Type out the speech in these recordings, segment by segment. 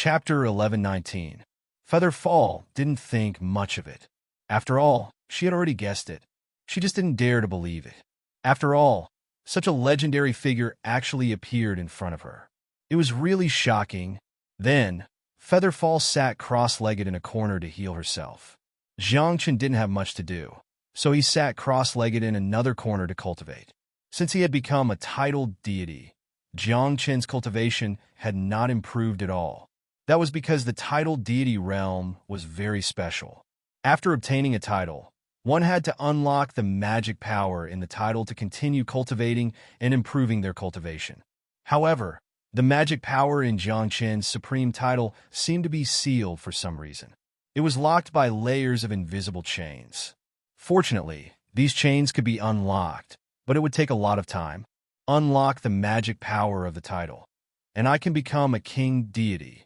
Chapter 1119. Featherfall didn't think much of it. After all, she had already guessed it. She just didn't dare to believe it. After all, such a legendary figure actually appeared in front of her. It was really shocking. Then, Featherfall sat cross-legged in a corner to heal herself. Jiangchen didn't have much to do, so he sat cross-legged in another corner to cultivate. Since he had become a titled deity, Jiangchen's cultivation had not improved at all. That was because the titled deity realm was very special. After obtaining a title, one had to unlock the magic power in the title to continue cultivating and improving their cultivation. However, the magic power in Jiangchen's supreme title seemed to be sealed for some reason. It was locked by layers of invisible chains. Fortunately, these chains could be unlocked, but it would take a lot of time. Unlock the magic power of the title, and I can become a king deity,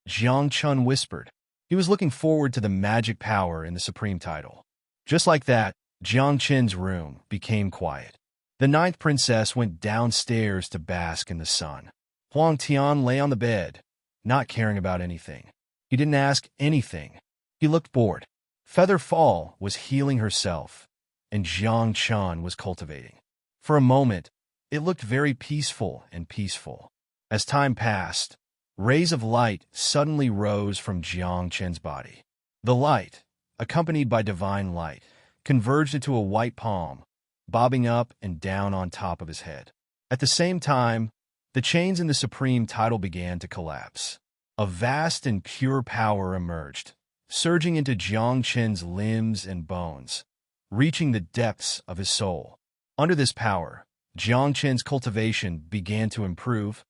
Jiangchen whispered. He was looking forward to the magic power in the supreme title. Just like that, Jiangchen's room became quiet. The ninth princess went downstairs to bask in the sun. Huang Tian lay on the bed, not caring about anything. He didn't ask anything. He looked bored. Featherfall was healing herself, and Jiangchen was cultivating. For a moment, it looked very peaceful and peaceful. As time passed, rays of light suddenly rose from Jiangchen's body. The light, accompanied by divine light, converged into a white palm, bobbing up and down on top of his head. At the same time, the chains in the supreme title began to collapse. A vast and pure power emerged, surging into Jiangchen's limbs and bones, reaching the depths of his soul. Under this power, Jiangchen's cultivation began to improve,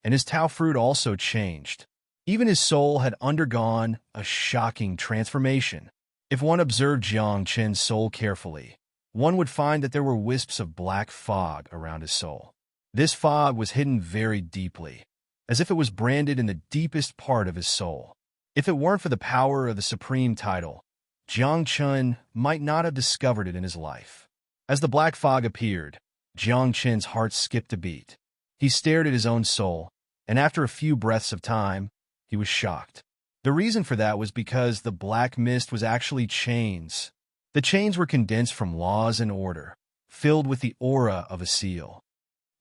and his Tao fruit also changed. Even his soul had undergone a shocking transformation. If one observed Jiangchen's soul carefully, one would find that there were wisps of black fog around his soul. This fog was hidden very deeply, as if it was branded in the deepest part of his soul. If it weren't for the power of the supreme title, Jiangchen might not have discovered it in his life. As the black fog appeared, Jiangchen's heart skipped a beat. He stared at his own soul, and after a few breaths of time, he was shocked. The reason for that was because the black mist was actually chains. The chains were condensed from laws and order, filled with the aura of a seal.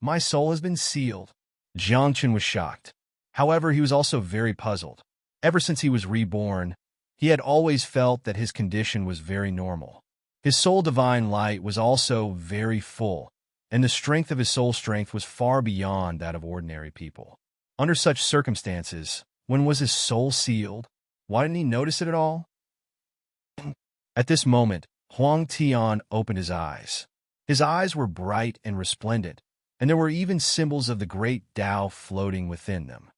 My soul has been sealed. Jiangchen was shocked. However, he was also very puzzled. Ever since he was reborn, he had always felt that his condition was very normal. His soul divine light was also very full, and the strength of his soul strength was far beyond that of ordinary people. Under such circumstances, when was his soul sealed? Why didn't he notice it at all? At this moment, Huang Tian opened his eyes. His eyes were bright and resplendent, and there were even symbols of the great Tao floating within them.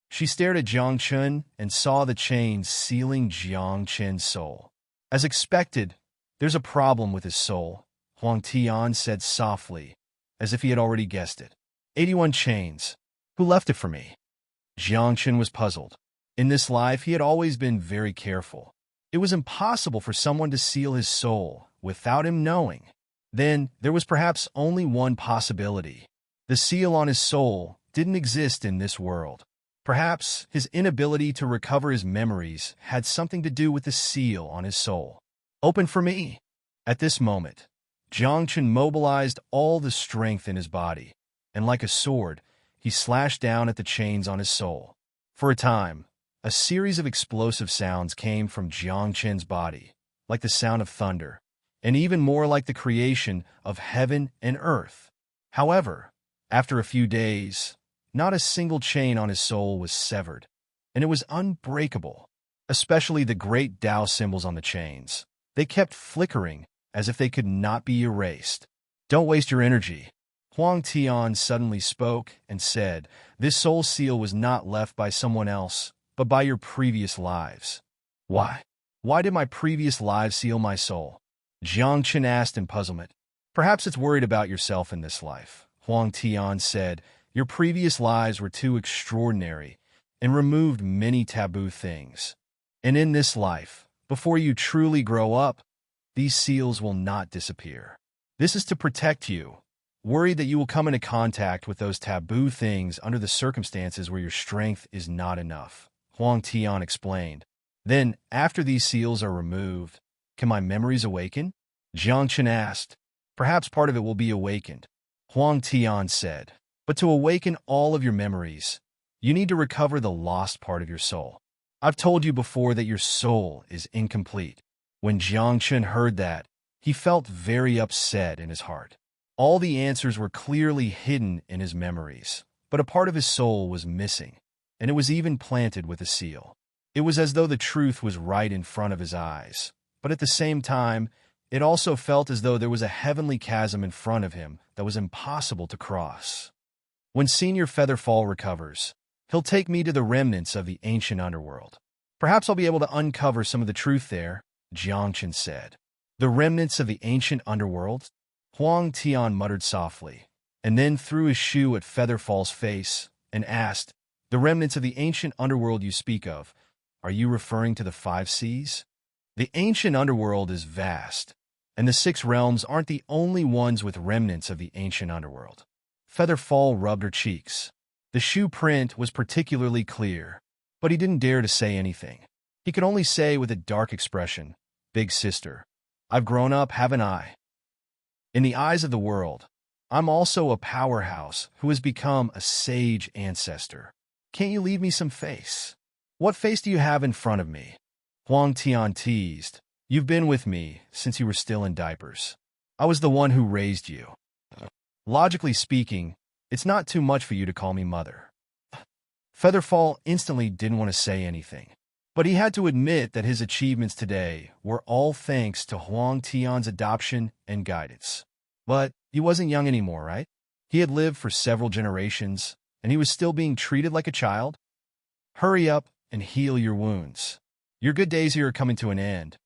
She stared at Jiangchen and saw the chains sealing Jiangchen's soul. As expected, there's a problem with his soul, Huang Tian said softly, as if he had already guessed it. 81 chains. Who left it for me? Jiangchen was puzzled. In this life, he had always been very careful. It was impossible for someone to seal his soul without him knowing. Then, there was perhaps only one possibility. The seal on his soul didn't exist in this world. Perhaps his inability to recover his memories had something to do with the seal on his soul. Open for me. At this moment, Jiangchen mobilized all the strength in his body, and like a sword, he slashed down at the chains on his soul. For a time, a series of explosive sounds came from Jiangchen's body, like the sound of thunder, and even more like the creation of heaven and earth. However, after a few days, not a single chain on his soul was severed, and it was unbreakable, especially the great Tao symbols on the chains. They kept flickering as if they could not be erased. Don't waste your energy. Huang Tian suddenly spoke and said, this soul seal was not left by someone else, but by your previous lives. Why? Why did my previous lives seal my soul? Jiangchen asked in puzzlement. Perhaps it's worried about yourself in this life, Huang Tian said. Your previous lives were too extraordinary and removed many taboo things. And in this life, before you truly grow up, these seals will not disappear. This is to protect you. Worried that you will come into contact with those taboo things under the circumstances where your strength is not enough. Huang Tian explained. Then, after these seals are removed, can my memories awaken? Jiang Chen asked. Perhaps part of it will be awakened, Huang Tian said. But to awaken all of your memories, you need to recover the lost part of your soul. I've told you before that your soul is incomplete. When Jiang Chen heard that, he felt very upset in his heart. All the answers were clearly hidden in his memories, but a part of his soul was missing, and it was even planted with a seal. It was as though the truth was right in front of his eyes, but at the same time, it also felt as though there was a heavenly chasm in front of him that was impossible to cross. When Senior Featherfall recovers, he'll take me to the remnants of the ancient underworld. Perhaps I'll be able to uncover some of the truth there, Jiang Chen said. The remnants of the ancient underworld? Huang Tian muttered softly, and then threw his shoe at Featherfall's face and asked, The remnants of the ancient underworld you speak of, are you referring to the 5 seas? The ancient underworld is vast, and the 6 realms aren't the only ones with remnants of the ancient underworld. Featherfall rubbed her cheeks. The shoe print was particularly clear, but he didn't dare to say anything. He could only say with a dark expression, Big sister, I've grown up, haven't I? In the eyes of the world, I'm also a powerhouse who has become a sage ancestor. Can't you leave me some face? What face do you have in front of me? Huang Tian teased. You've been with me since you were still in diapers. I was the one who raised you. Logically speaking, it's not too much for you to call me mother. Featherfall instantly didn't want to say anything, but he had to admit that his achievements today were all thanks to Huang Tian's adoption and guidance. But he wasn't young anymore, right? He had lived for several generations, and he was still being treated like a child. Hurry up and heal your wounds. Your good days here are coming to an end.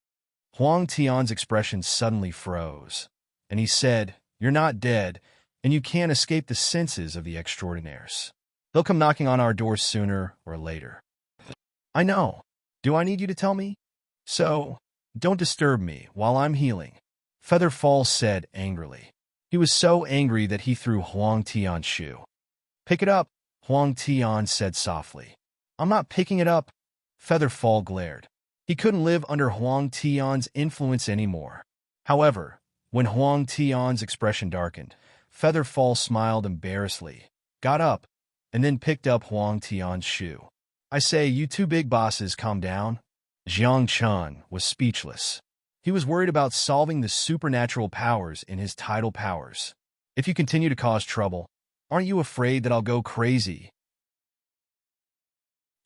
Huang Tian's expression suddenly froze, and he said, You're not dead, and you can't escape the senses of the extraordinaires. They'll come knocking on our doors sooner or later. I know. Do I need you to tell me? So, don't disturb me while I'm healing, Featherfall said angrily. He was so angry that he threw Huang Tian's shoe. Pick it up, Huang Tian said softly. I'm not picking it up, Featherfall glared. He couldn't live under Huang Tian's influence anymore. However, when Huang Tian's expression darkened, Featherfall smiled embarrassedly, got up, and then picked up Huang Tian's shoe. I say, you 2 big bosses, calm down. Jiang Chen was speechless. He was worried about solving the supernatural powers in his tidal powers. If you continue to cause trouble, aren't you afraid that I'll go crazy?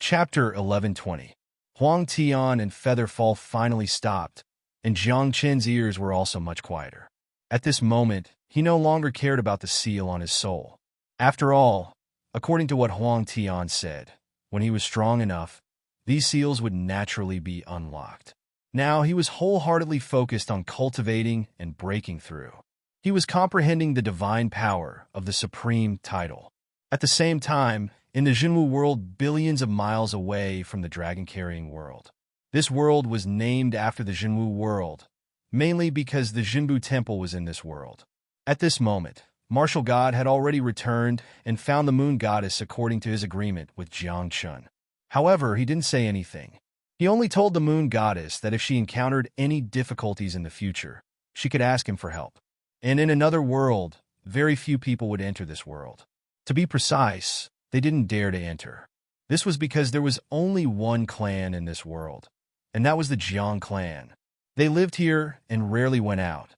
Chapter 1120. Huang Tian and Featherfall finally stopped, and Jiang Chen's ears were also much quieter. At this moment, he no longer cared about the seal on his soul. After all, according to what Huang Tian said, when he was strong enough, these seals would naturally be unlocked. Now he was wholeheartedly focused on cultivating and breaking through. He was comprehending the divine power of the supreme title. At the same time, in the Jinwu world billions of miles away from the dragon-carrying world. This world was named after the Jinwu world, mainly because the Jinbu temple was in this world. At this moment, Martial God had already returned and found the moon goddess according to his agreement with Jiang Chen. However, he didn't say anything. He only told the moon goddess that if she encountered any difficulties in the future, she could ask him for help. And in another world, very few people would enter this world. To be precise, they didn't dare to enter. This was because there was only one clan in this world, and that was the Jiang clan. They lived here and rarely went out.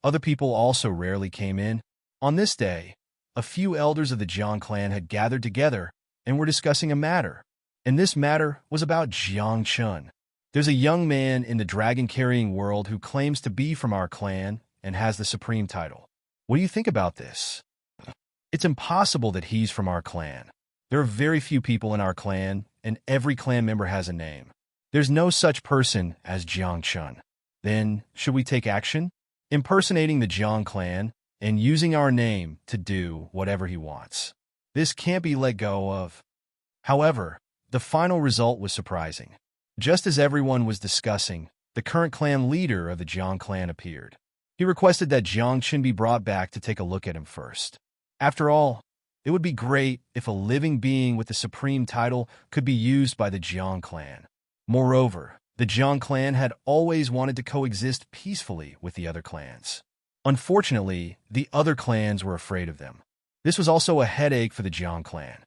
Other people also rarely came in. On this day, a few elders of the Jiang clan had gathered together and were discussing a matter. And this matter was about Jiang Chen. There's a young man in the dragon-carrying world who claims to be from our clan and has the supreme title. What do you think about this? It's impossible that he's from our clan. There are very few people in our clan, and every clan member has a name. There's no such person as Jiang Chen. Then, should we take action? Impersonating the Jiang clan and using our name to do whatever he wants. This can't be let go of. However, the final result was surprising. Just as everyone was discussing, the current clan leader of the Jiang clan appeared. He requested that Jiang Chen be brought back to take a look at him first. After all, It would be great if a living being with the supreme title could be used by the Jiang clan. Moreover, the Jiang clan had always wanted to coexist peacefully with the other clans. Unfortunately, the other clans were afraid of them. This was also a headache for the Jiang clan.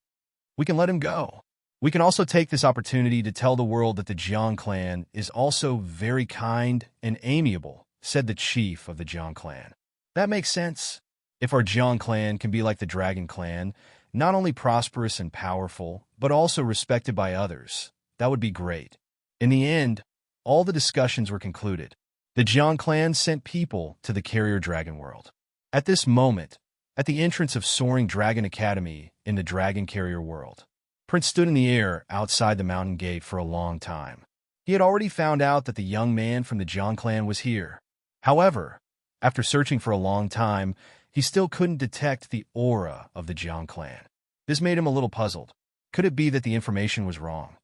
We can let him go. We can also take this opportunity to tell the world that the Jiang clan is also very kind and amiable, said the chief of the Jiang clan. That makes sense. If our Jiang clan can be like the Dragon clan, not only prosperous and powerful, but also respected by others, that would be great. In the end, all the discussions were concluded. The Jiang clan sent people to the Carrier Dragon world. At this moment, at the entrance of Soaring Dragon Academy in the Dragon Carrier world, Prince stood in the air outside the mountain gate for a long time. He had already found out that the young man from the Jiang clan was here. However, after searching for a long time, he still couldn't detect the aura of the Jiang clan. This made him a little puzzled. Could it be that the information was wrong?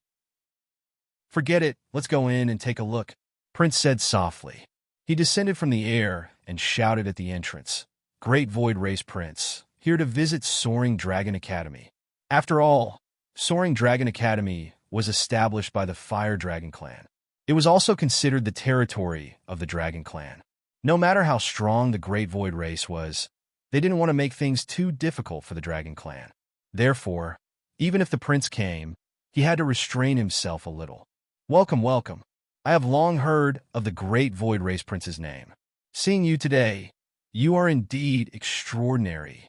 Forget it, let's go in and take a look, Prince said softly. He descended from the air and shouted at the entrance. Great Void Race Prince, here to visit Soaring Dragon Academy. After all, Soaring Dragon Academy was established by the Fire Dragon clan. It was also considered the territory of the Dragon clan. No matter how strong the Great Void Race was, they didn't want to make things too difficult for the Dragon clan. Therefore, even if the prince came, he had to restrain himself a little. Welcome, welcome. I have long heard of the Great Void Race Prince's name. Seeing you today, you are indeed extraordinary.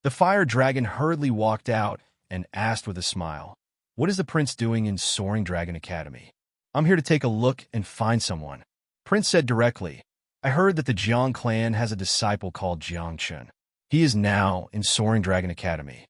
The Fire Dragon hurriedly walked out and asked with a smile, what is the prince doing in Soaring Dragon Academy? I'm here to take a look and find someone. Prince said directly, I heard that the Jiang clan has a disciple called Jiang Chun. He is now in Soaring Dragon Academy.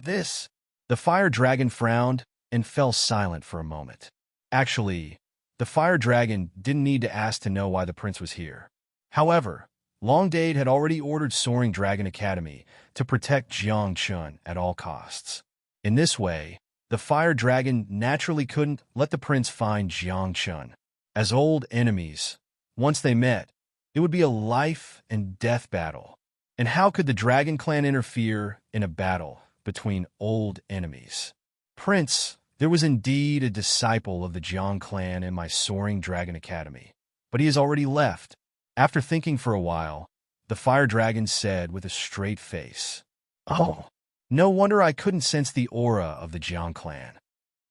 The Fire Dragon frowned and fell silent for a moment. Actually, the Fire Dragon didn't need to ask to know why the prince was here. However, Long Dade had already ordered Soaring Dragon Academy to protect Jiang Chun at all costs. In this way, the Fire Dragon naturally couldn't let the prince find Jiang Chun. As old enemies, once they met, it would be a life and death battle. And how could the Dragon clan interfere in a battle between old enemies? Prince, there was indeed a disciple of the Jiang clan in my Soaring Dragon Academy, but he has already left. After thinking for a while, the Fire Dragon said with a straight face, Oh, no wonder I couldn't sense the aura of the Jiang clan.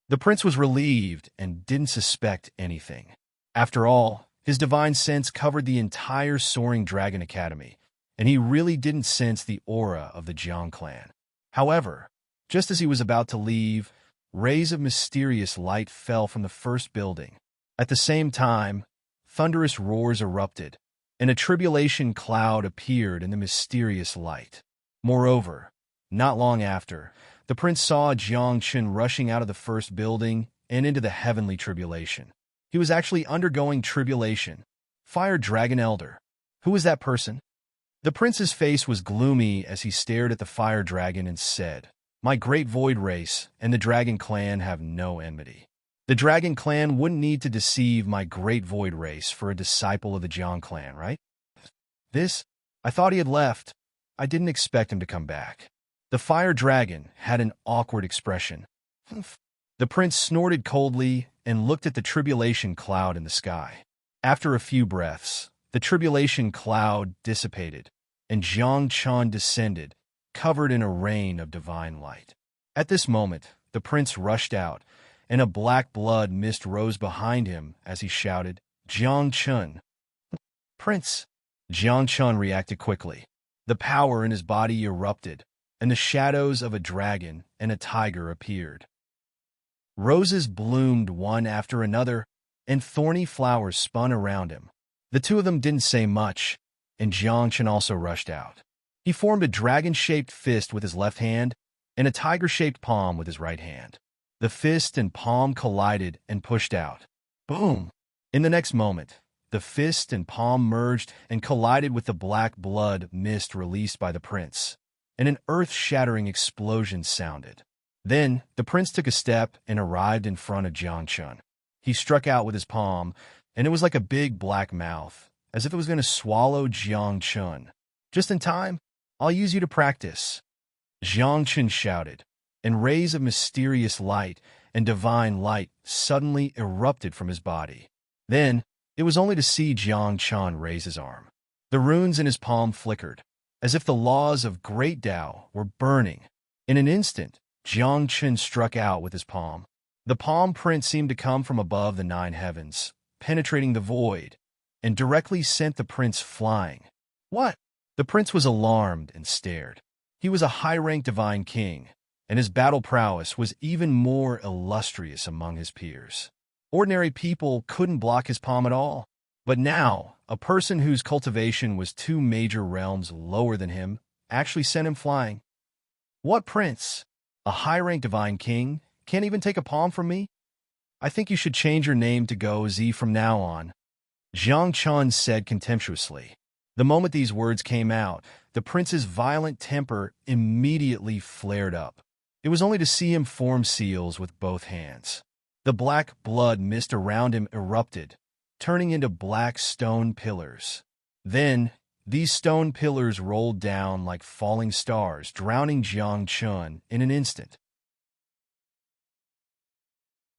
The prince was relieved and didn't suspect anything. After all, his divine sense covered the entire Soaring Dragon Academy, and he really didn't sense the aura of the Jiang clan. However, just as he was about to leave, rays of mysterious light fell from the first building. At the same time, thunderous roars erupted, and a tribulation cloud appeared in the mysterious light. Moreover, not long after, the prince saw Jiang Chun rushing out of the first building and into the heavenly tribulation. He was actually undergoing tribulation. Fire Dragon Elder. Who was that person? The prince's face was gloomy as he stared at the Fire Dragon and said, My Great Void Race and the Dragon clan have no enmity. The Dragon clan wouldn't need to deceive my Great Void Race for a disciple of the Jiang clan, right? I thought he had left. I didn't expect him to come back. The Fire Dragon had an awkward expression. The prince snorted coldly and looked at the tribulation cloud in the sky. After a few breaths, the tribulation cloud dissipated, and Jiang Chun descended, covered in a rain of divine light. At this moment, the prince rushed out, and a black blood mist rose behind him as he shouted, Jiang Chun. Prince! Jiang Chun reacted quickly. The power in his body erupted, and the shadows of a dragon and a tiger appeared. Roses bloomed one after another, and thorny flowers spun around him. The two of them didn't say much, and Jiang Chun also rushed out. He formed a dragon-shaped fist with his left hand and a tiger-shaped palm with his right hand. The fist and palm collided and pushed out. Boom! In the next moment, the fist and palm merged and collided with the black blood mist released by the prince, and an earth-shattering explosion sounded. Then, the prince took a step and arrived in front of Jiang Chun. He struck out with his palm, and it was like a big black mouth, as if it was going to swallow Jiang Chun. Just in time, I'll use you to practice. Jiang Chen shouted, and rays of mysterious light and divine light suddenly erupted from his body. Then, it was only to see Jiang Chen raise his arm. The runes in his palm flickered, as if the laws of great Tao were burning. In an instant, Jiang Chen struck out with his palm. The palm print seemed to come from above the 9 heavens, penetrating the void, and directly sent the prince flying. What? The prince was alarmed and stared. He was a high-ranked divine king, and his battle prowess was even more illustrious among his peers. Ordinary people couldn't block his palm at all. But now, a person whose cultivation was 2 major realms lower than him actually sent him flying. What prince? A high-ranked divine king? Can't even take a palm from me? I think you should change your name to Go Z from now on, Jiang Chen said contemptuously. The moment these words came out, the prince's violent temper immediately flared up. It was only to see him form seals with both hands. The black blood mist around him erupted, turning into black stone pillars. Then, these stone pillars rolled down like falling stars, drowning Jiang Chen in an instant.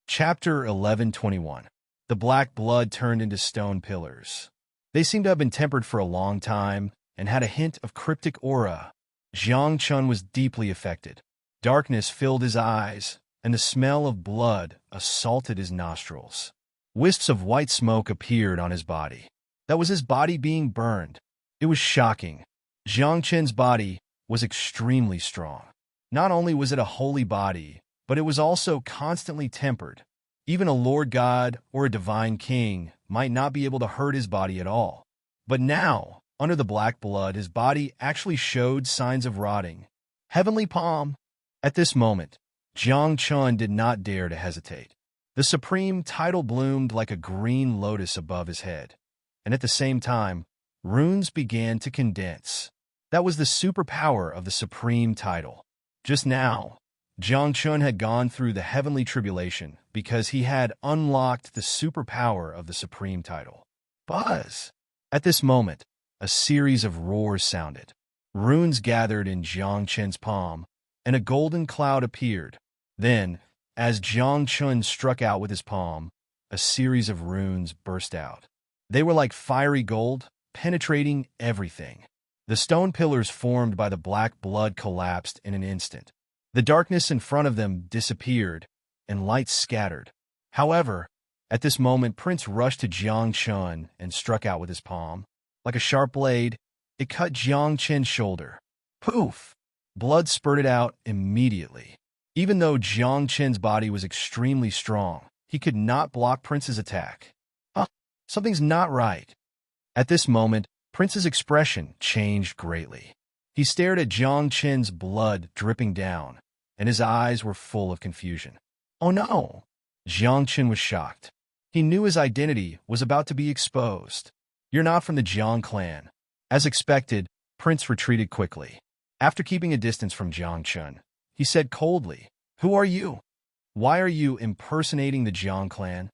Chapter 11:21. The black blood turned into stone pillars. They seemed to have been tempered for a long time and had a hint of cryptic aura. Jiang Chen was deeply affected. Darkness filled his eyes, and the smell of blood assaulted his nostrils. Wisps of white smoke appeared on his body. That was his body being burned. It was shocking. Jiang Chen's body was extremely strong. Not only was it a holy body, but it was also constantly tempered. Even a Lord God or a divine king might not be able to hurt his body at all. But now, under the black blood, his body actually showed signs of rotting. Heavenly palm. At this moment, Jiang Chen did not dare to hesitate. The supreme title bloomed like a green lotus above his head, and at the same time, runes began to condense. That was the superpower of the supreme title. Just now, Jiang Chen had gone through the heavenly tribulation because he had unlocked the superpower of the supreme title. Buzz! At this moment, a series of roars sounded. Runes gathered in Jiang Chen's palm, and a golden cloud appeared. Then, as Jiang Chen struck out with his palm, a series of runes burst out. They were like fiery gold, penetrating everything. The stone pillars formed by the black blood collapsed in an instant. The darkness in front of them disappeared, and light scattered. However, at this moment, Prince rushed to Jiang Chen and struck out with his palm. Like a sharp blade, it cut Jiang Chen's shoulder. Poof! Blood spurted out immediately. Even though Jiang Chen's body was extremely strong, he could not block Prince's attack. Something's not right. At this moment, Prince's expression changed greatly. He stared at Jiang Chen's blood dripping down, and his eyes were full of confusion. Oh no! Jiang Chen was shocked. He knew his identity was about to be exposed. You're not from the Jiang clan. As expected, Prince retreated quickly. After keeping a distance from Jiang Chen, he said coldly, "Who are you? Why are you impersonating the Jiang clan?"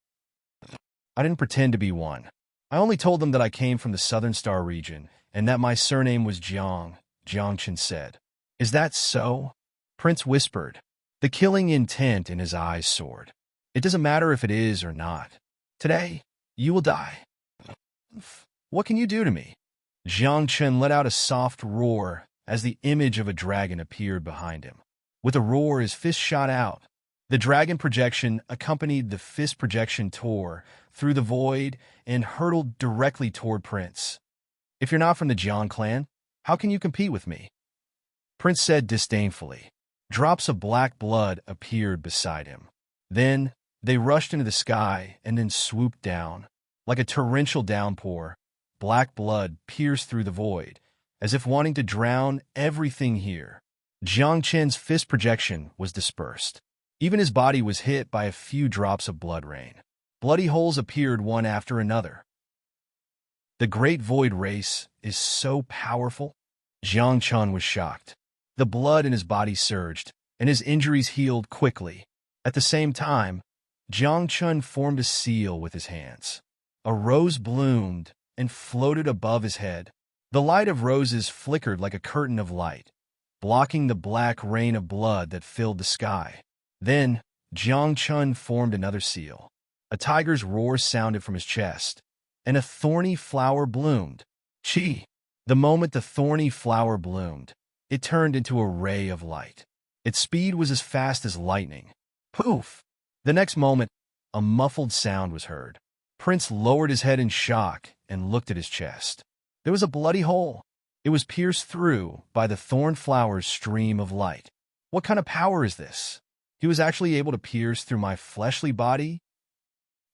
I didn't pretend to be one. I only told them that I came from the Southern Star region and that my surname was Jiang, Jiang Chen said. Is that so? Prince whispered. The killing intent in his eyes soared. It doesn't matter if it is or not. Today, you will die. What can you do to me? Jiang Chen let out a soft roar as the image of a dragon appeared behind him. With a roar, his fist shot out. The dragon projection accompanied the fist projection tore through the void and hurtled directly toward Prince. If you're not from the Jiang clan, how can you compete with me? Prince said disdainfully. Drops of black blood appeared beside him. Then, they rushed into the sky and then swooped down. Like a torrential downpour, black blood pierced through the void, as if wanting to drown everything here. Jiang Chen's fist projection was dispersed. Even his body was hit by a few drops of blood rain. Bloody holes appeared one after another. The great void race is so powerful. Jiang Chen was shocked. The blood in his body surged, and his injuries healed quickly. At the same time, Jiang Chen formed a seal with his hands. A rose bloomed and floated above his head. The light of roses flickered like a curtain of light, blocking the black rain of blood that filled the sky. Then, Jiang Chun formed another seal. A tiger's roar sounded from his chest, and a thorny flower bloomed. Chi! The moment the thorny flower bloomed, it turned into a ray of light. Its speed was as fast as lightning. Poof! The next moment, a muffled sound was heard. Prince lowered his head in shock and looked at his chest. There was a bloody hole. It was pierced through by the thorn flower's stream of light. What kind of power is this? He was actually able to pierce through my fleshly body?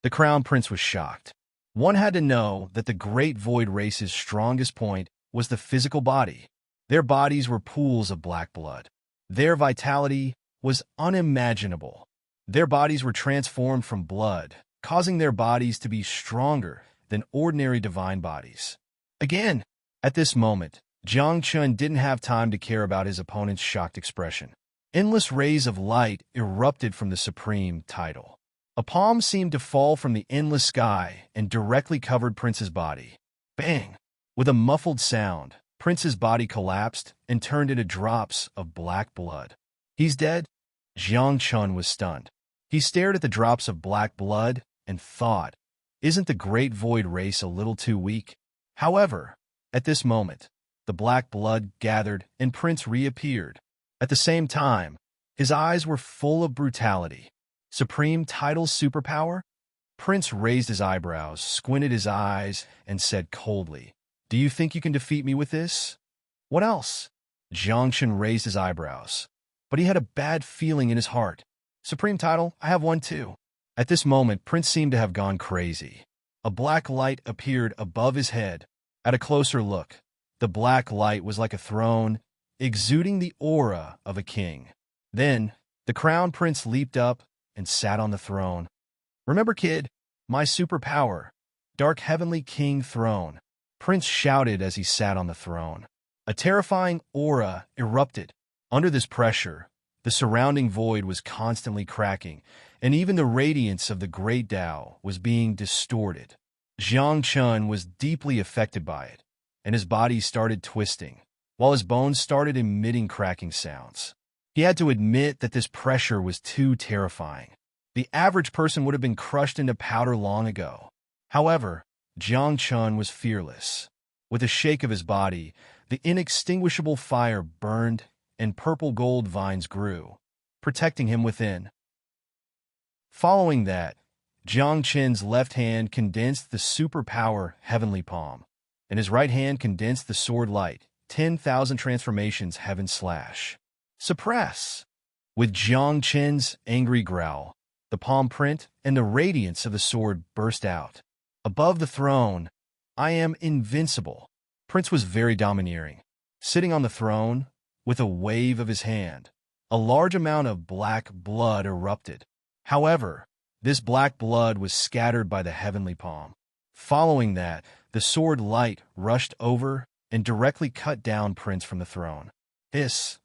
The Crown Prince was shocked. One had to know that the Great Void race's strongest point was the physical body. Their bodies were pools of black blood. Their vitality was unimaginable. Their bodies were transformed from blood, causing their bodies to be stronger than ordinary divine bodies. Again, at this moment, Jiang Chun didn't have time to care about his opponent's shocked expression. Endless rays of light erupted from the supreme title. A palm seemed to fall from the endless sky and directly covered Prince's body. Bang! With a muffled sound, Prince's body collapsed and turned into drops of black blood. He's dead? Jiang Chun was stunned. He stared at the drops of black blood and thought, isn't the Great Void race a little too weak? However, at this moment, the black blood gathered and Prince reappeared. At the same time, his eyes were full of brutality. Supreme title superpower? Prince raised his eyebrows, squinted his eyes, and said coldly, "Do you think you can defeat me with this?" "What else?" Jiang Chun raised his eyebrows, but he had a bad feeling in his heart. "Supreme title, I have one too." At this moment, Prince seemed to have gone crazy. A black light appeared above his head. At a closer look, the black light was like a throne, exuding the aura of a king. Then, the Crown Prince leaped up and sat on the throne. "Remember, kid, my superpower, Dark Heavenly King Throne," Prince shouted as he sat on the throne. A terrifying aura erupted. Under this pressure, the surrounding void was constantly cracking, and even the radiance of the Great Tao was being distorted. Jiang Chun was deeply affected by it, and his body started twisting, while his bones started emitting cracking sounds. He had to admit that this pressure was too terrifying. The average person would have been crushed into powder long ago. However, Jiang Chun was fearless. With a shake of his body, the inextinguishable fire burned and purple gold vines grew, protecting him within. Following that, Jiang Chun's left hand condensed the superpower Heavenly Palm, and his right hand condensed the sword light, 10,000 transformations Heaven Slash. Suppress! With Jiang Chun's angry growl, the palm print and the radiance of the sword burst out. Above the throne, "I am invincible." Prince was very domineering. Sitting on the throne, with a wave of his hand, a large amount of black blood erupted. However, this black blood was scattered by the heavenly palm. Following that, the sword light rushed over and directly cut down Prince from the throne. This.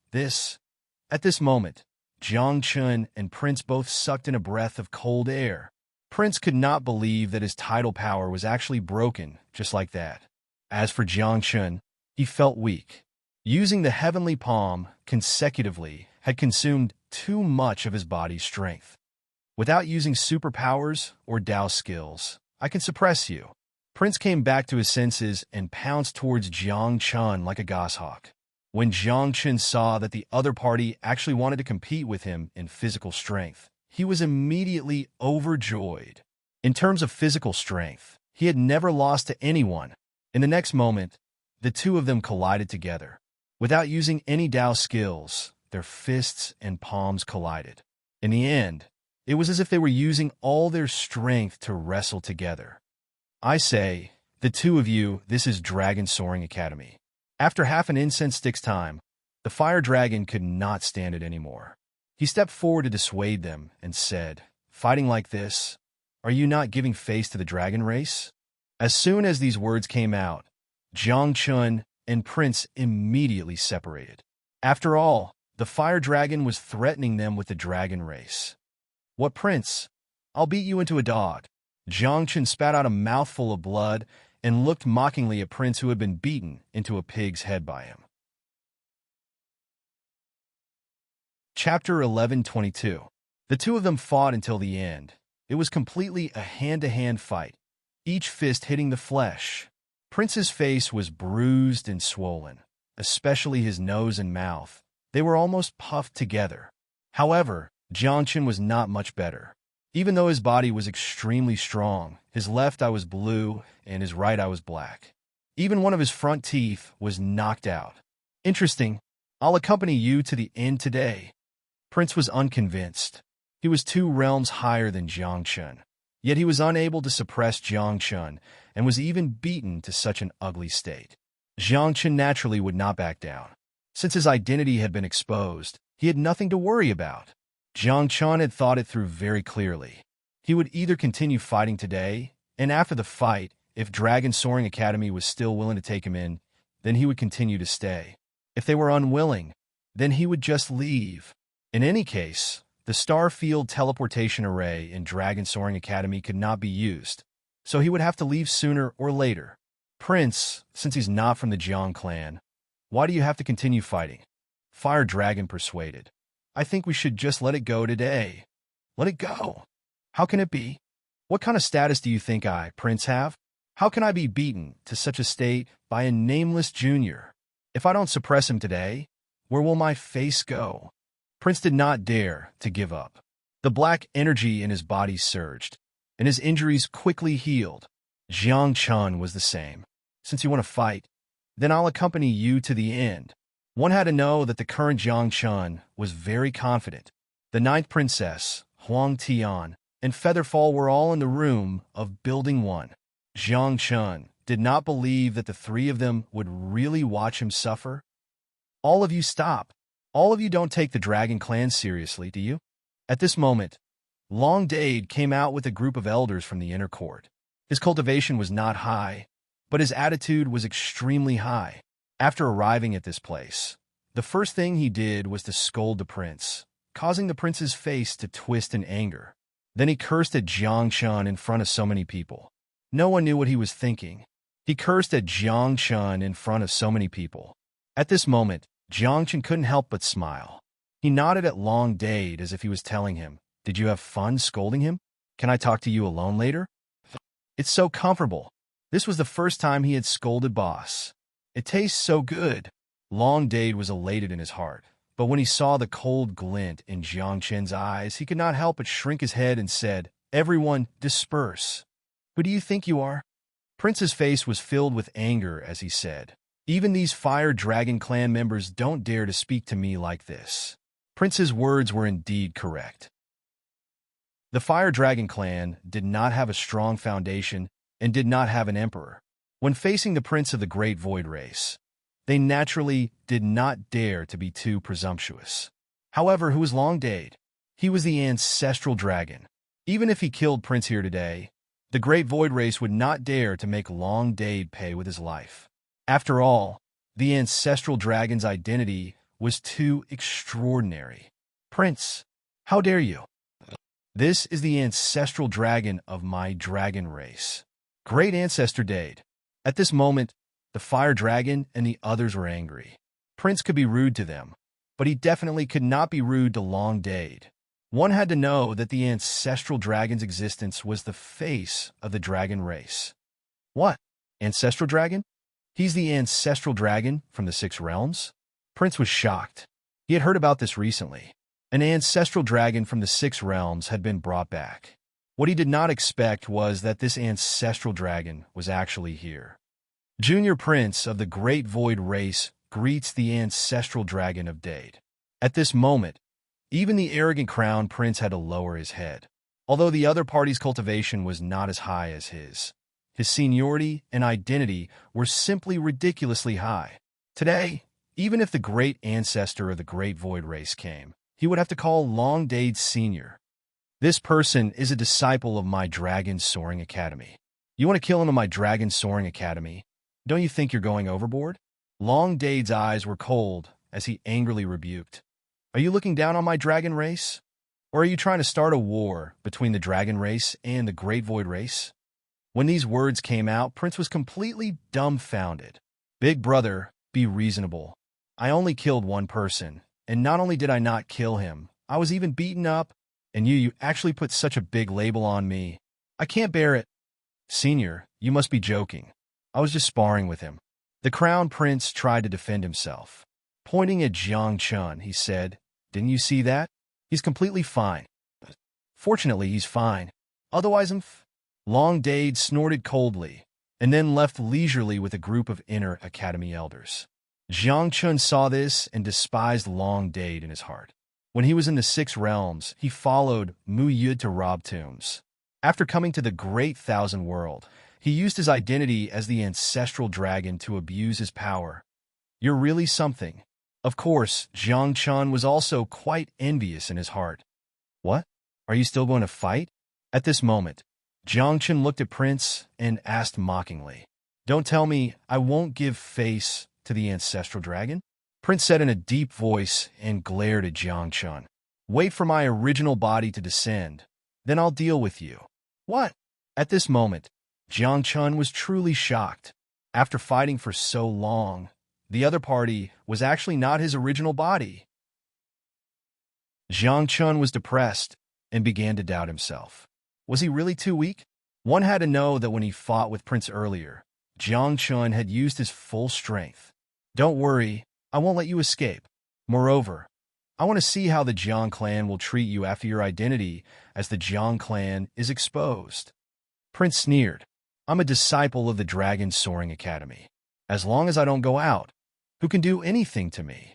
At this moment, Jiang Chun and Prince both sucked in a breath of cold air. Prince could not believe that his tidal power was actually broken just like that. As for Jiang Chun, he felt weak. Using the heavenly palm consecutively had consumed too much of his body's strength. Without using superpowers or Tao skills, I can suppress you. Prince came back to his senses and pounced towards Jiang Chun like a goshawk. When Jiang Chun saw that the other party actually wanted to compete with him in physical strength, he was immediately overjoyed. In terms of physical strength, he had never lost to anyone. In the next moment, the two of them collided together. Without using any Tao skills, their fists and palms collided. In the end, it was as if they were using all their strength to wrestle together. I say, the two of you, this is Dragon Soaring Academy. After half an incense stick's time, the fire dragon could not stand it anymore. He stepped forward to dissuade them and said, "Fighting like this, are you not giving face to the dragon race?" As soon as these words came out, Jiang Chun and Prince immediately separated. After all, the fire dragon was threatening them with the dragon race. "What, Prince? I'll beat you into a dog." Jiang Chun spat out a mouthful of blood and looked mockingly at Prince, who had been beaten into a pig's head by him. Chapter 11:22. The two of them fought until the end. It was completely a hand-to-hand fight, each fist hitting the flesh. Prince's face was bruised and swollen, especially his nose and mouth. They were almost puffed together. However, Jiangchen was not much better. Even though his body was extremely strong, his left eye was blue and his right eye was black. Even one of his front teeth was knocked out. Interesting. I'll accompany you to the end today. Prince was unconvinced. He was 2 realms higher than Jiangchen. Yet he was unable to suppress Jiangchen and was even beaten to such an ugly state. Jiangchen naturally would not back down. Since his identity had been exposed, he had nothing to worry about. Jiangchen had thought it through very clearly. He would either continue fighting today, and after the fight, if Dragon Soaring Academy was still willing to take him in, then he would continue to stay. If they were unwilling, then he would just leave. In any case, the Starfield teleportation array in Dragon Soaring Academy could not be used, so he would have to leave sooner or later. Prince, since he's not from the Jiang clan, why do you have to continue fighting? Fire Dragon persuaded. I think we should just let it go today. Let it go. How can it be? What kind of status do you think I, Prince, have? How can I be beaten to such a state by a nameless junior? If I don't suppress him today, where will my face go? Prince did not dare to give up. The black energy in his body surged, and his injuries quickly healed. Jiangchen was the same. Since you want to fight, then I'll accompany you to the end. One had to know that the current Jiangchen was very confident. The 9th princess, Huang Tian, and Featherfall were all in the room of Building 1. Jiangchen did not believe that the 3 of them would really watch him suffer. All of you stop. All of you don't take the Dragon Clan seriously, do you? At this moment, Long Dade came out with a group of elders from the inner court. His cultivation was not high, but his attitude was extremely high. After arriving at this place, the first thing he did was to scold the prince, causing the prince's face to twist in anger. Then he cursed at Jiangchen in front of so many people. No one knew what he was thinking. He cursed at Jiangchen in front of so many people. At this moment, Jiangchen couldn't help but smile. He nodded at Long Dade as if he was telling him, "Did you have fun scolding him? Can I talk to you alone later?" It's so comfortable. This was the first time he had scolded boss. It tastes so good. Long Dade was elated in his heart, but when he saw the cold glint in Jiangchen's eyes, he could not help but shrink his head and said, "Everyone, disperse." "Who do you think you are?" Prince's face was filled with anger as he said, "Even these Fire Dragon Clan members don't dare to speak to me like this." Prince's words were indeed correct. The Fire Dragon Clan did not have a strong foundation and did not have an emperor. When facing the Prince of the Great Void Race, they naturally did not dare to be too presumptuous. However, who was Long Dade? He was the ancestral dragon. Even if he killed Prince here today, the Great Void Race would not dare to make Long Dade pay with his life. After all, the ancestral dragon's identity was too extraordinary. "Prince, how dare you? This is the ancestral dragon of my dragon race. Great Ancestor Dade." At this moment, the Fire Dragon and the others were angry. Prince could be rude to them, but he definitely could not be rude to Long Dade. One had to know that the ancestral dragon's existence was the face of the dragon race. What? Ancestral dragon? He's the ancestral dragon from the 6 realms? Prince was shocked. He had heard about this recently. An ancestral dragon from the 6 realms had been brought back. What he did not expect was that this ancestral dragon was actually here. Junior Prince of the Great Void Race greets the ancestral dragon of Dade. At this moment, even the arrogant crown prince had to lower his head. Although the other party's cultivation was not as high as his seniority and identity were simply ridiculously high. Today, even if the great ancestor of the Great Void Race came, he would have to call Long Dade Sr. "This person is a disciple of my Dragon Soaring Academy. You want to kill him in my Dragon Soaring Academy? Don't you think you're going overboard?" Long Dade's eyes were cold as he angrily rebuked. "Are you looking down on my dragon race? Or are you trying to start a war between the dragon race and the Great Void Race?" When these words came out, Prince was completely dumbfounded. "Big brother, be reasonable. I only killed one person, And not only did I not kill him, I was even beaten up. And you actually put such a big label on me. I can't bear it. Senior, you must be joking. I was just sparring with him. The crown prince tried to defend himself. Pointing at Jiang Chun, he said, "Didn't you see that? He's completely fine." Fortunately, he's fine. Otherwise, Long Dade snorted coldly, and then left leisurely with a group of inner academy elders. Jiang Chun saw this and despised Long Dade in his heart. When he was in the 6 realms, he followed Mu Yud to rob tombs. After coming to the Great Thousand World, he used his identity as the ancestral dragon to abuse his power. You're really something. Of course, Jiang Chun was also quite envious in his heart. What? Are you still going to fight? At this moment, Jiang Chun looked at Prince and asked mockingly, "Don't tell me I won't give face to the ancestral dragon?" Prince said in a deep voice and glared at Jiang Chun. "Wait for my original body to descend, then I'll deal with you." What? At this moment, Jiang Chun was truly shocked. After fighting for so long, the other party was actually not his original body. Jiang Chun was depressed and began to doubt himself. Was he really too weak? One had to know that when he fought with Prince earlier, Jiang Chun had used his full strength. Don't worry, I won't let you escape. Moreover, I want to see how the Jiang clan will treat you after your identity as the Jiang clan is exposed. Prince sneered. I'm a disciple of the Dragon Soaring Academy. As long as I don't go out, who can do anything to me?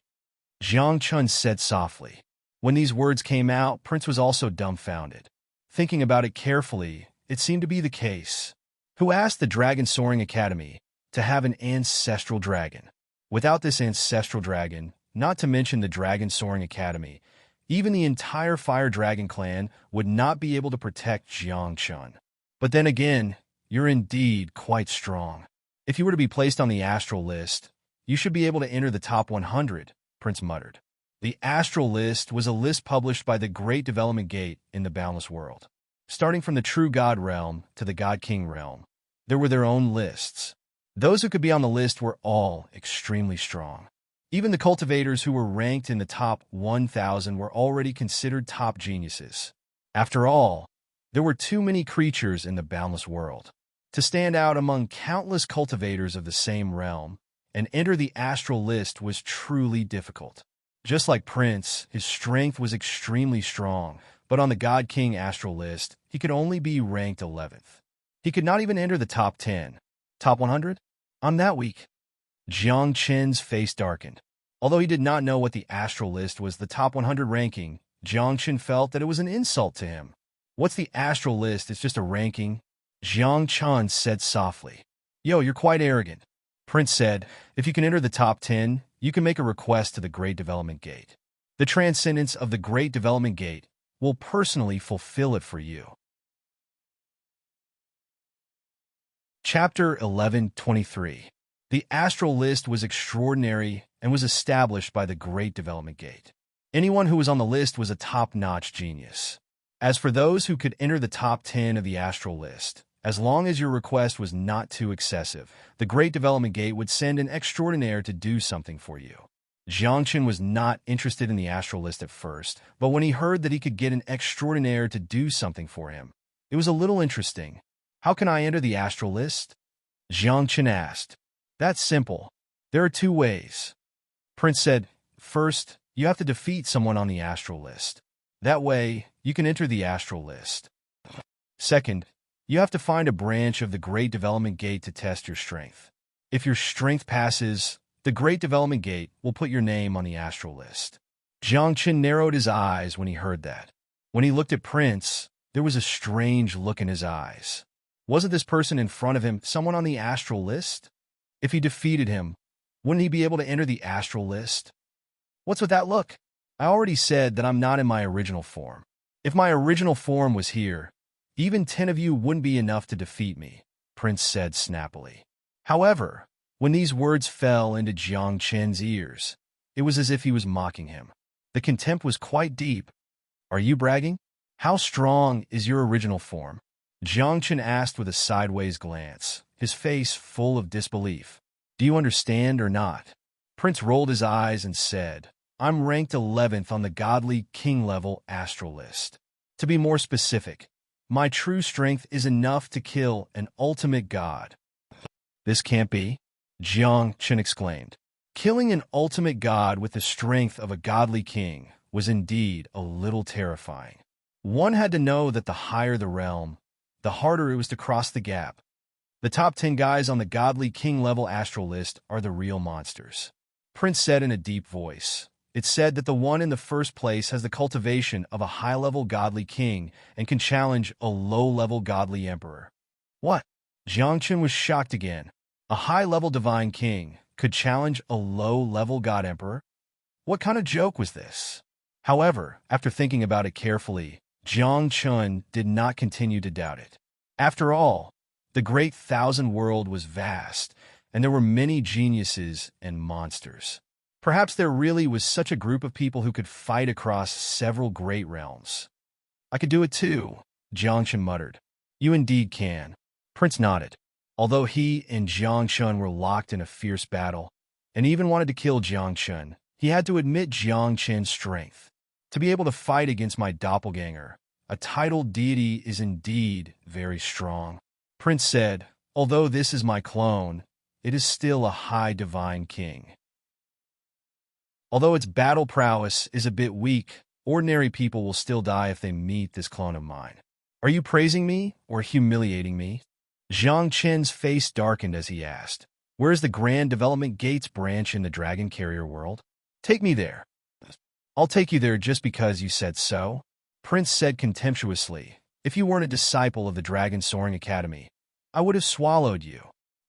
Jiang Chun said softly. When these words came out, Prince was also dumbfounded. Thinking about it carefully, it seemed to be the case. Who asked the Dragon Soaring Academy to have an ancestral dragon? Without this ancestral dragon, not to mention the Dragon Soaring Academy, even the entire Fire Dragon clan would not be able to protect Jiang Chun. But then again, you're indeed quite strong. If you were to be placed on the astral list, you should be able to enter the top 100, Prince muttered. The astral list was a list published by the Great Development Gate in the Boundless World. Starting from the True God realm to the God King realm, there were their own lists. Those who could be on the list were all extremely strong. Even the cultivators who were ranked in the top 1,000 were already considered top geniuses. After all, there were too many creatures in the Boundless World to stand out among countless cultivators of the same realm, and enter the astral list was truly difficult. Just like Prince, his strength was extremely strong, but on the God King astral list, he could only be ranked 11th. He could not even enter the top 10. Top 100? I'm that weak. Jiang Chen's face darkened. Although he did not know what the astral list was the top 100 ranking, Jiang Chen felt that it was an insult to him. What's the astral list? It's just a ranking. Jiang Chen said softly. Yo, you're quite arrogant. Prince said, if you can enter the top 10, you can make a request to the Great Development Gate. The Transcendence of the Great Development Gate will personally fulfill it for you. Chapter 11:23. The astral list was extraordinary and was established by the Great Development Gate. Anyone who was on the list was a top-notch genius. As for those who could enter the top 10 of the astral list, as long as your request was not too excessive, the Great Development Gate would send an extraordinaire to do something for you. Jiang Chen was not interested in the astral list at first, but when he heard that he could get an extraordinaire to do something for him, it was a little interesting. How can I enter the astral list? Jiang Chen asked. That's simple. There are 2 ways. Prince said, first, you have to defeat someone on the astral list. That way, you can enter the astral list. Second, you have to find a branch of the Great Development Gate to test your strength. If your strength passes, the Great Development Gate will put your name on the astral list. Jiang Chen narrowed his eyes when he heard that. When he looked at Prince, there was a strange look in his eyes. Wasn't this person in front of him someone on the astral list? If he defeated him, wouldn't he be able to enter the astral list? What's with that look? I already said that I'm not in my original form. If my original form was here, even 10 of you wouldn't be enough to defeat me, Prince said snappily. However, when these words fell into Jiang Chen's ears, it was as if he was mocking him. The contempt was quite deep. Are you bragging? How strong is your original form? Jiang Chen asked with a sideways glance, his face full of disbelief. Do you understand or not? Prince rolled his eyes and said, I'm ranked 11th on the godly king-level astral list. To be more specific, my true strength is enough to kill an ultimate god. This can't be, Jiang Chen exclaimed. Killing an ultimate god with the strength of a godly king was indeed a little terrifying. One had to know that the higher the realm, the harder it was to cross the gap. The top 10 guys on the godly king-level astral list are the real monsters. Prince said in a deep voice. It's said that the one in the first place has the cultivation of a high-level godly king and can challenge a low-level godly emperor. What? Jiang Chen was shocked again. A high-level divine king could challenge a low-level god emperor? What kind of joke was this? However, after thinking about it carefully, Jiang Chen did not continue to doubt it. After all, the great thousand world was vast, and there were many geniuses and monsters. Perhaps there really was such a group of people who could fight across several great realms. I could do it too, Jiang Chen muttered. You indeed can. Prince nodded. Although he and Jiang Chen were locked in a fierce battle, and even wanted to kill Jiang Chen, he had to admit Jiang Chen's strength. To be able to fight against my doppelganger, a titled deity, is indeed very strong. Prince said, although this is my clone, it is still a high divine king. Although its battle prowess is a bit weak, ordinary people will still die if they meet this clone of mine. Are you praising me or humiliating me? Jiang Chen's face darkened as he asked, where's the Grand Development Gates branch in the Dragon Carrier world? Take me there. I'll take you there just because you said so, Prince said contemptuously. If you weren't a disciple of the Dragon Soaring Academy, I would have swallowed you.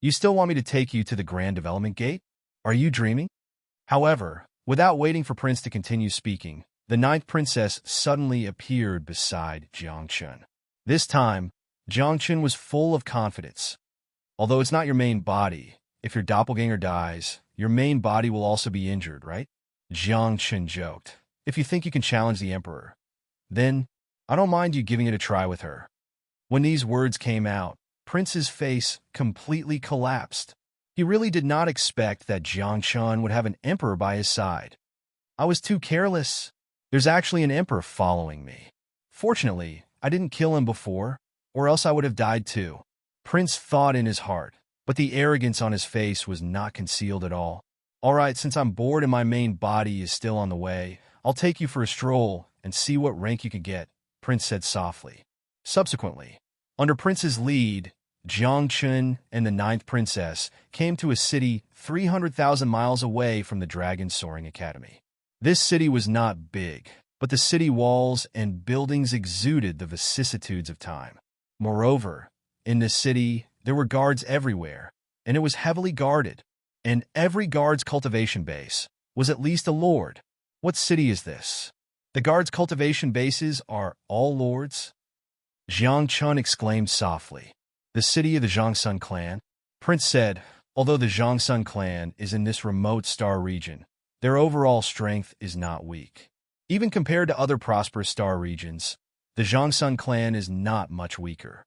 You still want me to take you to the Grand Development Gate? Are you dreaming? However, without waiting for Prince to continue speaking, the ninth princess suddenly appeared beside Jiang Chen. This time, Jiang Chen was full of confidence. Although it's not your main body, if your doppelganger dies, your main body will also be injured, right? Jiang Chen joked. If you think you can challenge the emperor, then I don't mind you giving it a try with her. When these words came out, Prince's face completely collapsed. He really did not expect that Jiang Chen would have an emperor by his side. I was too careless. There's actually an emperor following me. Fortunately, I didn't kill him before, or else I would have died too. Prince thought in his heart, but the arrogance on his face was not concealed at all. All right, since I'm bored and my main body is still on the way, I'll take you for a stroll and see what rank you could get, Prince said softly. Subsequently, under Prince's lead, Jiang Chen and the ninth princess came to a city 300,000 miles away from the Dragon Soaring Academy. This city was not big, but the city walls and buildings exuded the vicissitudes of time. Moreover, in this city, there were guards everywhere, and it was heavily guarded, and every guard's cultivation base was at least a lord. What city is this? The guards' cultivation bases are all lords? Jiang Chen exclaimed softly. The city of the Zhangsun clan? Prince said, although the Zhangsun clan is in this remote star region, their overall strength is not weak. Even compared to other prosperous star regions, the Zhangsun clan is not much weaker.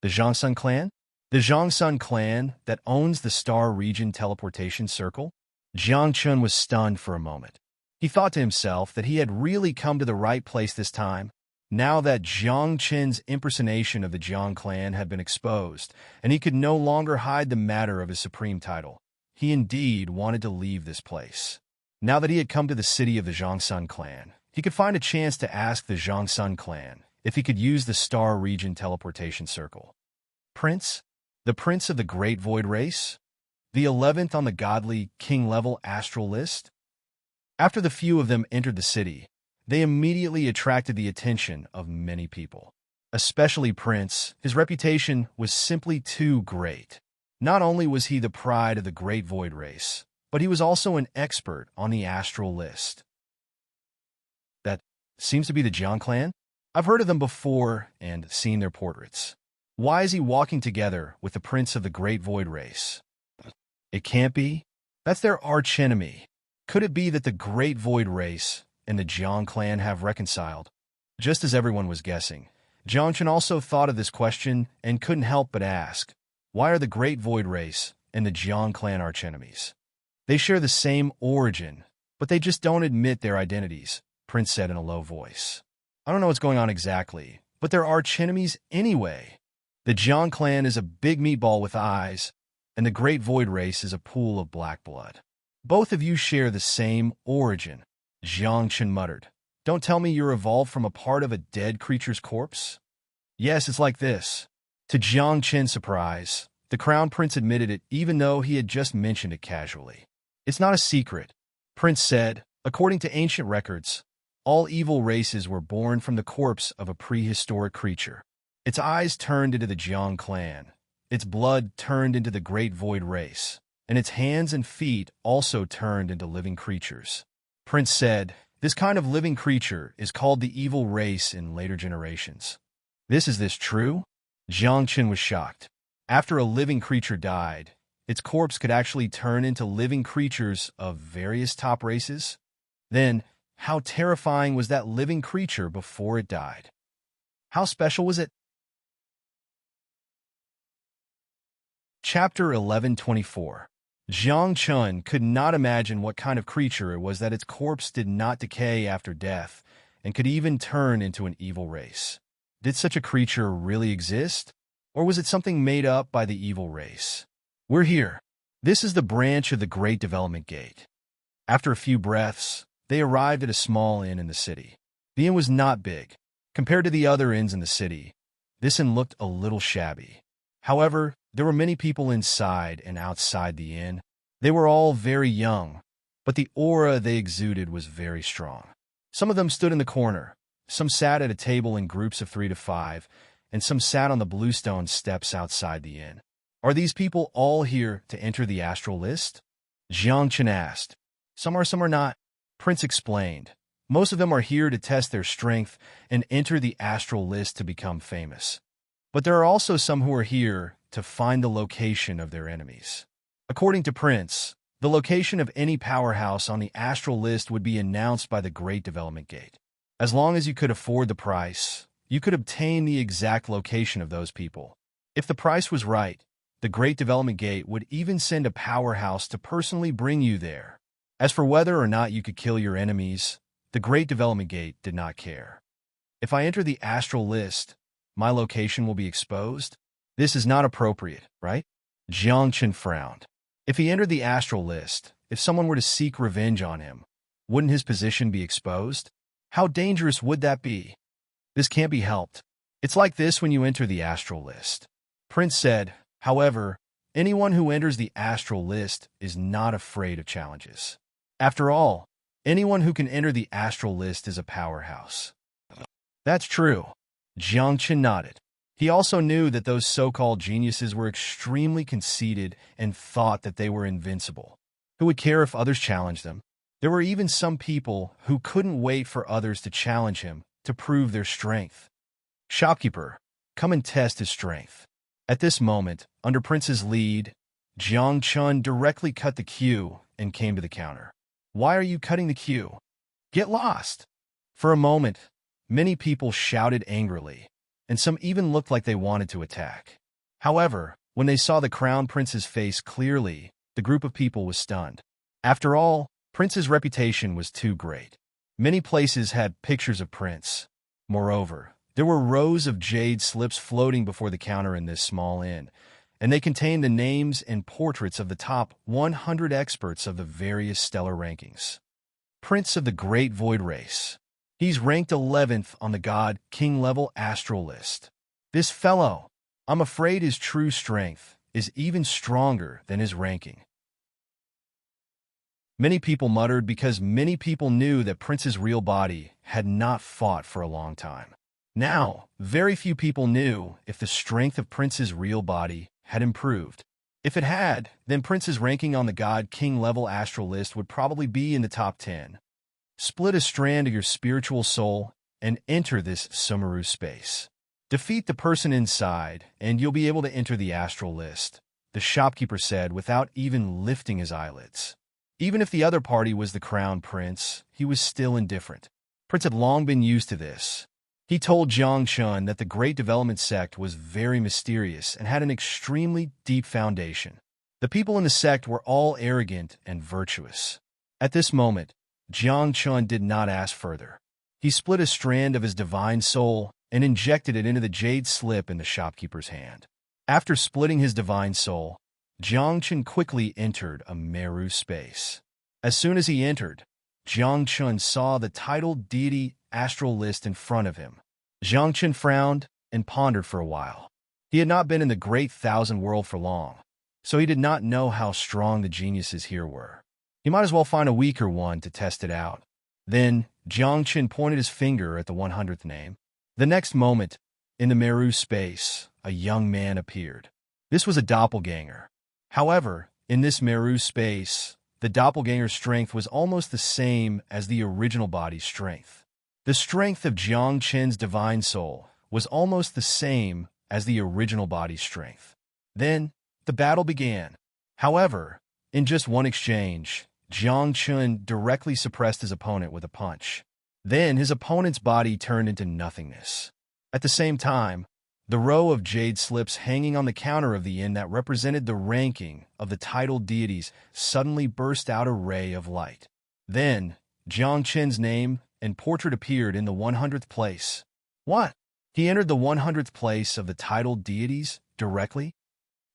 The Zhangsun clan? The Zhangsun clan that owns the star region teleportation circle? Jiang Chen was stunned for a moment. He thought to himself that he had really come to the right place this time, now that Jiang Chen's impersonation of the Jiang clan had been exposed, and he could no longer hide the matter of his supreme title. He indeed wanted to leave this place. Now that he had come to the city of the Zhangsun clan, he could find a chance to ask the Zhangsun clan if he could use the star region teleportation circle. Prince? The prince of the Great Void race? The 11th on the godly king-level astral list? After the few of them entered the city, they immediately attracted the attention of many people. Especially Prince, his reputation was simply too great. Not only was he the pride of the Great Void race, but he was also an expert on the astral list. That seems to be the Jiang clan? I've heard of them before and seen their portraits. Why is he walking together with the prince of the Great Void race? It can't be. That's their archenemy. Could it be that the Great Void race and the Jiang clan have reconciled? Just as everyone was guessing, Jiang Chen also thought of this question and couldn't help but ask, why are the Great Void race and the Jiang clan archenemies? They share the same origin, But they just don't admit their identities, Prince said in a low voice. I don't know what's going on exactly, but they're arch enemies anyway. The Jiang clan is a big meatball with eyes, and the Great Void Race is a pool of black blood. Both of you share the same origin, Jiang Chen muttered. Don't tell me you're evolved from a part of a dead creature's corpse? Yes, it's like this. To Jiang Chen's surprise, the Crown Prince admitted it even though he had just mentioned it casually. It's not a secret, Prince said. According to ancient records, all evil races were born from the corpse of a prehistoric creature. Its eyes turned into the Jiang clan, its blood turned into the Great Void Race, and its hands and feet also turned into living creatures. Prince said, this kind of living creature is called the evil race in later generations. Is this true? Jiang Chen was shocked. After a living creature died, its corpse could actually turn into living creatures of various top races? Then, how terrifying was that living creature before it died? How special was it? Chapter 1124. Jiang Chen could not imagine what kind of creature it was that its corpse did not decay after death and could even turn into an evil race. Did such a creature really exist? Or was it something made up by the evil race? We're here. This is the branch of the Great Development Gate. After a few breaths, they arrived at a small inn in the city. The inn was not big. Compared to the other inns in the city, this inn looked a little shabby. However, there were many people inside and outside the inn. They were all very young, but the aura they exuded was very strong. Some of them stood in the corner, some sat at a table in groups of 3 to 5, and some sat on the bluestone steps outside the inn. Are these people all here to enter the astral list? Jiang Chen asked. Some are not, Prince explained. Most of them are here to test their strength and enter the astral list to become famous. But there are also some who are here to find the location of their enemies. According to Prince, the location of any powerhouse on the astral list would be announced by the Great Development Gate. As long as you could afford the price, you could obtain the exact location of those people. If the price was right, the Great Development Gate would even send a powerhouse to personally bring you there. As for whether or not you could kill your enemies, the Great Development Gate did not care. If I enter the astral list, my location will be exposed? This is not appropriate, right? Jiang Chen frowned. If he entered the astral list, if someone were to seek revenge on him, wouldn't his position be exposed? How dangerous would that be? This can't be helped. It's like this when you enter the astral list. Prince said, however, anyone who enters the astral list is not afraid of challenges. After all, anyone who can enter the astral list is a powerhouse. That's true. Jiang Chen nodded. He also knew that those so-called geniuses were extremely conceited and thought that they were invincible. Who would care if others challenged them? There were even some people who couldn't wait for others to challenge him to prove their strength. Shopkeeper, come and test his strength. At this moment, under Prince's lead, Jiang Chen directly cut the queue and came to the counter. Why are you cutting the queue? Get lost! For a moment, many people shouted angrily, and some even looked like they wanted to attack. However, when they saw the Crown Prince's face clearly, the group of people was stunned. After all, Prince's reputation was too great. Many places had pictures of Prince. Moreover, there were rows of jade slips floating before the counter in this small inn, and they contained the names and portraits of the top 100 experts of the various stellar rankings. Prince of the Great Void Race. He's ranked 11th on the God King level astral list. This fellow, I'm afraid his true strength is even stronger than his ranking. Many people muttered because many people knew that Prince's real body had not fought for a long time. Now, very few people knew if the strength of Prince's real body had improved. If it had, then Prince's ranking on the God King level astral list would probably be in the top 10. Split a strand of your spiritual soul and enter this Sumeru space. Defeat the person inside, and you'll be able to enter the astral list, the shopkeeper said without even lifting his eyelids. Even if the other party was the Crown Prince, he was still indifferent. Prince had long been used to this. He told Jiang Chen that the Great Development Sect was very mysterious and had an extremely deep foundation. The people in the sect were all arrogant and virtuous. At this moment, Jiang Chun did not ask further. He split a strand of his divine soul and injected it into the jade slip in the shopkeeper's hand. After splitting his divine soul, Jiang Chun quickly entered a Meru space. As soon as he entered, Jiang Chun saw the titled deity astral list in front of him. Jiang Chun frowned and pondered for a while. He had not been in the great thousand world for long, so he did not know how strong the geniuses here were. He might as well find a weaker one to test it out. Then, Jiang Chun pointed his finger at the 100th name. The next moment, in the Meru space, a young man appeared. This was a doppelganger. However, in this Meru space, the doppelganger's strength was almost the same as the original body's strength. The strength of Jiang Chun's divine soul was almost the same as the original body's strength. Then, the battle began. However, in just one exchange, Jiang Chun directly suppressed his opponent with a punch. Then his opponent's body turned into nothingness. At the same time, the row of jade slips hanging on the counter of the inn that represented the ranking of the titled deities suddenly burst out a ray of light. Then, Jiang Chun's name and portrait appeared in the 100th place. What? He entered the 100th place of the titled deities directly?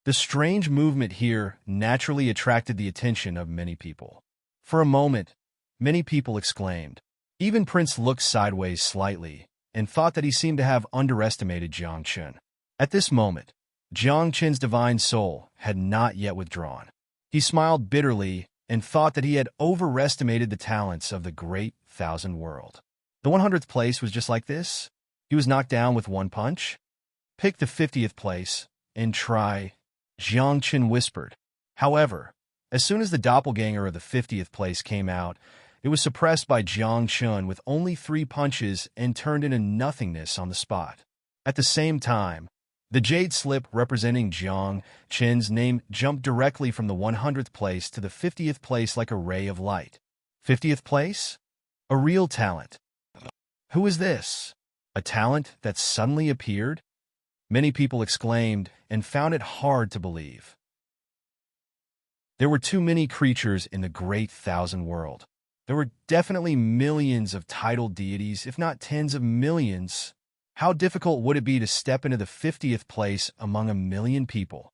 The strange movement here naturally attracted the attention of many people. For a moment, many people exclaimed. Even Prince looked sideways slightly and thought that he seemed to have underestimated Jiang Chun. At this moment, Jiang Chun's divine soul had not yet withdrawn. He smiled bitterly and thought that he had overestimated the talents of the great thousand world. The 100th place was just like this. He was knocked down with one punch. Pick the 50th place and try, Jiang Chun whispered. However, as soon as the doppelganger of the 50th place came out, it was suppressed by Jiang Chun with only 3 punches and turned into nothingness on the spot. At the same time, the jade slip representing Jiang Chun's name jumped directly from the 100th place to the 50th place like a ray of light. 50th place? A real talent. Who is this? A talent that suddenly appeared? Many people exclaimed and found it hard to believe. There were too many creatures in the great thousand world. There were definitely millions of titled deities, if not tens of millions. How difficult would it be to step into the 50th place among a million people?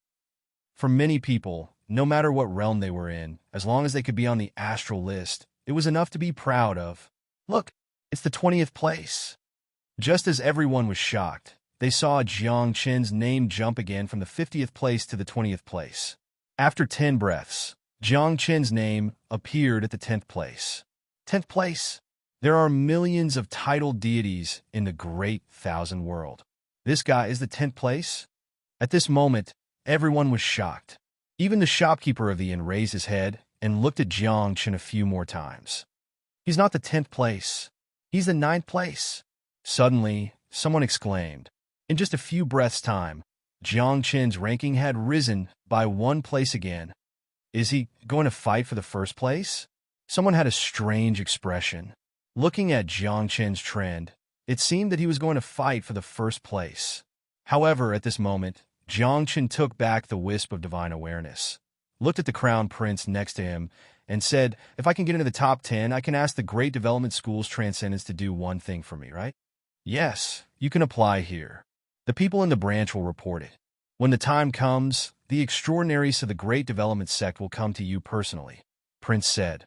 For many people, no matter what realm they were in, as long as they could be on the astral list, it was enough to be proud of. Look, it's the 20th place. Just as everyone was shocked, they saw Jiang Chun's name jump again from the 50th place to the 20th place. After 10 breaths, Jiang Chun's name appeared at the 10th place. 10th place? There are millions of titled deities in the great thousand world. This guy is the 10th place? At this moment, everyone was shocked. Even the shopkeeper of the inn raised his head and looked at Jiang Chun a few more times. He's not the 10th place. He's the 9th place. Suddenly, someone exclaimed. In just a few breaths' time, Jiang Chun's ranking had risen by 1 place again. Is he going to fight for the first place? Someone had a strange expression. Looking at Jiang Chun's trend, it seemed that he was going to fight for the first place. However, at this moment, Jiang Chun took back the wisp of divine awareness, looked at the crown prince next to him, and said, if I can get into the top 10, I can ask the Great Development School's Transcendence to do one thing for me, right? Yes, you can apply here. The people in the branch will report it. When the time comes, the extraordinaries of the Great Development Sect will come to you personally, Prince said.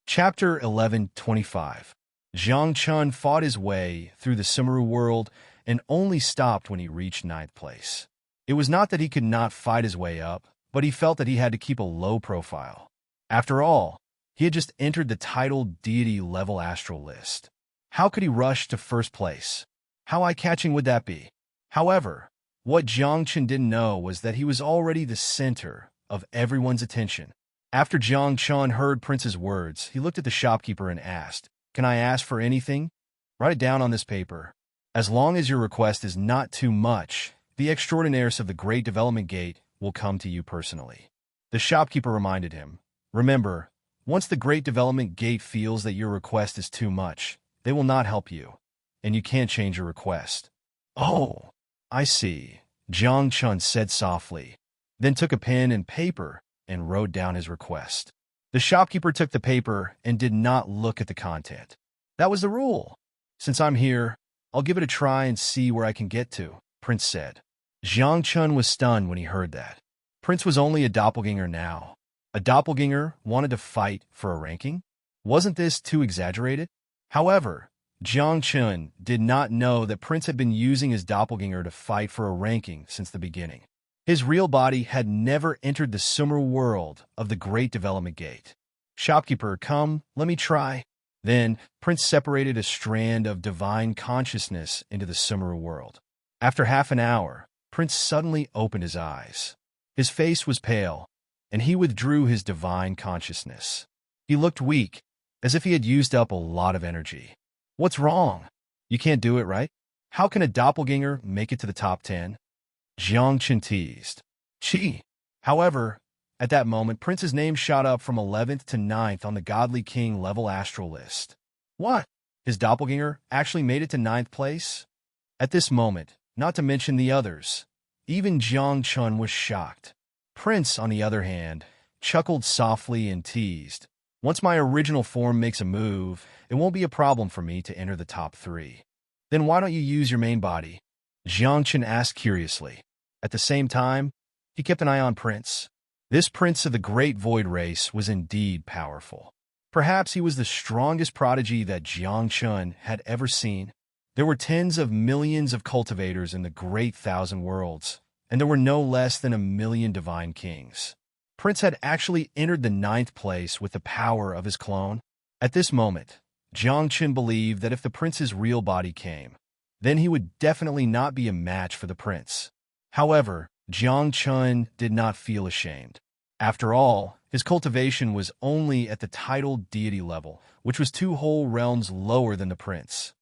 Chapter 11:25. Jiang Chun fought his way through the Sumeru world and only stopped when he reached 9th place. It was not that he could not fight his way up, but he felt that he had to keep a low profile. After all, he had just entered the titled deity level astral list. How could he rush to first place? How eye-catching would that be? However, what Jiang Chun didn't know was that he was already the center of everyone's attention. After Jiang Chun heard Prince's words, he looked at the shopkeeper and asked, "Can I ask for anything? Write it down on this paper. As long as your request is not too much, the extraordinaires of the Great Development Gate will come to you personally." The shopkeeper reminded him, "Remember, once the Great Development Gate feels that your request is too much, they will not help you, and you can't change your request." "Oh, I see," Jiang Chun said softly, then took a pen and paper and wrote down his request. The shopkeeper took the paper and did not look at the content. That was the rule. Since I'm here, I'll give it a try and see where I can get to, Prince said. Jiang Chun was stunned when he heard that. Prince was only a doppelganger now. A doppelganger wanted to fight for a ranking? Wasn't this too exaggerated? However, Jiang Chun did not know that Prince had been using his doppelganger to fight for a ranking since the beginning. His real body had never entered the summer world of the Great Development Gate. Shopkeeper, come, let me try. Then, Prince separated a strand of divine consciousness into the summer world. After half an hour, Prince suddenly opened his eyes. His face was pale, and he withdrew his divine consciousness. He looked weak, as if he had used up a lot of energy. What's wrong? You can't do it, right? How can a doppelganger make it to the top 10? Jiang Chun teased. Chi. However, at that moment, Prince's name shot up from 11th to 9th on the Godly King level astral list. What? His doppelganger actually made it to 9th place? At this moment, not to mention the others, even Jiang Chun was shocked. Prince, on the other hand, chuckled softly and teased. Once my original form makes a move, it won't be a problem for me to enter the top 3. Then why don't you use your main body? Jiang Chun asked curiously. At the same time, he kept an eye on Prince. This prince of the great void race was indeed powerful. Perhaps he was the strongest prodigy that Jiang Chun had ever seen. There were tens of millions of cultivators in the great thousand worlds, and there were no less than 1,000,000 divine kings. Prince had actually entered the 9th place with the power of his clone. At this moment, Jiang Chun believed that if the prince's real body came, then he would definitely not be a match for the prince. However, Jiang Chun did not feel ashamed. After all, his cultivation was only at the titled deity level, which was 2 whole realms lower than the prince.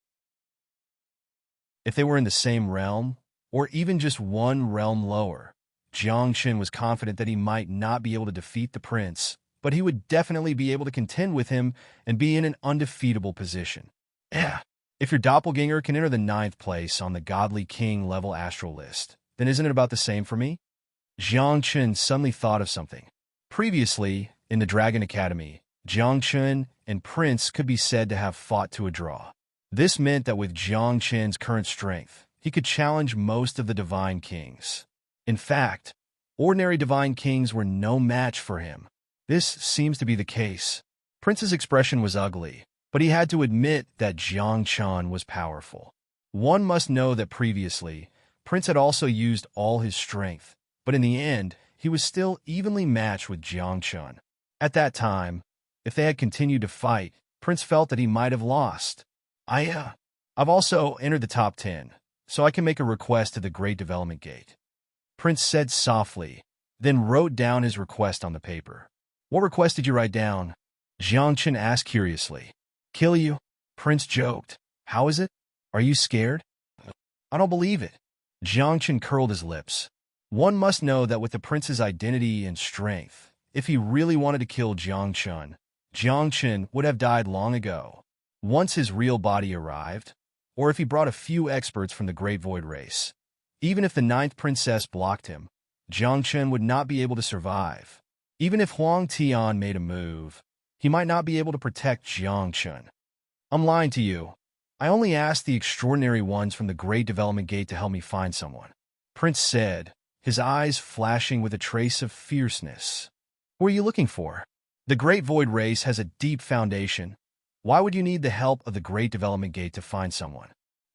If they were in the same realm, or even just 1 realm lower, Jiang Chun was confident that he might not be able to defeat the prince, but he would definitely be able to contend with him and be in an undefeatable position. If your doppelganger can enter the 9th place on the Godly King level astral list, then isn't it about the same for me? Jiang Chun suddenly thought of something. Previously, in the Dragon Academy, Jiang Chun and Prince could be said to have fought to a draw. This meant that with Jiang Chun's current strength, he could challenge most of the divine kings. In fact, ordinary divine kings were no match for him. This seems to be the case. Prince's expression was ugly, but he had to admit that Jiang Chun was powerful. One must know that previously, Prince had also used all his strength, but in the end, he was still evenly matched with Jiang Chun. At that time, if they had continued to fight, Prince felt that he might have lost. I've also entered the top 10, so I can make a request to the Great Development Gate. Prince said softly, then wrote down his request on the paper. What request did you write down? Jiang Chun asked curiously. Kill you? Prince joked. How is it? Are you scared? I don't believe it. Jiang Chun curled his lips. One must know that with the prince's identity and strength, if he really wanted to kill Jiang Chun would have died long ago. Once his real body arrived, or if he brought a few experts from the Great Void race. Even if the 9th princess blocked him, Jiang Chun would not be able to survive. Even if Huang Tian made a move, he might not be able to protect Jiang Chun. I'm lying to you. I only asked the extraordinary ones from the Great Development Gate to help me find someone. Prince said, his eyes flashing with a trace of fierceness. Who are you looking for? The Great Void race has a deep foundation. Why would you need the help of the Great Development Gate to find someone?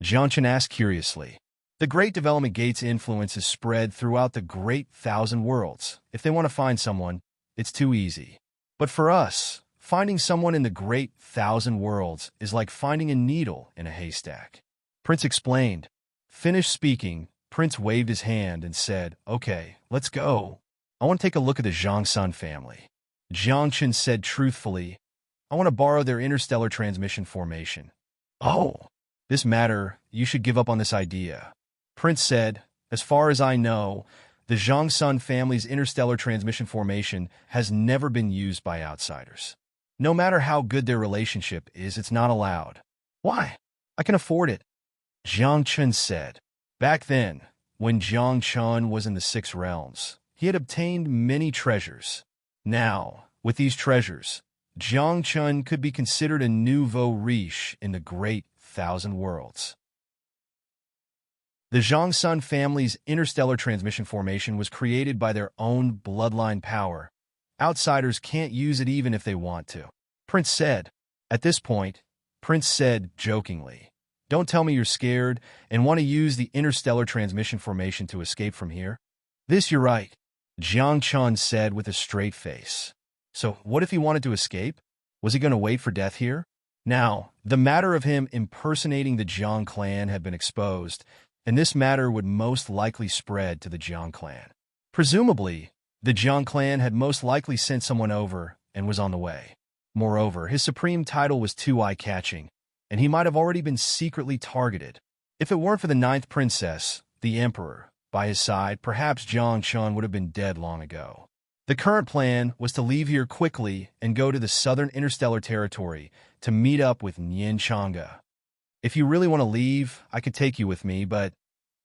Jiang Chun asked curiously. The Great Development Gate's influence is spread throughout the Great Thousand Worlds. If they want to find someone, it's too easy. But for us, finding someone in the Great Thousand Worlds is like finding a needle in a haystack. Prince explained. Finished speaking, Prince waved his hand and said, Okay, let's go. I want to take a look at the Zhangsun family. Jiang Chun said truthfully, I want to borrow their interstellar transmission formation. Oh, this matter, you should give up on this idea. Prince said, as far as I know, the Zhangsun family's interstellar transmission formation has never been used by outsiders. No matter how good their relationship is, it's not allowed. Why? I can afford it. Jiang Chun said. Back then, when Jiang Chun was in the 6 realms, he had obtained many treasures. Now, with these treasures, Jiang Chun could be considered a nouveau riche in the Great Thousand Worlds. The Zhang Sun family's interstellar transmission formation was created by their own bloodline power. Outsiders can't use it even if they want to, Prince said. At this point, Prince said jokingly, "Don't tell me you're scared and want to use the interstellar transmission formation to escape from here." "This you're right," Jiang Chun said with a straight face. So what if he wanted to escape? Was he going to wait for death here? Now, the matter of him impersonating the Jiang clan had been exposed, and this matter would most likely spread to the Jiang clan. Presumably, the Jiang clan had most likely sent someone over and was on the way. Moreover, his supreme title was too eye-catching, and he might have already been secretly targeted. If it weren't for the ninth princess, the emperor, by his side, perhaps Jiang Chun would have been dead long ago. The current plan was to leave here quickly and go to the southern interstellar territory to meet up with Nian Chang'e. "If you really want to leave, I could take you with me, but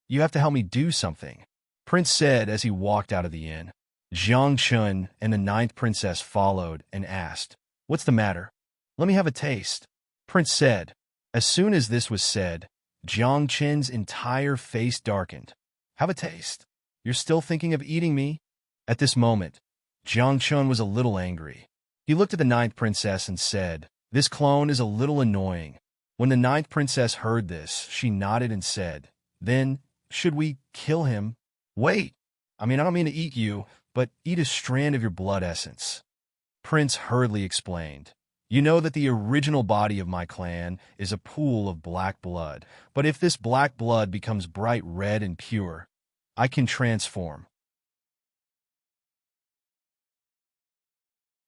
you have to help me do something," Prince said as he walked out of the inn. Jiang Chun and the ninth princess followed and asked, "What's the matter?" "Let me have a taste," Prince said. As soon as this was said, Jiang Chen's entire face darkened. "Have a taste? You're still thinking of eating me?" At this moment, Jiang Chun was a little angry. He looked at the ninth princess and said, "This clone is a little annoying." When the ninth princess heard this, she nodded and said, "Then, should we kill him?" "Wait! I don't mean to eat you, but eat a strand of your blood essence." Prince hurriedly explained, "You know that the original body of my clan is a pool of black blood, but if this black blood becomes bright red and pure, I can transform."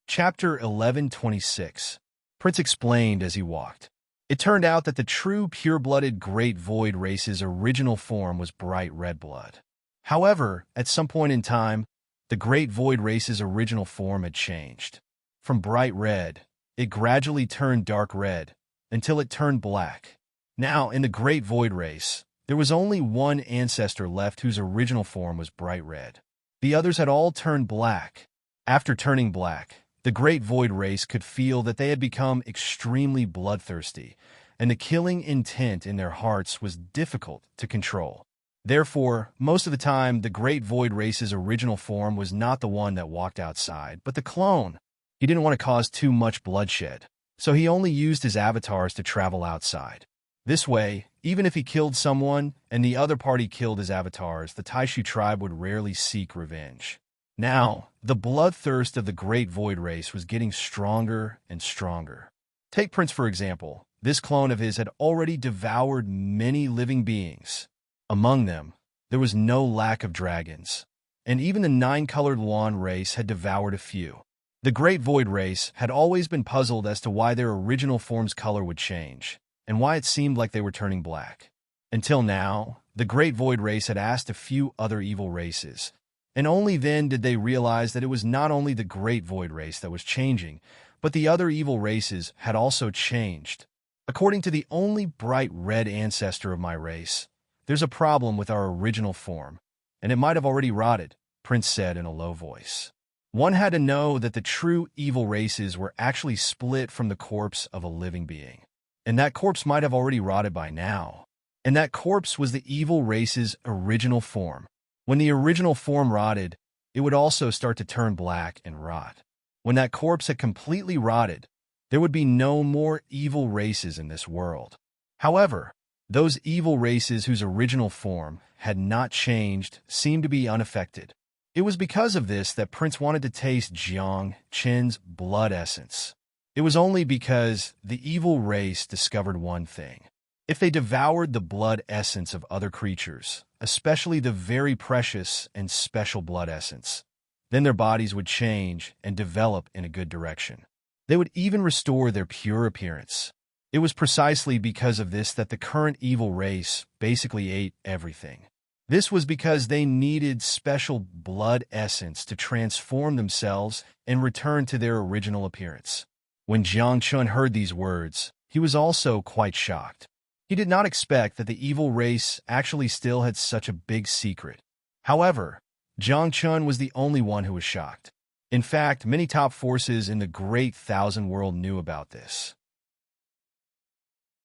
Chapter 11:26. Prince explained as he walked. It turned out that the true pure-blooded Great Void race's original form was bright red blood. However, at some point in time, the Great Void race's original form had changed. From bright red, it gradually turned dark red, until it turned black. Now, in the Great Void race, there was only one ancestor left whose original form was bright red. The others had all turned black. After turning black, the Great Void race could feel that they had become extremely bloodthirsty, and the killing intent in their hearts was difficult to control. Therefore, most of the time, the Great Void race's original form was not the one that walked outside, but the clone. He didn't want to cause too much bloodshed, so he only used his avatars to travel outside. This way, even if he killed someone and the other party killed his avatars, the Taishu tribe would rarely seek revenge. Now, the bloodthirst of the Great Void race was getting stronger and stronger. Take Prince for example. This clone of his had already devoured many living beings. Among them, there was no lack of dragons, and even the nine-colored Luan race had devoured a few. The Great Void race had always been puzzled as to why their original form's color would change, and why it seemed like they were turning black. Until now, the Great Void race had asked a few other evil races, and only then did they realize that it was not only the Great Void race that was changing, but the other evil races had also changed. According to the only bright red ancestor of my race, there's a problem with our original form, and it might have already rotted, Prince said in a low voice. One had to know that the true evil races were actually split from the corpse of a living being, and that corpse might have already rotted by now. And that corpse was the evil race's original form. When the original form rotted, it would also start to turn black and rot. When that corpse had completely rotted, there would be no more evil races in this world. However, those evil races whose original form had not changed seemed to be unaffected. It was because of this that Prince wanted to taste Jiang Chen's blood essence. It was only because the evil race discovered one thing. If they devoured the blood essence of other creatures, especially the very precious and special blood essence, then their bodies would change and develop in a good direction. They would even restore their pure appearance. It was precisely because of this that the current evil race basically ate everything. This was because they needed special blood essence to transform themselves and return to their original appearance. When Jiang Chun heard these words, he was also quite shocked. He did not expect that the evil race actually still had such a big secret. However, Jiang Chun was the only one who was shocked. In fact, many top forces in the Great Thousand World knew about this.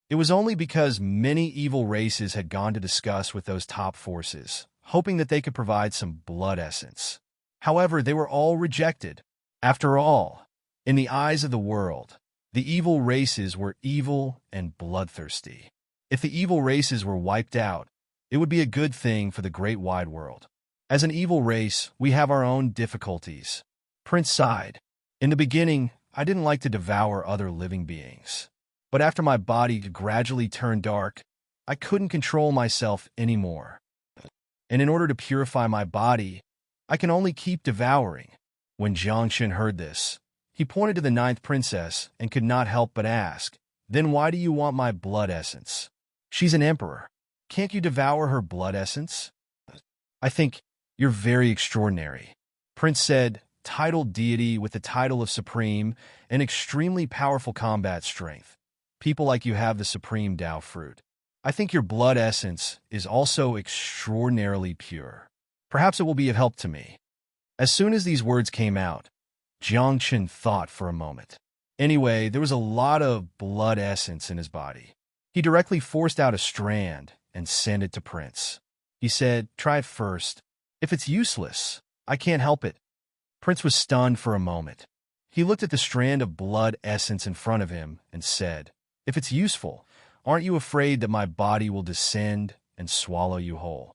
It was only because many evil races had gone to discuss with those top forces, hoping that they could provide some blood essence. However, they were all rejected. After all, in the eyes of the world, the evil races were evil and bloodthirsty. If the evil races were wiped out, it would be a good thing for the great wide world. As an evil race, we have our own difficulties. Prince sighed. In the beginning, I didn't like to devour other living beings. But after my body gradually turned dark, I couldn't control myself anymore. And in order to purify my body, I can only keep devouring. When Jiangchen heard this, he pointed to the ninth princess and could not help but ask, "Then why do you want my blood essence? She's an emperor. Can't you devour her blood essence?" "I think you're very extraordinary," Prince said, titled deity with the title of supreme and extremely powerful combat strength. People like you have the supreme Tao fruit. I think your blood essence is also extraordinarily pure. Perhaps it will be of help to me. As soon as these words came out, Jiangchen thought for a moment. Anyway, there was a lot of blood essence in his body. He directly forced out a strand and sent it to Prince. He said, "Try it first. If it's useless, I can't help it." Prince was stunned for a moment. He looked at the strand of blood essence in front of him and said, "If it's useful, aren't you afraid that my body will descend and swallow you whole?"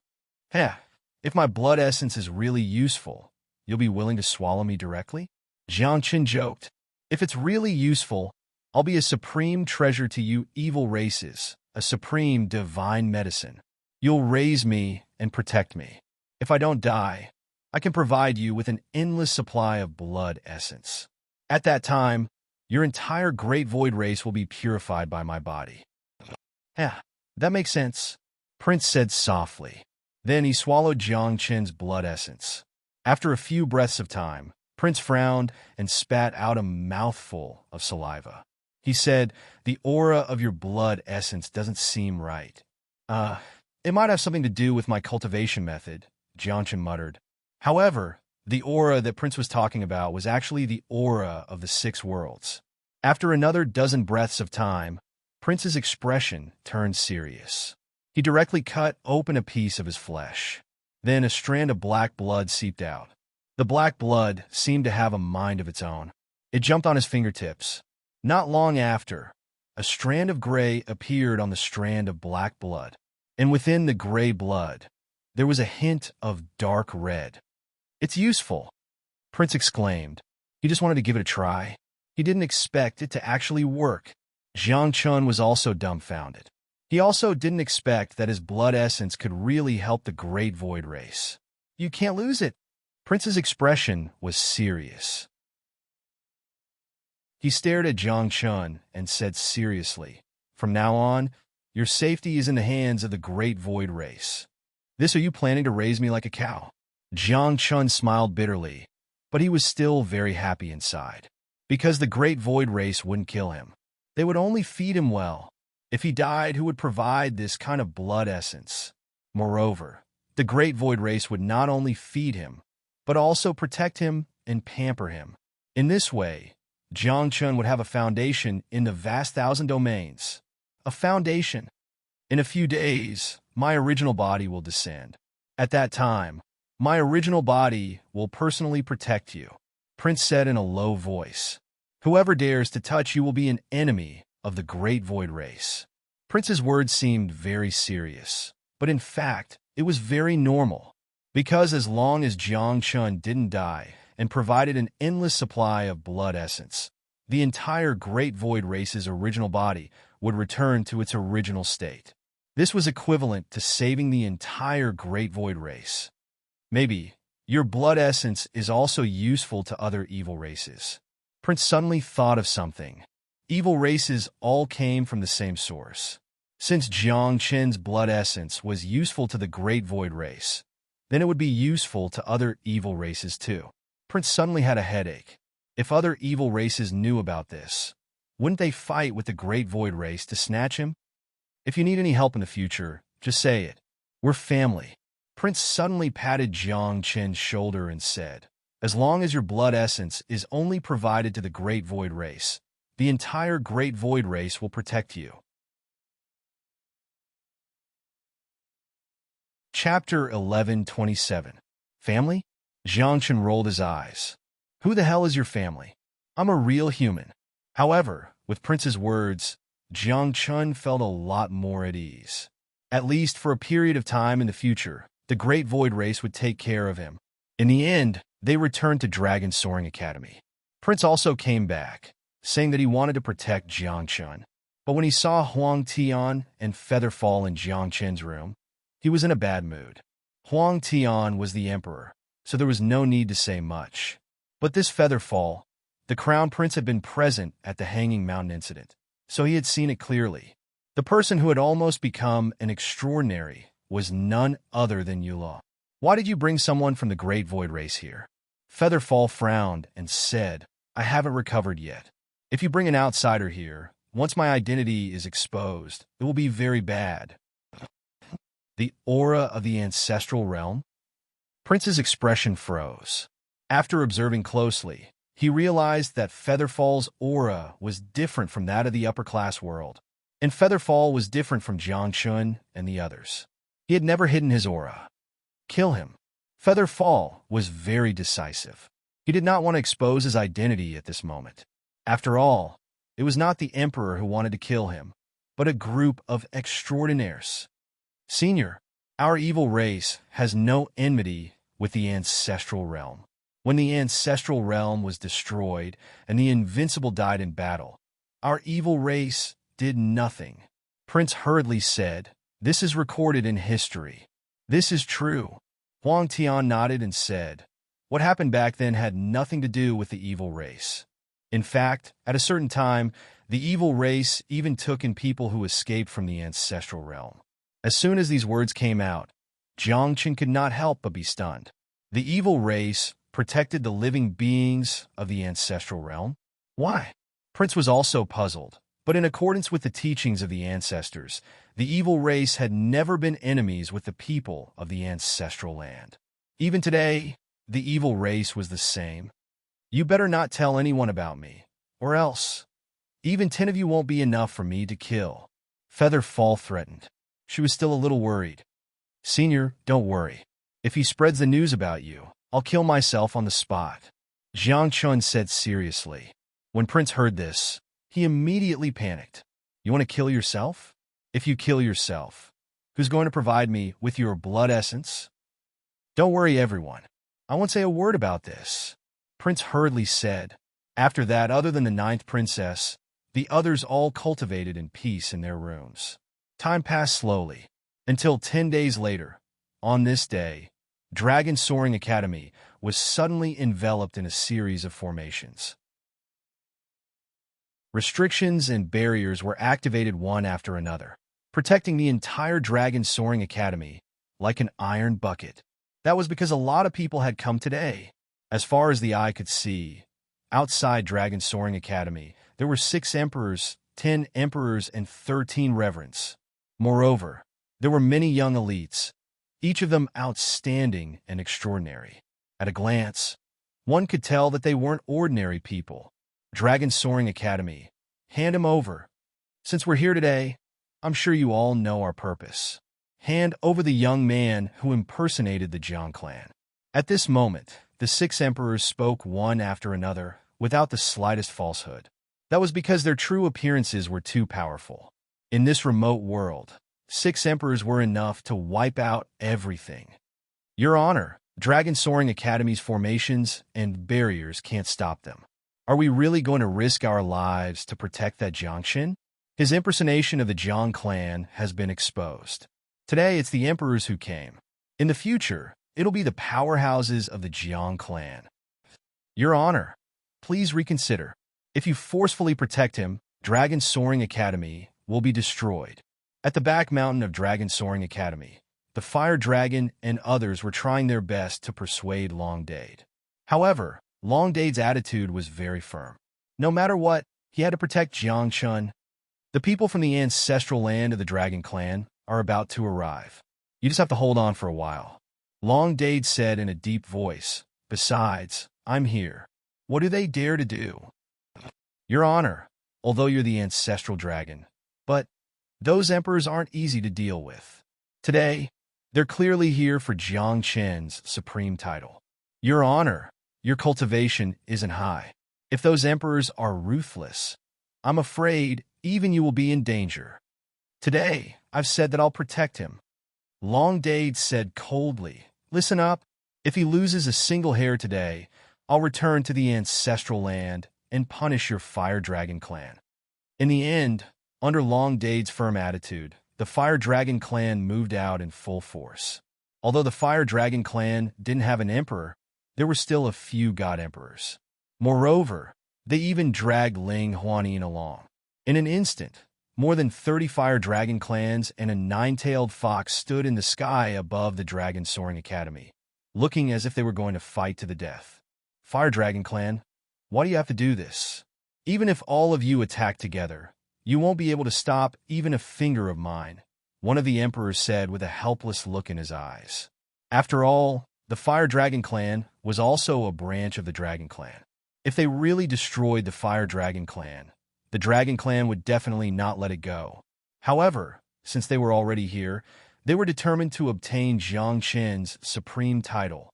"Heh, if my blood essence is really useful, you'll be willing to swallow me directly?" Jiangchen joked. "If it's really useful, I'll be a supreme treasure to you evil races, a supreme divine medicine. You'll raise me and protect me. If I don't die, I can provide you with an endless supply of blood essence. At that time, your entire great void race will be purified by my body." "Yeah, that makes sense," Prince said softly. Then he swallowed Jiangchen's blood essence. After a few breaths of time, Prince frowned and spat out a mouthful of saliva. He said, "The aura of your blood essence doesn't seem right." It might have something to do with my cultivation method," Jiangchen muttered. However, the aura that Prince was talking about was actually the aura of the 6 worlds. After another dozen breaths of time, Prince's expression turned serious. He directly cut open a piece of his flesh. Then a strand of black blood seeped out. The black blood seemed to have a mind of its own. It jumped on his fingertips. Not long after, a strand of gray appeared on the strand of black blood. And within the gray blood, there was a hint of dark red. "It's useful," Prince exclaimed. He just wanted to give it a try. He didn't expect it to actually work. Jiangchen was also dumbfounded. He also didn't expect that his blood essence could really help the Great Void race. "You can't lose it." Prince's expression was serious. He stared at Jiangchen and said seriously, "From now on, your safety is in the hands of the Great Void race. Are you planning to raise me like a cow?" Jiangchen smiled bitterly, but he was still very happy inside. Because the Great Void race wouldn't kill him. They would only feed him well. If he died, who would provide this kind of blood essence? Moreover, the Great Void race would not only feed him, but also protect him and pamper him. In this way, Jiangchen would have a foundation in the vast 1,000 domains. A foundation. In a few days, my original body will descend. At that time, my original body will personally protect you," Prince said in a low voice. "Whoever dares to touch you will be an enemy of the Great Void race." Prince's words seemed very serious, but in fact, it was very normal. Because as long as Jiangchen didn't die and provided an endless supply of blood essence, the entire Great Void race's original body would return to its original state. This was equivalent to saving the entire Great Void race. "Maybe your blood essence is also useful to other evil races." Prince suddenly thought of something. Evil races all came from the same source. Since Jiangchen's blood essence was useful to the Great Void race, then it would be useful to other evil races too. Prince suddenly had a headache. If other evil races knew about this, wouldn't they fight with the Great Void race to snatch him? "If you need any help in the future, just say it. We're family." Prince suddenly patted Jiangchen's shoulder and said, As long as your blood essence is only provided to the Great Void Race, the entire Great Void Race will protect you. Chapter 11:27. Family? Jiangchen rolled his eyes. Who the hell is your family? I'm a real human. However, with Prince's words, Jiangchen felt a lot more at ease. At least for a period of time in the future, the Great Void Race would take care of him. In the end, they returned to Dragon Soaring Academy. Prince also came back, saying that he wanted to protect Jiangchen. But when he saw Huang Tian and Featherfall in Jiangchen's room, he was in a bad mood. Huang Tian was the emperor, so there was no need to say much. But this Featherfall, the Crown Prince had been present at the Hanging Mountain incident, so he had seen it clearly. The person who had almost become an extraordinary was none other than Yulaw. Why did you bring someone from the Great Void Race here? Featherfall frowned and said, I haven't recovered yet. If you bring an outsider here, once my identity is exposed, it will be very bad. The aura of the ancestral realm? Prince's expression froze. After observing closely, he realized that Featherfall's aura was different from that of the upper-class world, and Featherfall was different from Jiangchen and the others. He had never hidden his aura. Kill him. Featherfall was very decisive. He did not want to expose his identity at this moment. After all, it was not the Emperor who wanted to kill him, but a group of extraordinaires. Senior, our evil race has no enmity with the ancestral realm. When the ancestral realm was destroyed and the invincible died in battle, our evil race did nothing. Prince hurriedly said, This is recorded in history. This is true. Huang Tian nodded and said, What happened back then had nothing to do with the evil race. In fact, at a certain time, the evil race even took in people who escaped from the ancestral realm. As soon as these words came out, Jiangchen could not help but be stunned. The evil race protected the living beings of the ancestral realm? Why? Prince was also puzzled, but in accordance with the teachings of the ancestors, the evil race had never been enemies with the people of the ancestral land. Even today, the evil race was the same. You better not tell anyone about me, or else. Even 10 of you won't be enough for me to kill. Featherfall threatened. She was still a little worried. Senior, don't worry. If he spreads the news about you, I'll kill myself on the spot. Jiangchen said seriously. When Prince heard this, he immediately panicked. You want to kill yourself? If you kill yourself, who's going to provide me with your blood essence? Don't worry, everyone. I won't say a word about this. Prince hurriedly said. After that, other than the 9th princess, the others all cultivated in peace in their rooms. Time passed slowly, until 10 days later, on this day, Dragon Soaring Academy was suddenly enveloped in a series of formations. Restrictions and barriers were activated one after another, protecting the entire Dragon Soaring Academy like an iron bucket. That was because a lot of people had come today. As far as the eye could see, outside Dragon Soaring Academy, there were 6 emperors, 10 emperors, and 13 reverends. Moreover, there were many young elites, each of them outstanding and extraordinary. At a glance, one could tell that they weren't ordinary people. Dragon Soaring Academy, hand him over. Since we're here today, I'm sure you all know our purpose. Hand over the young man who impersonated the Jiang clan. At this moment, the 6 emperors spoke one after another without the slightest falsehood. That was because their true appearances were too powerful. In this remote world, 6 emperors were enough to wipe out everything. Your Honor, Dragon Soaring Academy's formations and barriers can't stop them. Are we really going to risk our lives to protect that Jiangchen? His impersonation of the Jiang clan has been exposed. Today, it's the emperors who came. In the future, it'll be the powerhouses of the Jiang clan. Your Honor, please reconsider. If you forcefully protect him, Dragon Soaring Academy will be destroyed. At the back mountain of Dragon Soaring Academy, the Fire Dragon and others were trying their best to persuade Long Dade. However, Long Dade's attitude was very firm. No matter what, he had to protect Jiangchen. The people from the ancestral land of the Dragon Clan are about to arrive. You just have to hold on for a while. Long Dade said in a deep voice. Besides, I'm here. What do they dare to do? Your Honor, although you're the ancestral dragon, but those emperors aren't easy to deal with. Today, they're clearly here for Jiang Chen's supreme title. Your Honor, your cultivation isn't high. If those emperors are ruthless, I'm afraid even you will be in danger. Today, I've said that I'll protect him. Long Dade said coldly, listen up. If he loses a single hair today, I'll return to the ancestral land and punish your Fire Dragon clan. In the end, under Long Dade's firm attitude, the Fire Dragon clan moved out in full force. Although the Fire Dragon clan didn't have an emperor, there were still a few god emperors. Moreover, they even dragged Ling Huanin along. In an instant, more than 30 Fire Dragon clans and a nine-tailed fox stood in the sky above the Dragon Soaring Academy, looking as if they were going to fight to the death. Fire Dragon clan, why do you have to do this? Even if all of you attack together, you won't be able to stop even a finger of mine, one of the emperors said with a helpless look in his eyes. After all, the Fire Dragon clan was also a branch of the Dragon clan. If they really destroyed the Fire Dragon clan, the Dragon clan would definitely not let it go. However, since they were already here, they were determined to obtain Jiang Chen's supreme title.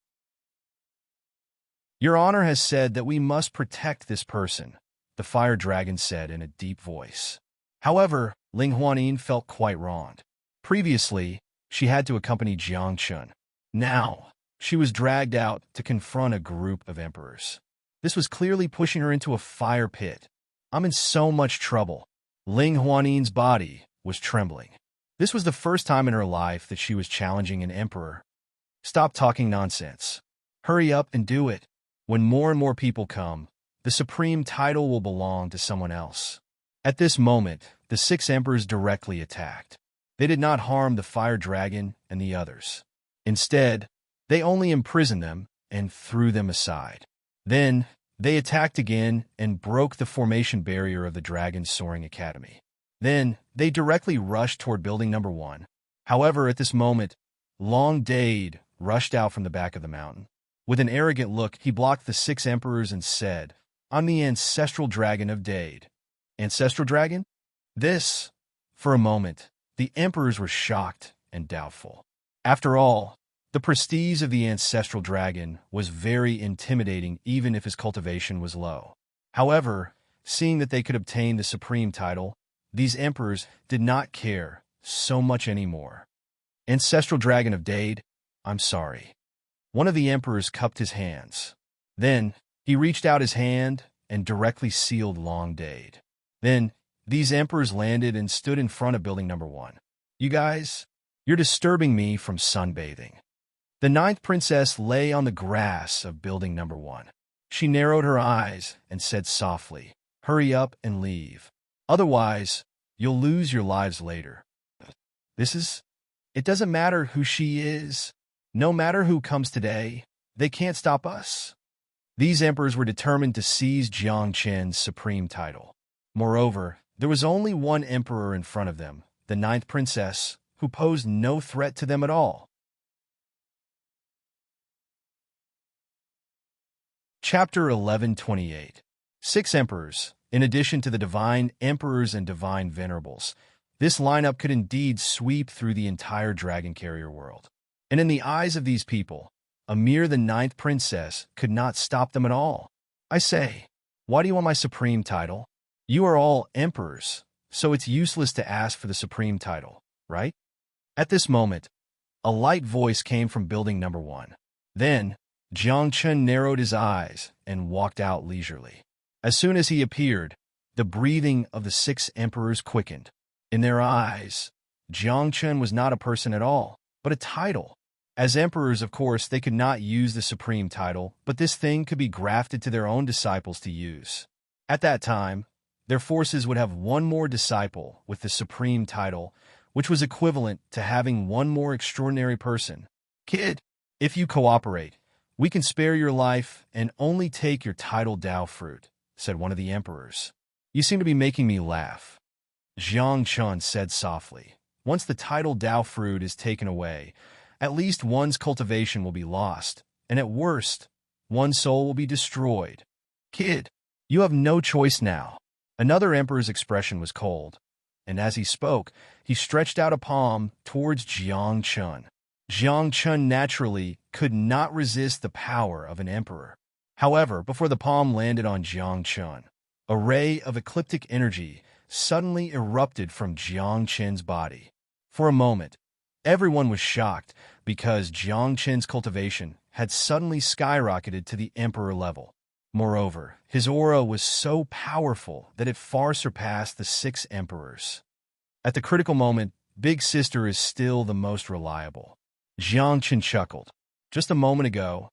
Your Honor has said that we must protect this person, the Fire Dragon said in a deep voice. However, Ling Huanin felt quite wronged. Previously, she had to accompany Jiang Chen. Now, she was dragged out to confront a group of emperors. This was clearly pushing her into a fire pit. I'm in so much trouble. Ling Huanin's body was trembling. This was the first time in her life that she was challenging an emperor. Stop talking nonsense. Hurry up and do it. When more and more people come, the supreme title will belong to someone else. At this moment, the 6 emperors directly attacked. They did not harm the Fire Dragon and the others. Instead, they only imprisoned them and threw them aside. Then, they attacked again and broke the formation barrier of the Dragon Soaring Academy. Then, they directly rushed toward building number 1. However, at this moment, Long Dade rushed out from the back of the mountain. With an arrogant look, he blocked the 6 emperors and said, I'm the ancestral dragon of Dade. Ancestral dragon? This? For a moment, the emperors were shocked and doubtful. After all, the prestige of the ancestral dragon was very intimidating even if his cultivation was low. However, seeing that they could obtain the supreme title, these emperors did not care so much anymore. Ancestral dragon of Dade, I'm sorry. One of the emperors cupped his hands. Then, he reached out his hand and directly sealed Long Dade. Then, these emperors landed and stood in front of building number 1. You guys, you're disturbing me from sunbathing. The 9th princess lay on the grass of building number 1. She narrowed her eyes and said softly, hurry up and leave. Otherwise, you'll lose your lives later. It doesn't matter who she is. No matter who comes today, they can't stop us. These emperors were determined to seize Jiang Chen's supreme title. Moreover, there was only one emperor in front of them, the 9th princess, who posed no threat to them at all. Chapter 1128. 6 emperors, in addition to the divine emperors and divine venerables. This lineup could indeed sweep through the entire dragon carrier world. And in the eyes of these people, Amir the 9th princess could not stop them at all. I say, why do you want my supreme title? You are all emperors, so it's useless to ask for the supreme title, right? At this moment, a light voice came from building number 1. Then, Jiang Chen narrowed his eyes and walked out leisurely. As soon as he appeared, the breathing of the 6 emperors quickened. In their eyes, Jiang Chen was not a person at all, but a title. As emperors, of course, they could not use the supreme title, but this thing could be grafted to their own disciples to use. At that time, their forces would have one more disciple with the supreme title, which was equivalent to having one more extraordinary person. Kid, if you cooperate, we can spare your life and only take your title Dao fruit, said one of the emperors. You seem to be making me laugh. Jiang Chen said softly. Once the title Dao fruit is taken away, at least one's cultivation will be lost, and at worst, one soul will be destroyed. Kid, you have no choice now. Another emperor's expression was cold, and as he spoke, he stretched out a palm towards Jiang Chun. Jiang Chun naturally could not resist the power of an emperor. However, before the palm landed on Jiang Chun, a ray of ecliptic energy suddenly erupted from Jiang Chun's body. For a moment, everyone was shocked because Jiang Chun's cultivation had suddenly skyrocketed to the emperor level. Moreover, his aura was so powerful that it far surpassed the 6 emperors. At the critical moment, Big Sister is still the most reliable. Jiang Chun chuckled. Just a moment ago,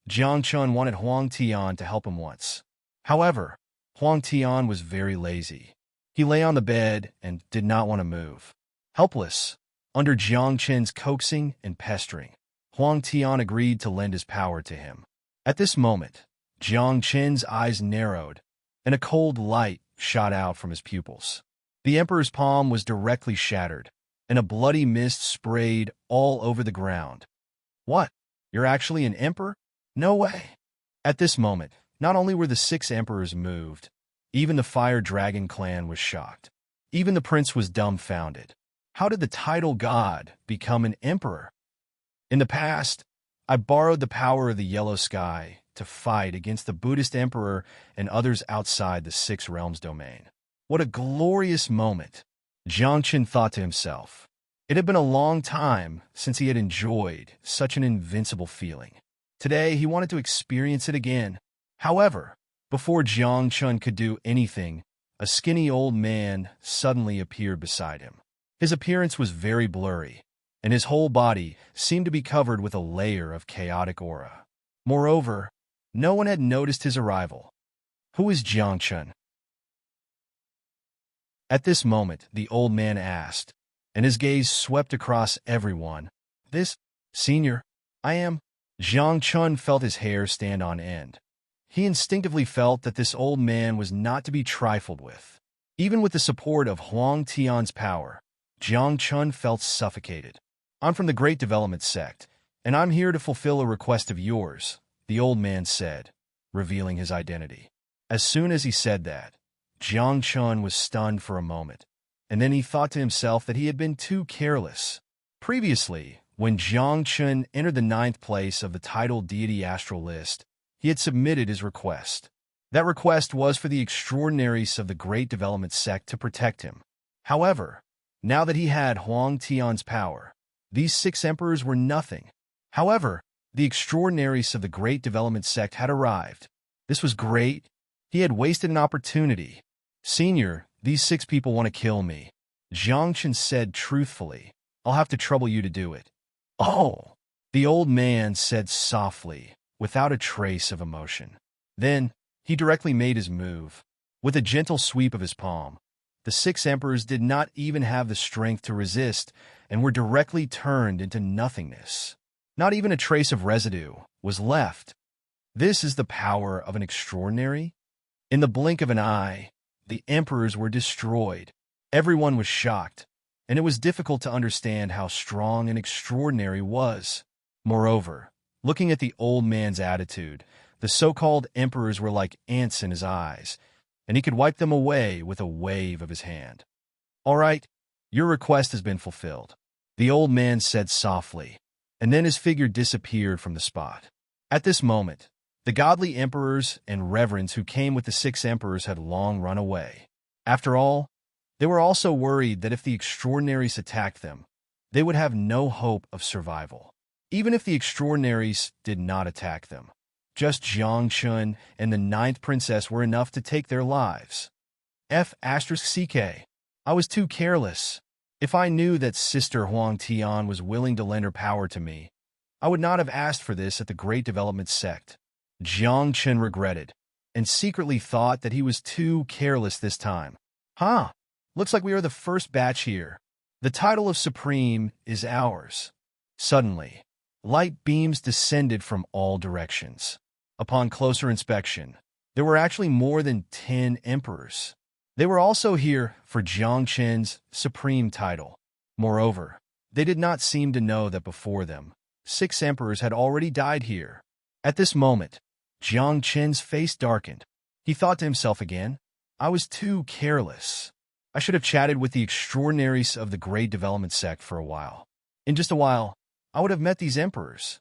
Jiang Chun wanted Huang Tian to help him once. However, Huang Tian was very lazy. He lay on the bed and did not want to move. Helpless, under Jiang Chun's coaxing and pestering, Huang Tian agreed to lend his power to him. At this moment, Jiang Chun's eyes narrowed, and a cold light shot out from his pupils. The emperor's palm was directly shattered, and a bloody mist sprayed all over the ground. What? You're actually an emperor? No way. At this moment, not only were the 6 emperors moved, even the Fire Dragon clan was shocked. Even the prince was dumbfounded. How did the title god become an emperor? In the past, I borrowed the power of the yellow sky to fight against the Buddhist emperor and others outside the 6 realms domain. What a glorious moment, Jiang Chun thought to himself. It had been a long time since he had enjoyed such an invincible feeling. Today, he wanted to experience it again. However, before Jiang Chun could do anything, a skinny old man suddenly appeared beside him. His appearance was very blurry, and his whole body seemed to be covered with a layer of chaotic aura. Moreover, no one had noticed his arrival. Who is Jiang Chun? At this moment, the old man asked, and his gaze swept across everyone. This, senior, I am. Jiang Chun felt his hair stand on end. He instinctively felt that this old man was not to be trifled with. Even with the support of Huang Tian's power, Jiang Chun felt suffocated. I'm from the Great Development Sect, and I'm here to fulfill a request of yours, the old man said, revealing his identity. As soon as he said that, Jiang Chun was stunned for a moment, and then he thought to himself that he had been too careless. Previously, when Jiang Chun entered the 9th place of the titled deity astral list, he had submitted his request. That request was for the extraordinaries of the Great Development Sect to protect him. However, now that he had Huang Tian's power, these 6 emperors were nothing. However, the extraordinaries of the Great Development Sect had arrived. This was great. He had wasted an opportunity. Senior, these 6 people want to kill me. Jiang Chun said truthfully. I'll have to trouble you to do it. Oh, the old man said softly, without a trace of emotion. Then, he directly made his move. With a gentle sweep of his palm, the 6 emperors did not even have the strength to resist and were directly turned into nothingness. Not even a trace of residue was left. This is the power of an extraordinary? In the blink of an eye, the emperors were destroyed. Everyone was shocked, and it was difficult to understand how strong and extraordinary was. Moreover, looking at the old man's attitude, the so-called emperors were like ants in his eyes, and he could wipe them away with a wave of his hand. All right, your request has been fulfilled, the old man said softly, and then his figure disappeared from the spot. At this moment, the godly emperors and reverends who came with the 6 emperors had long run away. After all, they were also worried that if the extraordinaries attacked them, they would have no hope of survival. Even if the extraordinaries did not attack them, just Jiang Chun and the 9th princess were enough to take their lives. F***CK. I was too careless. If I knew that Sister Huang Tian was willing to lend her power to me, I would not have asked for this at the Great Development Sect. Jiang Chun regretted, and secretly thought that he was too careless this time. Huh, looks like we are the first batch here. The title of Supreme is ours. Suddenly, light beams descended from all directions. Upon closer inspection, there were actually more than 10 emperors. They were also here for Jiang Chun's supreme title. Moreover, they did not seem to know that before them, 6 emperors had already died here. At this moment, Jiang Chen's face darkened. He thought to himself again, I was too careless. I should have chatted with the extraordinaries of the Great Development Sect for a while. In just a while, I would have met these emperors.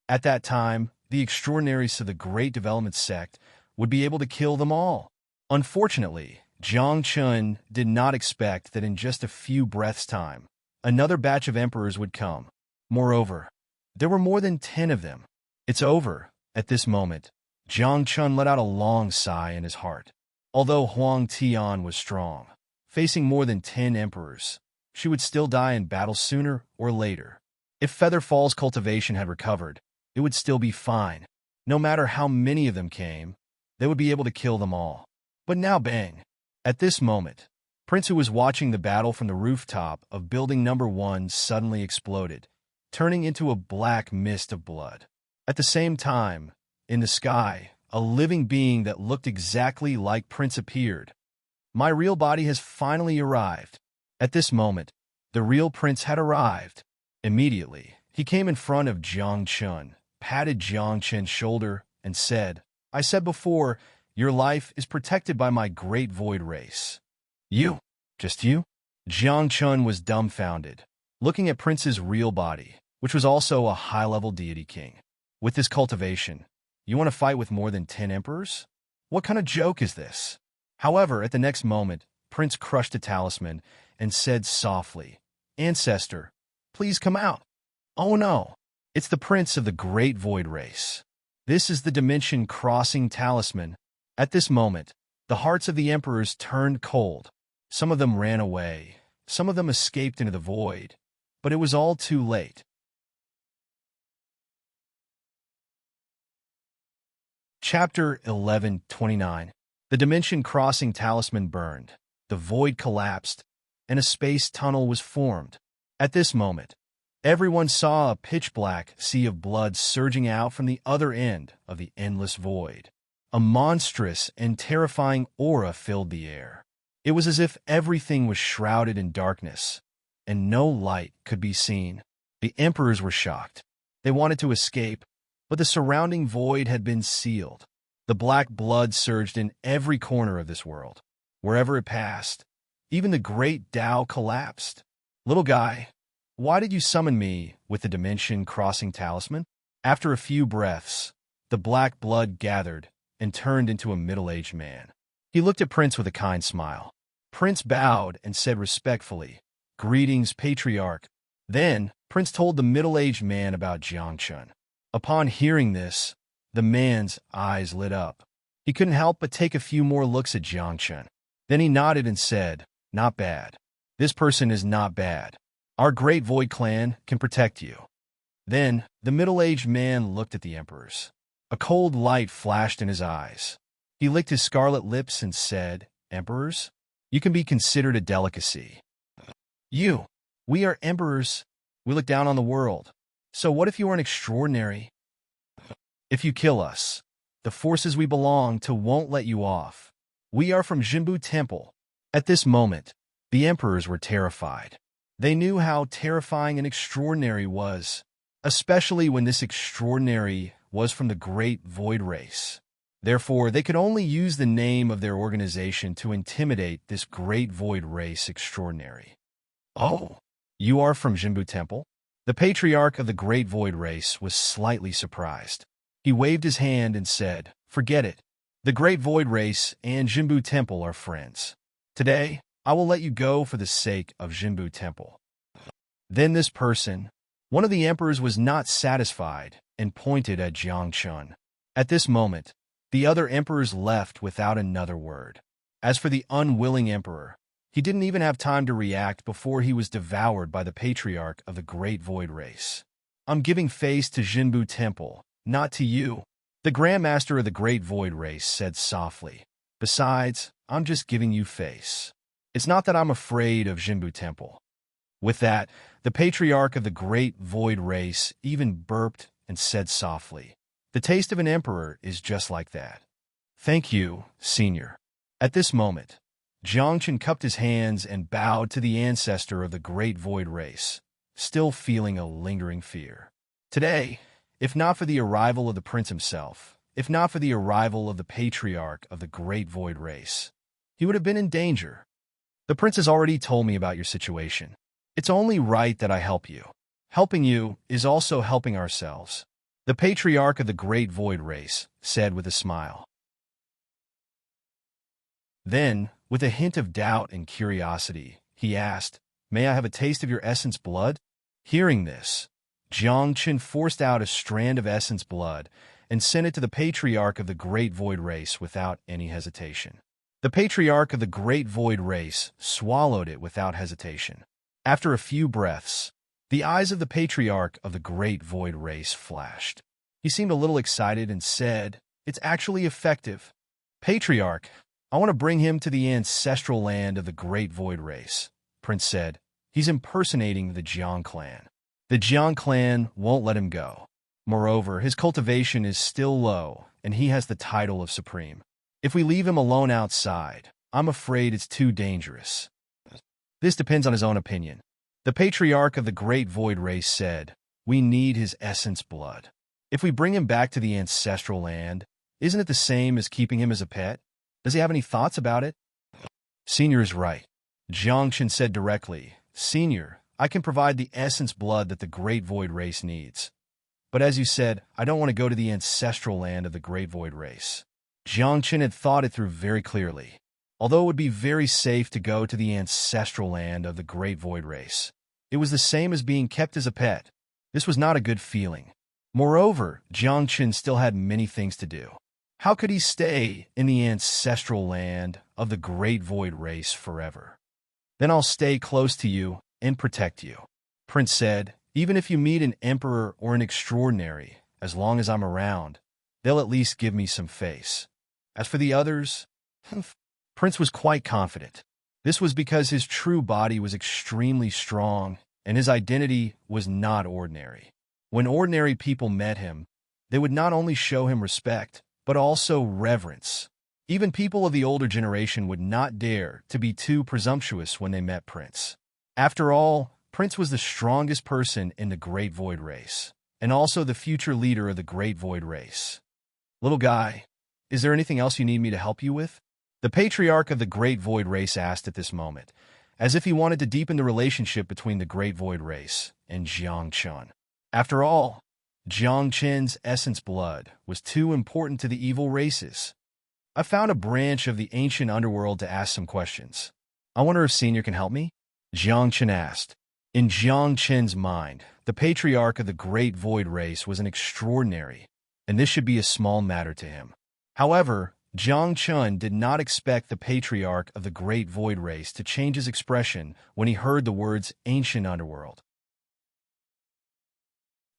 At that time, the extraordinaries of the Great Development Sect would be able to kill them all. Unfortunately, Jiang Chen did not expect that in just a few breaths' time, another batch of emperors would come. Moreover, there were more than 10 of them. It's over. At this moment, Jiang Chen let out a long sigh in his heart. Although Huang Tian was strong, facing more than 10 emperors, she would still die in battle sooner or later. If Feather Fall's cultivation had recovered, it would still be fine. No matter how many of them came, they would be able to kill them all. But now bang! At this moment, Prince, who was watching the battle from the rooftop of building number 1, suddenly exploded, turning into a black mist of blood. At the same time, in the sky, a living being that looked exactly like Prince appeared. My real body has finally arrived. At this moment, the real Prince had arrived. Immediately, he came in front of Jiang Chen, patted Jiang Chen's shoulder, and said, I said before, your life is protected by my great void race. You? Just you? Jiang Chen was dumbfounded, looking at Prince's real body, which was also a high-level deity king. With this cultivation, you want to fight with more than 10 emperors? What kind of joke is this? However, at the next moment, Prince crushed a talisman and said softly, Ancestor, please come out. Oh no, it's the Prince of the Great Void Race. This is the dimension-crossing talisman. At this moment, the hearts of the emperors turned cold. Some of them ran away, some of them escaped into the void, but it was all too late. Chapter 11:29. The dimension-crossing talisman burned, the void collapsed, and a space tunnel was formed. At this moment, everyone saw a pitch-black sea of blood surging out from the other end of the endless void. A monstrous and terrifying aura filled the air. It was as if everything was shrouded in darkness, and no light could be seen. The emperors were shocked. They wanted to escape, but the surrounding void had been sealed. The black blood surged in every corner of this world. Wherever it passed, even the great Tao collapsed. Little guy, why did you summon me with the dimension-crossing talisman? After a few breaths, the black blood gathered and turned into a middle-aged man. He looked at Prince with a kind smile. Prince bowed and said respectfully, Greetings, Patriarch. Then, Prince told the middle-aged man about Jiang Chen. Upon hearing this, the man's eyes lit up. He couldn't help but take a few more looks at Jiang Chen. Then he nodded and said, Not bad. This person is not bad. Our great Void clan can protect you. Then, the middle-aged man looked at the emperors. A cold light flashed in his eyes. He licked his scarlet lips and said, Emperors, you can be considered a delicacy. We are emperors. We look down on the world. So what if you are an extraordinary? If you kill us, the forces we belong to won't let you off. We are from Jinbu Temple. At this moment, the emperors were terrified. They knew how terrifying an extraordinary was, especially when this extraordinary was from the Great Void Race. Therefore, they could only use the name of their organization to intimidate this Great Void Race extraordinary. Oh, you are from Jinbu Temple? The patriarch of the Great Void Race was slightly surprised. He waved his hand and said, Forget it. The Great Void Race and Jinbu Temple are friends. Today, I will let you go for the sake of Jinbu Temple. Then this person, one of the emperors, was not satisfied and pointed at Jiang Chen. At this moment, the other emperors left without another word. As for the unwilling emperor, he didn't even have time to react before he was devoured by the patriarch of the Great Void Race. I'm giving face to Jinbu Temple, not to you. The Grandmaster of the Great Void Race said softly. Besides, I'm just giving you face. It's not that I'm afraid of Jinbu Temple. With that, the patriarch of the Great Void Race even burped and said softly, The taste of an emperor is just like that. Thank you, Senior. At this moment, Jiang Chen cupped his hands and bowed to the ancestor of the Great Void Race, still feeling a lingering fear. Today, If not for the arrival of the prince himself, if not for the arrival of the patriarch of the great void race, he would have been in danger. The prince has already told me about your situation. It's only right that I help you. Helping you is also helping ourselves, the patriarch of the great void race said with a smile. Then, with a hint of doubt and curiosity, he asked, "May I have a taste of your essence blood?" Hearing this, Jiang Qin forced out a strand of essence blood and sent it to the patriarch of the great void race without any hesitation. The patriarch of the great void race swallowed it without hesitation. After a few breaths, the eyes of the patriarch of the great void race flashed. He seemed a little excited and said, "It's actually effective. Patriarch, I want to bring him to the ancestral land of the great void race," Prince said. "He's impersonating the Jiang clan. The Jiang clan won't let him go. Moreover, his cultivation is still low, and he has the title of supreme. If we leave him alone outside, I'm afraid it's too dangerous." This depends on his own opinion. The patriarch of the great void race said, "We need his essence blood. If we bring him back to the ancestral land, isn't it the same as keeping him as a pet? Does he have any thoughts about it?" "Senior is right," Jiang Qin said directly. "Senior, I can provide the essence blood that the great void race needs. But as you said, I don't want to go to the ancestral land of the great void race." Jiang Qin had thought it through very clearly. Although it would be very safe to go to the ancestral land of the great void race, it was the same as being kept as a pet. This was not a good feeling. Moreover, Jiang Qin still had many things to do. How could he stay in the ancestral land of the great void race forever? "Then I'll stay close to you and protect you," Prince said. "Even if you meet an emperor or an extraordinary, as long as I'm around, they'll at least give me some face. As for the others..." Prince was quite confident. This was because his true body was extremely strong, and his identity was not ordinary. When ordinary people met him, they would not only show him respect, but also reverence. Even people of the older generation would not dare to be too presumptuous when they met Prince. After all, Prince was the strongest person in the Great Void Race, and also the future leader of the Great Void Race. "Little guy, is there anything else you need me to help you with?" The patriarch of the Great Void Race asked at this moment, as if he wanted to deepen the relationship between the Great Void Race and Jiang Qin. After all, Jiang Qin's essence blood was too important to the evil races. "I found a branch of the ancient underworld to ask some questions. I wonder if Senior can help me?" Jiang Qin asked. In Jiang Qin's mind, the patriarch of the Great Void Race was an extraordinary, and this should be a small matter to him. However, Jiang Qin did not expect the patriarch of the Great Void Race to change his expression when he heard the words ancient underworld.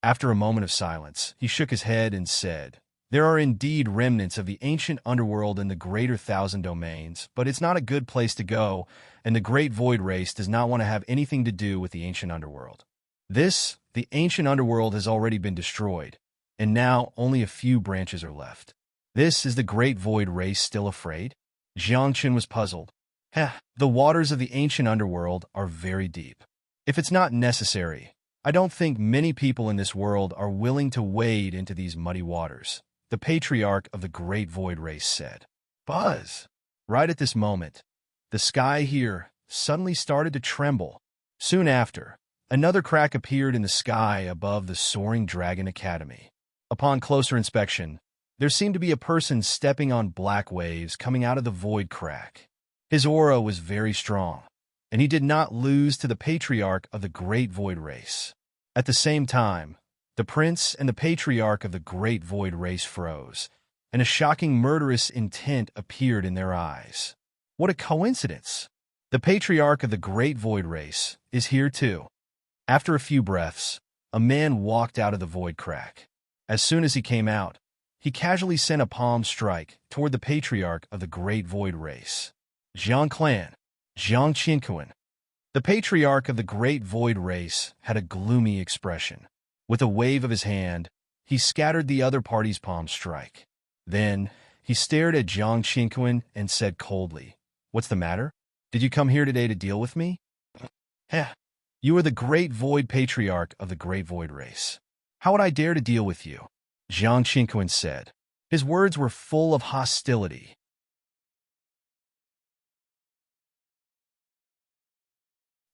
After a moment of silence, he shook his head and said, "There are indeed remnants of the ancient underworld in the greater thousand domains, but it's not a good place to go, and the Great Void Race does not want to have anything to do with the ancient underworld. The ancient underworld has already been destroyed, and now only a few branches are left. Is the Great Void Race still afraid?" Jiang Qin was puzzled. The waters of the ancient underworld are very deep. If it's not necessary, I don't think many people in this world are willing to wade into these muddy waters, the patriarch of the Great Void Race said. Buzz! Right at this moment, the sky here suddenly started to tremble. Soon after, another crack appeared in the sky above the soaring Dragon Academy. Upon closer inspection, there seemed to be a person stepping on black waves coming out of the void crack. His aura was very strong, and he did not lose to the patriarch of the Great Void Race. At the same time, the prince and the patriarch of the Great Void Race froze, and a shocking murderous intent appeared in their eyes. What a coincidence! The patriarch of the Great Void Race is here too. After a few breaths, a man walked out of the void crack. As soon as he came out, he casually sent a palm strike toward the patriarch of the Great Void Race. Jiang Clan, Jiang Qinquan. The patriarch of the Great Void Race had a gloomy expression. With a wave of his hand, he scattered the other party's palm strike. Then, he stared at Jiang Qinquan and said coldly, "What's the matter? Did you come here today to deal with me?" You are the Great Void Patriarch of the Great Void Race. How would I dare to deal with you? Jiang Qingquan said. His words were full of hostility.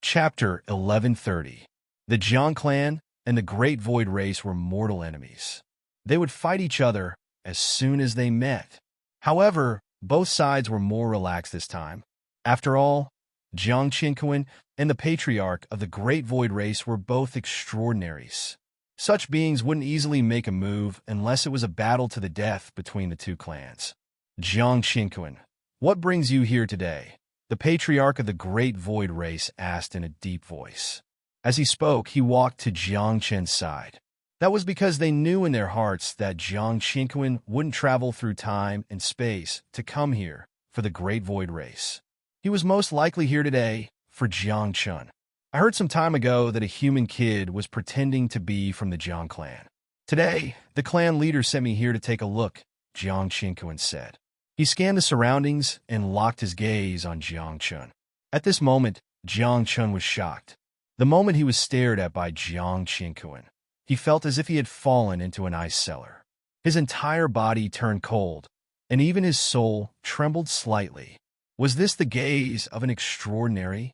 Chapter 1130. The Jiang clan and the Great Void Race were mortal enemies. They would fight each other as soon as they met. However, both sides were more relaxed this time. After all, Jiang Qingquan and the patriarch of the Great Void Race were both extraordinaries. Such beings wouldn't easily make a move unless it was a battle to the death between the two clans. Jiang Qingquan, what brings you here today? The patriarch of the Great Void Race asked in a deep voice. As he spoke, he walked to Jiang Chen's side. That was because they knew in their hearts that Jiang Qingquan wouldn't travel through time and space to come here for the Great Void Race. He was most likely here today for Jiang Chun. I heard some time ago that a human kid was pretending to be from the Jiang clan. Today, the clan leader sent me here to take a look, Jiang Qingquan said. He scanned the surroundings and locked his gaze on Jiang Chun. At this moment, Jiang Chun was shocked. The moment he was stared at by Jiang Qingquan, he felt as if he had fallen into an ice cellar. His entire body turned cold, and even his soul trembled slightly. Was this the gaze of an extraordinary?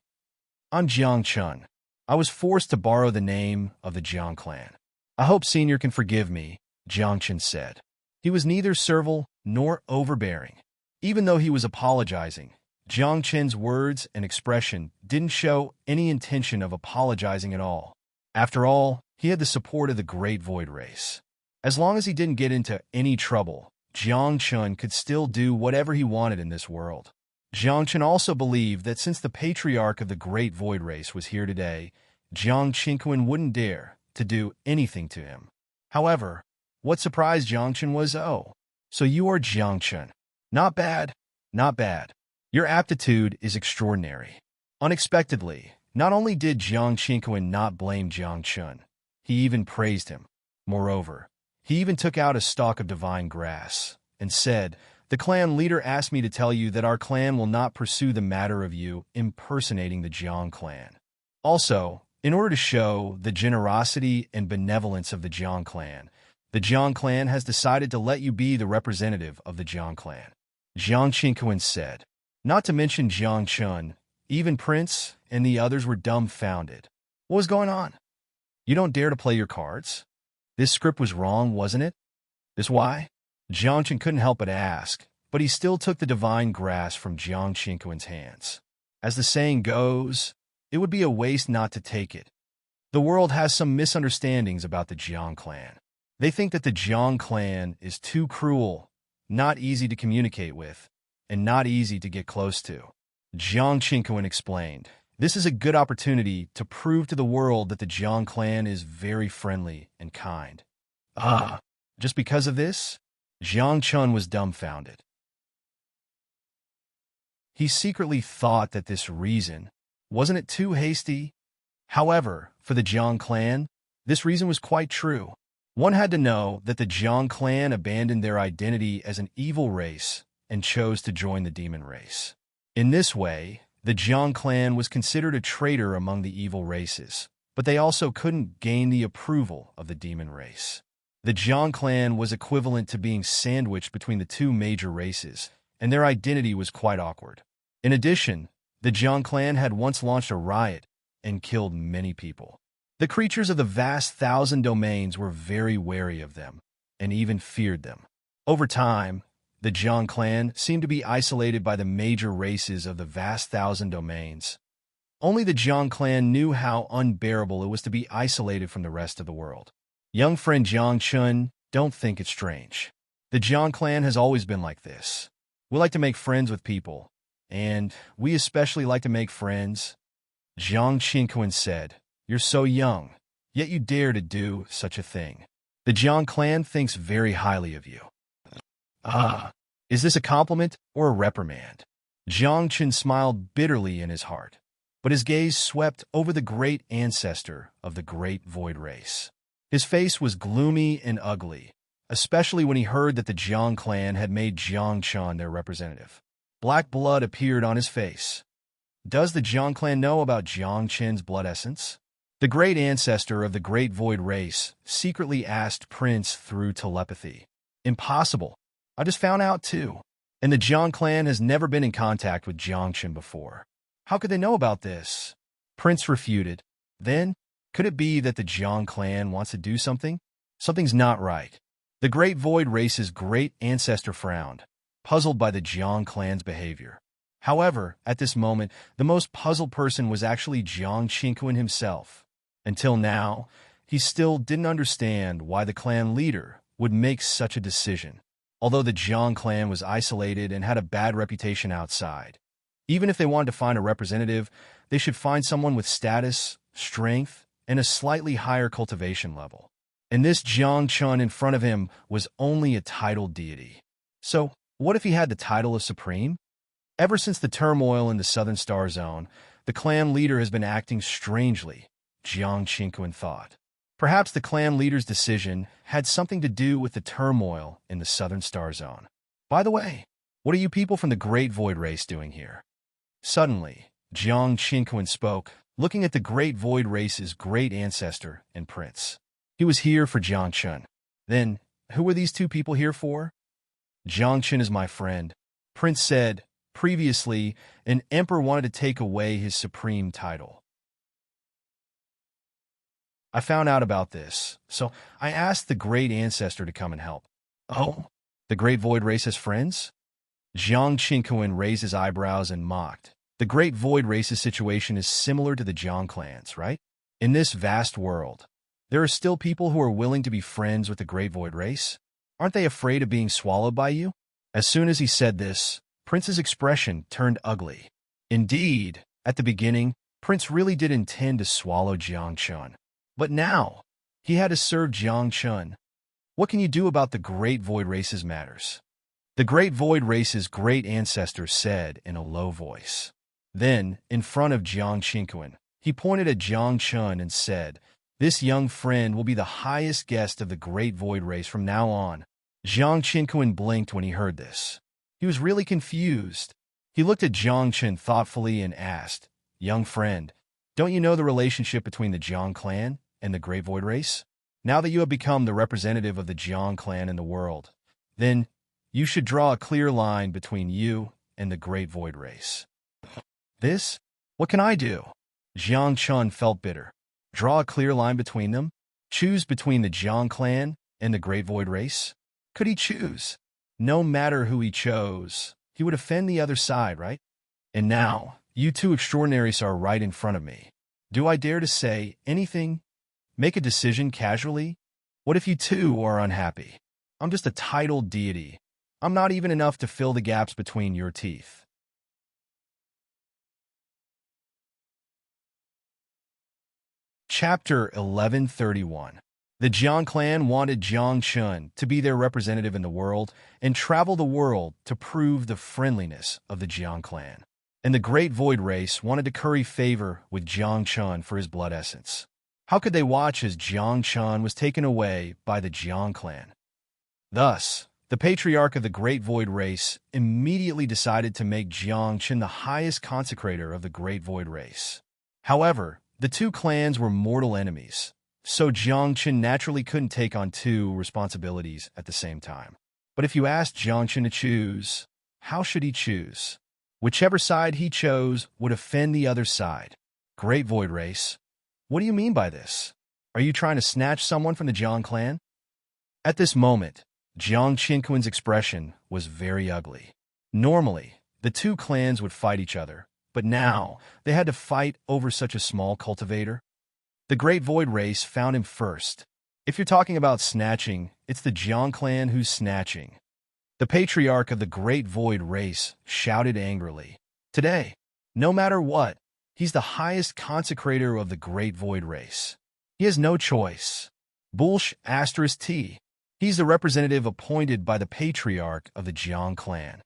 I'm Jiang Chun. I was forced to borrow the name of the Jiang clan. I hope Senior can forgive me, Jiang Chun said. He was neither servile nor overbearing. Even though he was apologizing, Jiang Chen's words and expression didn't show any intention of apologizing at all. After all, he had the support of the Great Void Race. As long as he didn't get into any trouble, Jiang Chun could still do whatever he wanted in this world. Jiang Chun also believed that since the patriarch of the Great Void Race was here today, Jiang Qingquan wouldn't dare to do anything to him. However, what surprised Jiang Chun was, oh, so you are Jiang Chun. Not bad, not bad. Your aptitude is extraordinary. Unexpectedly, not only did Jiang Qingquan not blame Jiang Chun, he even praised him. Moreover, he even took out a stalk of divine grass and said, the clan leader asked me to tell you that our clan will not pursue the matter of you impersonating the Jiang clan. Also, in order to show the generosity and benevolence of the Jiang clan, the Jiang clan has decided to let you be the representative of the Jiang clan. Jiang Qingquan said. Not to mention Jiang Chun, even Prince and the others were dumbfounded. What was going on? You don't dare to play your cards? This script was wrong, wasn't it? This why? Jiang Chun couldn't help but ask, but he still took the divine grass from Jiang Qingquan's hands. As the saying goes, it would be a waste not to take it. The world has some misunderstandings about the Jiang clan. They think that the Jiang clan is too cruel, not easy to communicate with, and not easy to get close to. Jiang Qingquan explained, this is a good opportunity to prove to the world that the Jiang clan is very friendly and kind. Just because of this? Jiang Chun was dumbfounded. He secretly thought that this reason, wasn't it too hasty? However, for the Jiang clan, this reason was quite true. One had to know that the Jiang clan abandoned their identity as an evil race and chose to join the demon race. In this way, the Jiang clan was considered a traitor among the evil races, but they also couldn't gain the approval of the demon race. The Jiang clan was equivalent to being sandwiched between the two major races, and their identity was quite awkward. In addition, the Jiang clan had once launched a riot and killed many people. The creatures of the vast 1,000 domains were very wary of them, and even feared them. Over time, the Jiang clan seemed to be isolated by the major races of the vast 1,000 domains. Only the Jiang clan knew how unbearable it was to be isolated from the rest of the world. Young friend Jiang Chun, don't think it's strange. The Jiang clan has always been like this. We like to make friends with people, and we especially like to make friends. Jiang Qingquan said, you're so young, yet you dare to do such a thing. The Jiang clan thinks very highly of you. Is this a compliment or a reprimand? Jiang Chun smiled bitterly in his heart, but his gaze swept over the great ancestor of the Great Void Race. His face was gloomy and ugly, especially when he heard that the Jiang clan had made Jiang Chun their representative. Black blood appeared on his face. Does the Jiang clan know about Jiang Chen's blood essence? The great ancestor of the great void race secretly asked Prince through telepathy. Impossible. I just found out too. And the Jiang clan has never been in contact with Jiangchen before. How could they know about this? Prince refuted. Then, could it be that the Jiang clan wants to do something? Something's not right. The great void race's great ancestor frowned, puzzled by the Jiang clan's behavior. However, at this moment, the most puzzled person was actually Jiang Qingquan himself. Until now, he still didn't understand why the clan leader would make such a decision, although the Jiang clan was isolated and had a bad reputation outside. Even if they wanted to find a representative, they should find someone with status, strength, and a slightly higher cultivation level. And this Jiang Chun in front of him was only a titled deity. So, what if he had the title of Supreme? Ever since the turmoil in the Southern Star Zone, the clan leader has been acting strangely, Jiang Qingquan thought. Perhaps the clan leader's decision had something to do with the turmoil in the Southern Star Zone. By the way, what are you people from the Great Void Race doing here? Suddenly, Jiang Qingquan spoke, looking at the Great Void Race's great ancestor and prince. He was here for Jiangchen. Then, who were these two people here for? Jiangchen is my friend. Prince said, previously, an emperor wanted to take away his supreme title. I found out about this, so I asked the great ancestor to come and help. Oh, the Great Void Race has friends? Jiang Qingquan raised his eyebrows and mocked. The Great Void Race's situation is similar to the Jiang clans, right? In this vast world, there are still people who are willing to be friends with the Great Void Race. Aren't they afraid of being swallowed by you? As soon as he said this, Prince's expression turned ugly. Indeed, at the beginning, Prince really did intend to swallow Jiang Chun. But now, he had to serve Jiang Chun. What can you do about the Great Void Race's matters? The Great Void Race's great ancestor said in a low voice. Then, in front of Jiang Qingquan, he pointed at Jiang Chun and said, "This young friend will be the highest guest of the Great Void Race from now on." Jiang Qingquan blinked when he heard this. He was really confused. He looked at Jiang Chen thoughtfully and asked, "Young friend, don't you know the relationship between the Jiang clan and the Great Void Race? Now that you have become the representative of the Jiang clan in the world, then you should draw a clear line between you and the Great Void Race." This? What can I do? Jiang Chun felt bitter. Draw a clear line between them? Choose between the Jiang clan and the Great Void Race? Could he choose? No matter who he chose, he would offend the other side, right? And now, you two extraordinaries are right in front of me. Do I dare to say anything? Make a decision casually? What if you two are unhappy? I'm just a titled deity. I'm not even enough to fill the gaps between your teeth. Chapter 1131. The Jiang clan wanted Jiang Chun to be their representative in the world and travel the world to prove the friendliness of the Jiang clan. And the Great Void Race wanted to curry favor with Jiang Chun for his blood essence. How could they watch as Jiang Chun was taken away by the Jiang clan? Thus, the patriarch of the Great Void Race immediately decided to make Jiang Chun the highest consecrator of the Great Void Race. However, the two clans were mortal enemies, so Jiang Chun naturally couldn't take on two responsibilities at the same time. But if you asked Jiang Chun to choose, how should he choose? Whichever side he chose would offend the other side. Great Void Race, what do you mean by this? Are you trying to snatch someone from the Jiang clan? At this moment, Jiang Qingquan's expression was very ugly. Normally, the two clans would fight each other, but now they had to fight over such a small cultivator. The Great Void Race found him first. If you're talking about snatching, it's the Jiang clan who's snatching. The patriarch of the Great Void Race shouted angrily. Today, no matter what, he's the highest consecrator of the Great Void Race. He has no choice. Bullsh ***. He's the representative appointed by the patriarch of the Jiang clan.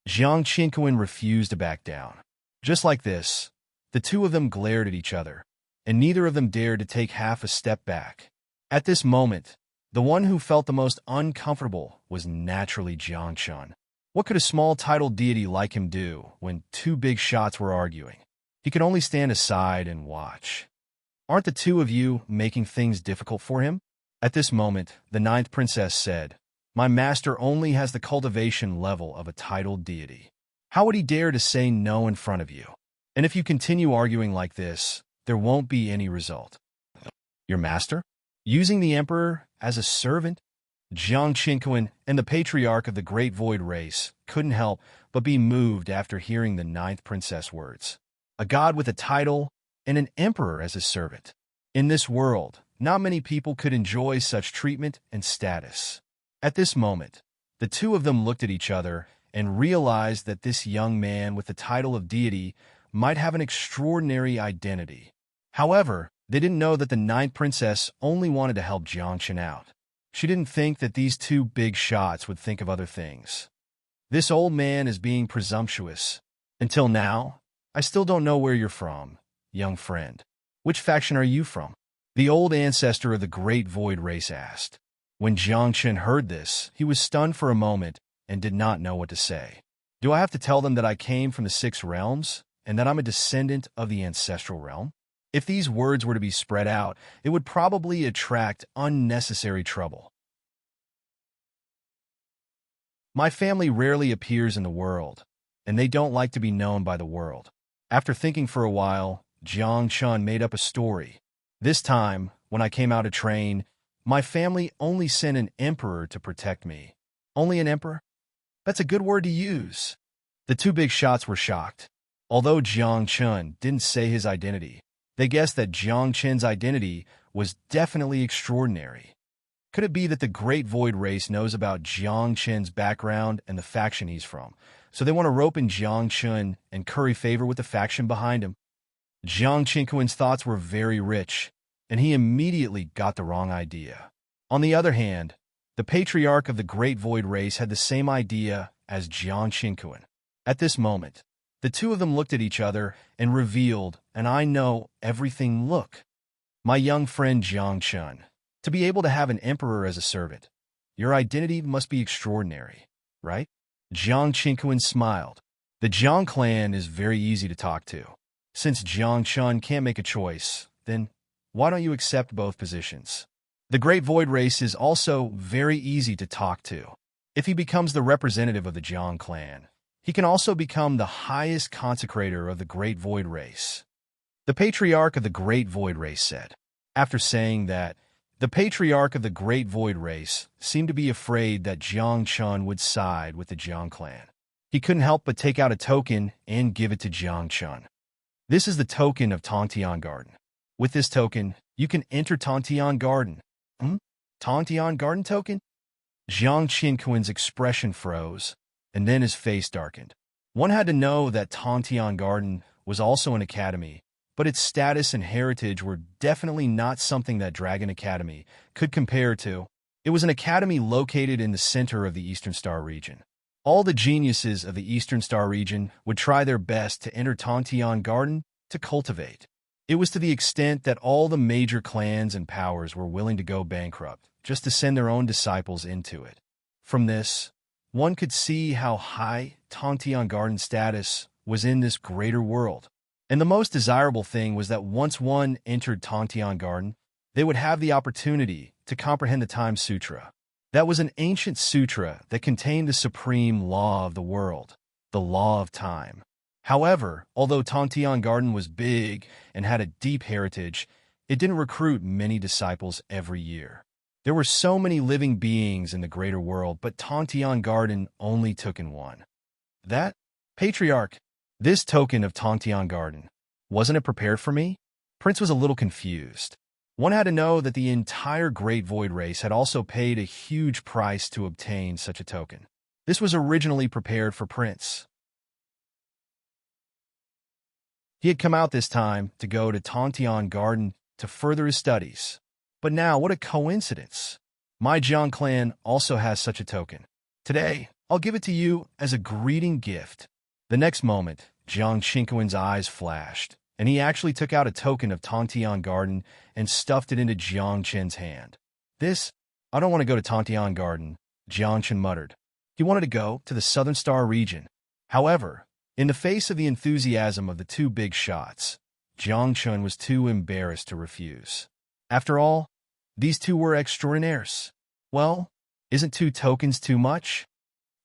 Jiang Qingquan refused to back down. Just like this, the two of them glared at each other, and neither of them dared to take half a step back. At this moment, the one who felt the most uncomfortable was naturally Jiang Chun. What could a small titled deity like him do when two big shots were arguing? He could only stand aside and watch. Aren't the two of you making things difficult for him? At this moment, the ninth princess said, My master only has the cultivation level of a titled deity. How would he dare to say no in front of you? And if you continue arguing like this, there won't be any result. Your master? Using the emperor as a servant? Jiang Qinquan and the patriarch of the Great Void race couldn't help but be moved after hearing the ninth princess words. A god with a title and an emperor as his servant. In this world, not many people could enjoy such treatment and status. At this moment, the two of them looked at each other and realized that this young man with the title of deity might have an extraordinary identity. However, they didn't know that the ninth princess only wanted to help Jiangchen out. She didn't think that these two big shots would think of other things. This old man is being presumptuous. Until now, I still don't know where you're from, young friend. Which faction are you from? The old ancestor of the Great Void race asked. When Jiangchen heard this, he was stunned for a moment and did not know what to say. Do I have to tell them that I came from the six realms and that I'm a descendant of the ancestral realm? If these words were to be spread out, it would probably attract unnecessary trouble. My family rarely appears in the world, and they don't like to be known by the world. After thinking for a while, Jiang Chun made up a story. This time, when I came out to train, my family only sent an emperor to protect me. Only an emperor? That's a good word to use. The two big shots were shocked. Although Jiang Chun didn't say his identity, they guessed that Jiang Chen's identity was definitely extraordinary. Could it be that the Great Void race knows about Jiang Chen's background and the faction he's from, so they want to rope in Jiang Chun and curry favor with the faction behind him? Jiang Qinquan's thoughts were very rich, and he immediately got the wrong idea. On the other hand, the patriarch of the Great Void race had the same idea as Jiang Qinquan. At this moment, the two of them looked at each other and revealed, and I know everything. Look, my young friend Jiang Chun, to be able to have an emperor as a servant, your identity must be extraordinary, right? Jiang Qinquan smiled. The Jiang clan is very easy to talk to. Since Jiang Chun can't make a choice, then why don't you accept both positions? The Great Void race is also very easy to talk to. If he becomes the representative of the Jiang clan, he can also become the highest consecrator of the Great Void race. The patriarch of the Great Void race said. After saying that, the patriarch of the Great Void race seemed to be afraid that Jiang Chun would side with the Jiang clan. He couldn't help but take out a token and give it to Jiang Chun. This is the token of Tongtian Garden. With this token, you can enter Tongtian Garden. Tongtian Garden token? Jiang Qinquan's expression froze, and then his face darkened. One had to know that Tongtian Garden was also an academy, but its status and heritage were definitely not something that Dragon Academy could compare to. It was an academy located in the center of the Eastern Star region. All the geniuses of the Eastern Star region would try their best to enter Tongtian Garden to cultivate. It was to the extent that all the major clans and powers were willing to go bankrupt just to send their own disciples into it. From this, one could see how high Tongtian Garden's status was in this greater world. And the most desirable thing was that once one entered Tongtian Garden, they would have the opportunity to comprehend the Time Sutra. That was an ancient sutra that contained the supreme law of the world, the law of time. However, although Tongtian Garden was big and had a deep heritage, it didn't recruit many disciples every year. There were so many living beings in the greater world, but Tongtian Garden only took in one. That patriarch, this token of Tongtian Garden, wasn't it prepared for me? Prince was a little confused. One had to know that the entire Great Void race had also paid a huge price to obtain such a token. This was originally prepared for Prince. He had come out this time to go to Tongtian Garden to further his studies. But now, what a coincidence! My Jiang clan also has such a token. Today, I'll give it to you as a greeting gift. The next moment, Jiang Qinquan's eyes flashed, and he actually took out a token of Tongtian Garden and stuffed it into Jiang Chen's hand. I don't want to go to Tongtian Garden, Jiang Chen muttered. He wanted to go to the Southern Star region. However, in the face of the enthusiasm of the two big shots, Jiang Chun was too embarrassed to refuse. After all, these two were extraordinaires. Well, isn't 2 tokens too much?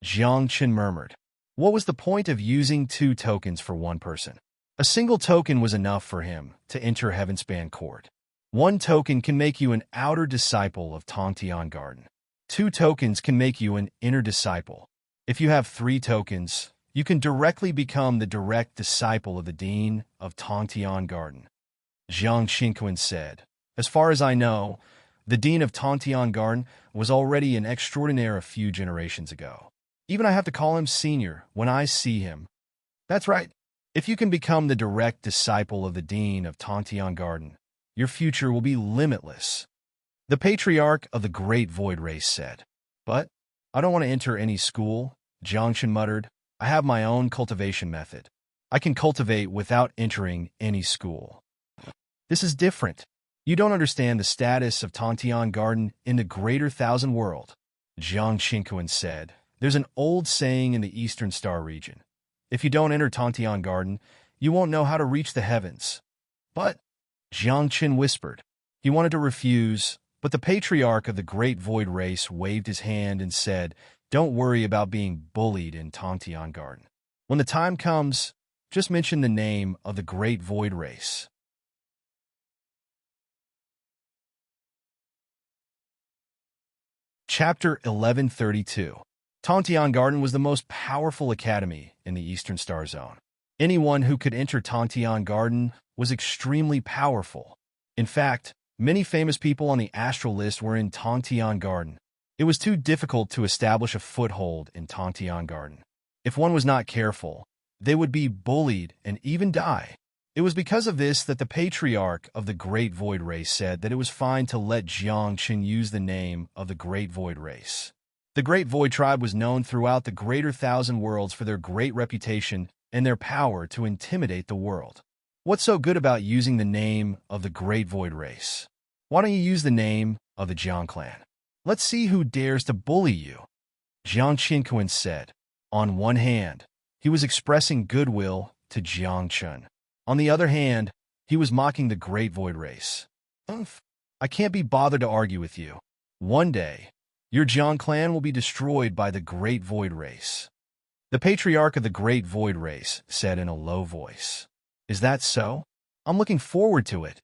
Jiang Chun murmured. What was the point of using 2 tokens for one person? A single token was enough for him to enter Heavenspan Court. 1 token can make you an outer disciple of Tongtian Garden. 2 tokens can make you an inner disciple. If you have 3 tokens, you can directly become the direct disciple of the Dean of Tongtian Garden. Jiang Xinquan said, As far as I know, the Dean of Tongtian Garden was already an extraordinaire a few generations ago. Even I have to call him senior when I see him. That's right. If you can become the direct disciple of the Dean of Tongtian Garden, your future will be limitless. The patriarch of the Great Void Race said. But I don't want to enter any school, Jiang Chun muttered. I have my own cultivation method. I can cultivate without entering any school. This is different. You don't understand the status of Tongtian Garden in the Greater Thousand World, Jiang Xinquan said. There's an old saying in the Eastern Star region. If you don't enter Tongtian Garden, you won't know how to reach the heavens. But, Jiang Chun whispered. He wanted to refuse, but the patriarch of the Great Void Race waved his hand and said, Don't worry about being bullied in Tongtian Garden. When the time comes, just mention the name of the Great Void Race. Chapter 1132. Tongtian Garden was the most powerful academy in the Eastern Star Zone. Anyone who could enter Tongtian Garden was extremely powerful. In fact, many famous people on the astral list were in Tongtian Garden. It was too difficult to establish a foothold in Tongtian Garden. If one was not careful, they would be bullied and even die. It was because of this that the patriarch of the Great Void Race said that it was fine to let Jiang Chun use the name of the Great Void Race. The Great Void Tribe was known throughout the Greater Thousand Worlds for their great reputation and their power to intimidate the world. What's so good about using the name of the Great Void Race? Why don't you use the name of the Jiang clan? Let's see who dares to bully you. Jiang Xinquan said. On one hand, he was expressing goodwill to Jiang Chun. On the other hand, he was mocking the Great Void Race. I can't be bothered to argue with you. One day, your Jiang clan will be destroyed by the Great Void Race. The patriarch of the Great Void Race said in a low voice. Is that so? I'm looking forward to it.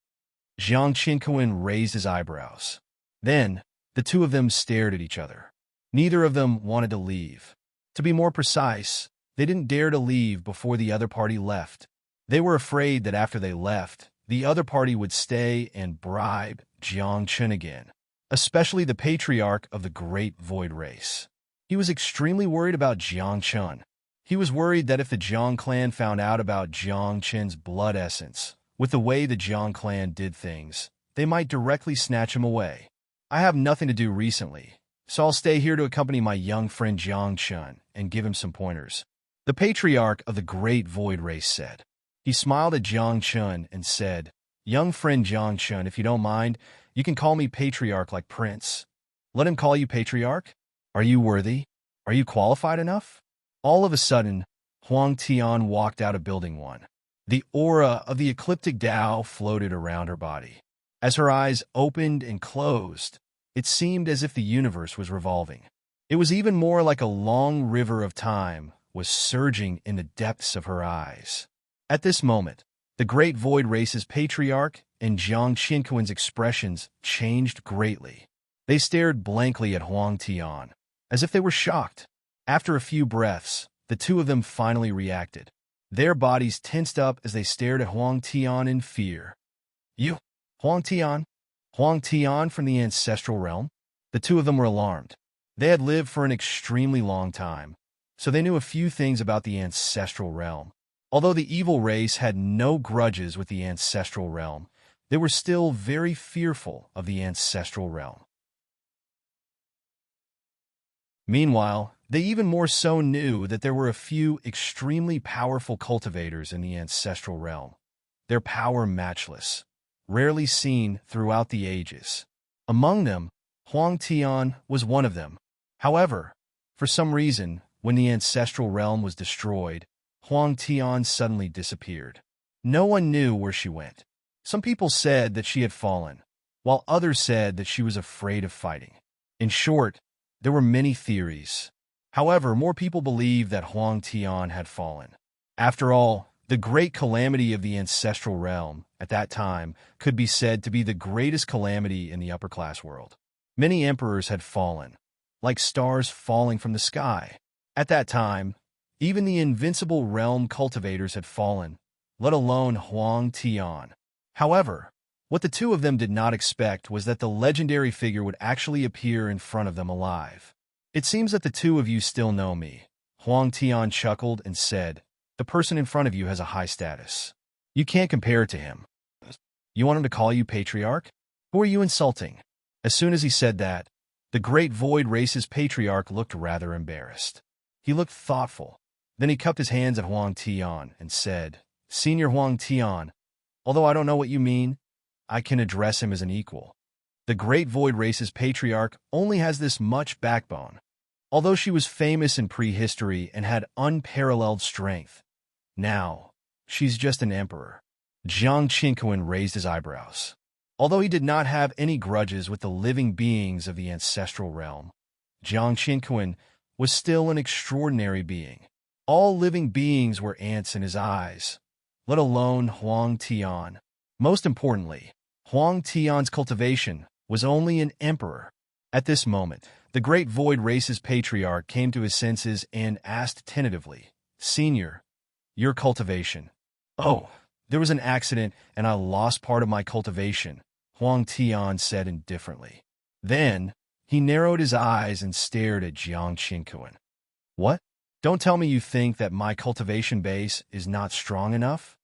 Jiang Xinquan raised his eyebrows. Then, the two of them stared at each other. Neither of them wanted to leave. To be more precise, they didn't dare to leave before the other party left. They were afraid that after they left, the other party would stay and bribe Jiang Chun again, especially the patriarch of the Great Void Race. He was extremely worried about Jiang Chun. He was worried that if the Jiang clan found out about Jiang Chun's blood essence, with the way the Jiang clan did things, they might directly snatch him away. I have nothing to do recently, so I'll stay here to accompany my young friend Jiang Chun and give him some pointers. The patriarch of the Great Void Race said. He smiled at Jiang Chun and said, Young friend Jiang Chun, if you don't mind, you can call me Patriarch like Prince. Let him call you Patriarch? Are you worthy? Are you qualified enough? All of a sudden, Huang Tian walked out of Building 1. The aura of the ecliptic Tao floated around her body. As her eyes opened and closed, it seemed as if the universe was revolving. It was even more like a long river of time was surging in the depths of her eyes. At this moment, the Great Void Race's patriarch and Jiang Xinquan's expressions changed greatly. They stared blankly at Huang Tian, as if they were shocked. After a few breaths, the two of them finally reacted. Their bodies tensed up as they stared at Huang Tian in fear. You, Huang Tian? Huang Tian from the ancestral realm? The two of them were alarmed. They had lived for an extremely long time, so they knew a few things about the ancestral realm. Although the evil race had no grudges with the ancestral realm, they were still very fearful of the ancestral realm. Meanwhile, they even more so knew that there were a few extremely powerful cultivators in the ancestral realm, their power matchless, rarely seen throughout the ages. Among them, Huang Tian was one of them. However, for some reason, when the ancestral realm was destroyed, Huang Tian suddenly disappeared. No one knew where she went. Some people said that she had fallen, while others said that she was afraid of fighting. In short, there were many theories. However, more people believed that Huang Tian had fallen. After all, the great calamity of the ancestral realm, at that time, could be said to be the greatest calamity in the upper-class world. Many emperors had fallen, like stars falling from the sky. At that time, even the invincible realm cultivators had fallen, let alone Huang Tian. However, what the two of them did not expect was that the legendary figure would actually appear in front of them alive. It seems that the two of you still know me. Huang Tian chuckled and said, the person in front of you has a high status. You can't compare it to him. You want him to call you patriarch? Who are you insulting? As soon as he said that, the great void race's patriarch looked rather embarrassed. He looked thoughtful. Then he cupped his hands at Huang Tian and said, Senior Huang Tian, although I don't know what you mean, I can address him as an equal. The great void race's patriarch only has this much backbone. Although she was famous in prehistory and had unparalleled strength, now she's just an emperor. Jiang Qinquan raised his eyebrows. Although he did not have any grudges with the living beings of the ancestral realm, Jiang Qinquan was still an extraordinary being. All living beings were ants in his eyes, let alone Huang Tian. Most importantly, Huang Tian's cultivation was only an emperor. At this moment, the great void race's patriarch came to his senses and asked tentatively, Senior, your cultivation. Oh, there was an accident and I lost part of my cultivation, Huang Tian said indifferently. Then, he narrowed his eyes and stared at Jiang Qinquan. What? Don't tell me you think that my cultivation base is not strong enough?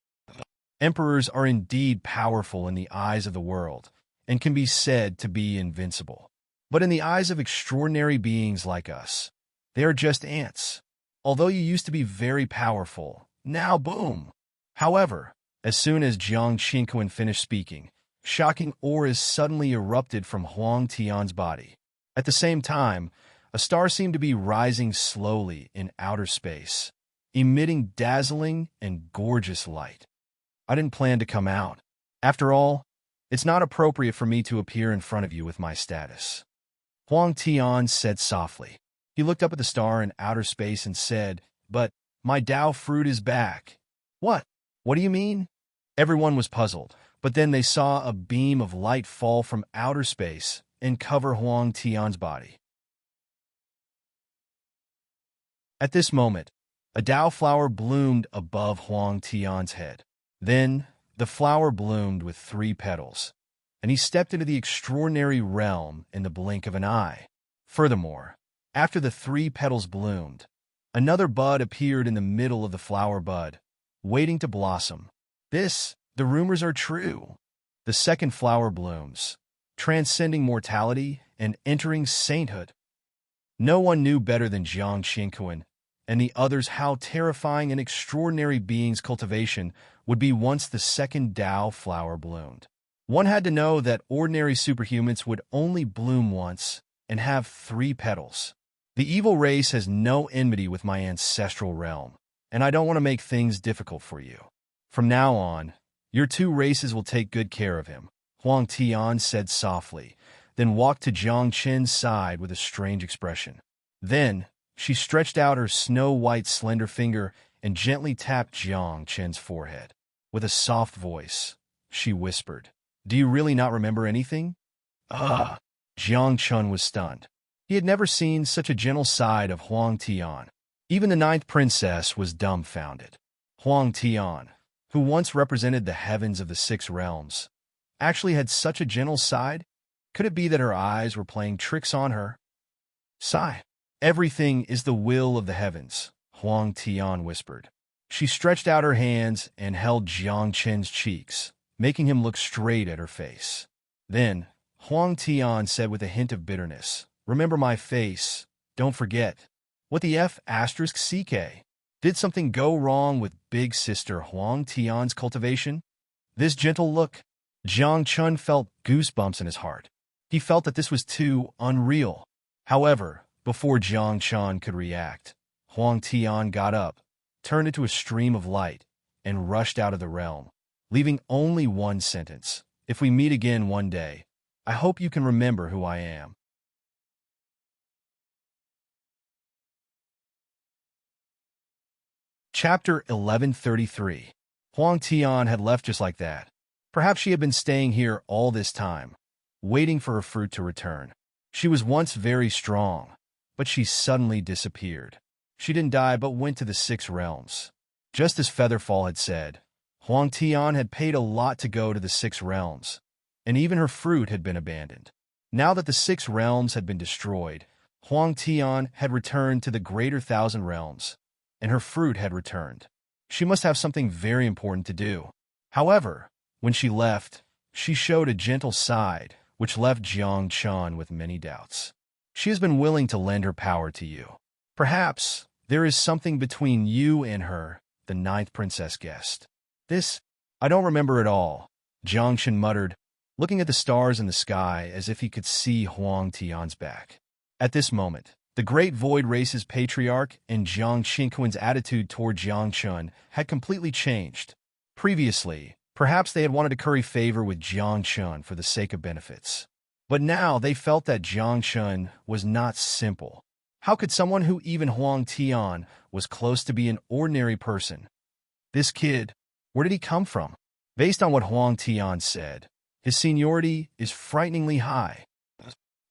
Emperors are indeed powerful in the eyes of the world and can be said to be invincible. But in the eyes of extraordinary beings like us, they are just ants. Although you used to be very powerful, now boom! However, as soon as Jiang Qinquan finished speaking, shocking auras suddenly erupted from Huang Tian's body. At the same time, a star seemed to be rising slowly in outer space, emitting dazzling and gorgeous light. I didn't plan to come out. After all, it's not appropriate for me to appear in front of you with my status. Huang Tian said softly. He looked up at the star in outer space and said, But my Dao fruit is back. What? What do you mean? Everyone was puzzled, but then they saw a beam of light fall from outer space and cover Huang Tian's body. At this moment, a Dao flower bloomed above Huang Tian's head. Then, the flower bloomed with 3 petals, and he stepped into the extraordinary realm in the blink of an eye. Furthermore, after the 3 petals bloomed, another bud appeared in the middle of the flower bud, waiting to blossom. The rumors are true. The second flower blooms, transcending mortality and entering sainthood. No one knew better than Jiang Qinquan and the others how terrifying and extraordinary beings' cultivation would be once the second Dao flower bloomed. One had to know that ordinary superhumans would only bloom once and have 3 petals. The evil race has no enmity with my ancestral realm, and I don't want to make things difficult for you. From now on, your 2 races will take good care of him, Huang Tian said softly, then walked to Jiang Qin's side with a strange expression. Then, she stretched out her snow-white slender finger and gently tapped Jiang Qin's forehead. With a soft voice, she whispered, Do you really not remember anything? Jiang Qin was stunned. He had never seen such a gentle side of Huang Tian. Even the 9th princess was dumbfounded. Huang Tian, who once represented the heavens of the 6 realms, actually had such a gentle side? Could it be that her eyes were playing tricks on her? Sigh. Everything is the will of the heavens, Huang Tian whispered. She stretched out her hands and held Jiang Qin's cheeks, making him look straight at her face. Then, Huang Tian said with a hint of bitterness, Remember my face. Don't forget. What the F***CK? Did something go wrong with big sister Huang Tian's cultivation? This gentle look? Jiang Qin felt goosebumps in his heart. He felt that this was too unreal. However, before Jiang Qin could react, Huang Tian got up, turned into a stream of light, and rushed out of the realm, leaving only one sentence. If we meet again one day, I hope you can remember who I am. Chapter 1133. Huang Tian had left just like that. Perhaps she had been staying here all this time, waiting for her fruit to return. She was once very strong, but she suddenly disappeared. She didn't die but went to the 6 realms. Just as Featherfall had said, Huang Tian had paid a lot to go to the 6 realms, and even her fruit had been abandoned. Now that the 6 realms had been destroyed, Huang Tian had returned to the greater 1,000 realms, and her fruit had returned. She must have something very important to do. However, when she left, she showed a gentle side, which left Jiang Chun with many doubts. She has been willing to lend her power to you. Perhaps there is something between you and her, the 9th princess guessed. This, I don't remember at all, Jiang Chun muttered, looking at the stars in the sky as if he could see Huang Tian's back. At this moment, the Great Void Race's patriarch and Jiang Qingquan's attitude toward Jiang Chun had completely changed. Previously, perhaps they had wanted to curry favor with Jiang Chun for the sake of benefits. But now they felt that Jiang Chun was not simple. How could someone who even Huang Tian was close to be an ordinary person? This kid, where did he come from? Based on what Huang Tian said, his seniority is frighteningly high.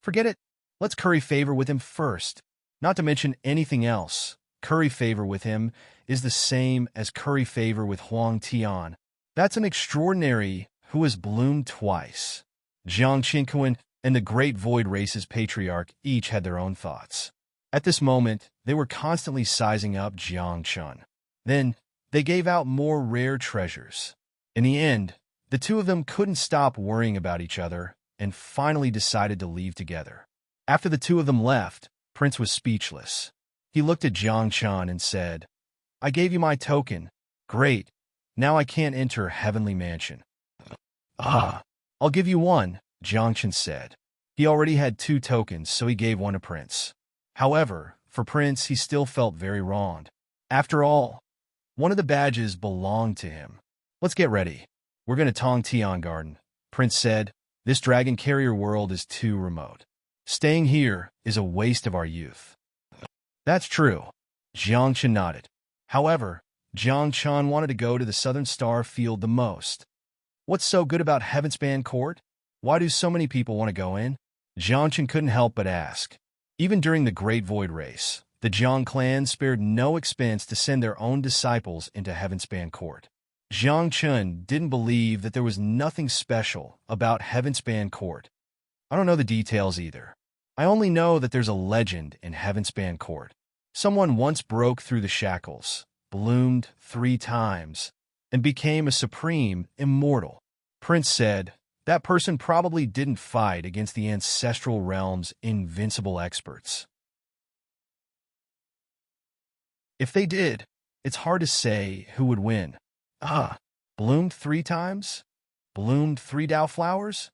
Forget it. Let's curry favor with him first. Not to mention anything else, curry favor with him is the same as curry favor with Huang Tian. That's an extraordinary who has bloomed twice. Jiang Qingquan and the Great Void Race's patriarch each had their own thoughts. At this moment, they were constantly sizing up Jiang Chun. Then, they gave out more rare treasures. In the end, the two of them couldn't stop worrying about each other and finally decided to leave together. After the two of them left, Prince was speechless. He looked at Jiang Chun and said, I gave you my token. Great. Now I can't enter Heavenly Mansion. I'll give you one, Jiang Chun said. He already had 2 tokens, so he gave one to Prince. However, for Prince, he still felt very wronged. After all, one of the badges belonged to him. Let's get ready. We're going to Tong Tian Garden, Prince said. This dragon carrier world is too remote. Staying here is a waste of our youth. That's true. Jiang Chun nodded. However, Jiang Chun wanted to go to the Southern Star Field the most. What's so good about Heavenspan Court? Why do so many people want to go in? Jiang Chun couldn't help but ask. Even during the Great Void Race, the Jiang clan spared no expense to send their own disciples into Heavenspan Court. Jiang Chun didn't believe that there was nothing special about Heavenspan Court. I don't know the details either. I only know that there's a legend in Heavenspan Court. Someone once broke through the shackles, bloomed 3 times, and became a supreme immortal. Prince said, that person probably didn't fight against the ancestral realm's invincible experts. If they did, it's hard to say who would win. Bloomed 3 times? Bloomed 3 Dao flowers?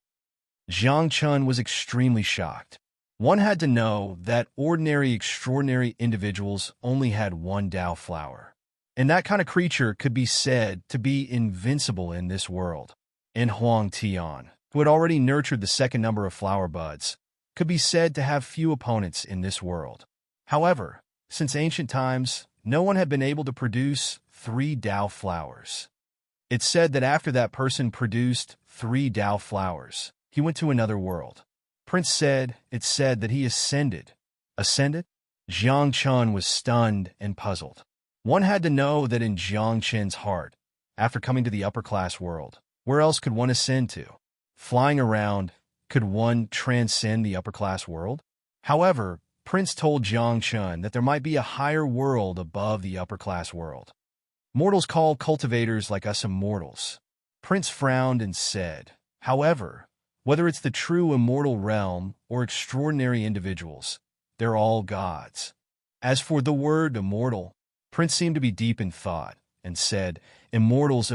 Jiang Chun was extremely shocked. One had to know that ordinary, extraordinary individuals only had 1 Dao flower. And that kind of creature could be said to be invincible in this world. And Huang Tian, who had already nurtured the 2nd number of flower buds, could be said to have few opponents in this world. However, since ancient times, no one had been able to produce 3 Dao flowers. It's said that after that person produced 3 Dao flowers, he went to another world. Prince said it's said that he ascended. Ascended? Jiang Chun was stunned and puzzled. One had to know that in Jiang Chun's heart, after coming to the upper-class world, where else could one ascend to? Flying around, could one transcend the upper-class world? However, Prince told Jiang Chun that there might be a higher world above the upper-class world. Mortals call cultivators like us immortals. Prince frowned and said, however, whether it's the true immortal realm or extraordinary individuals, they're all gods. As for the word immortal, Prince seemed to be deep in thought and said, immortals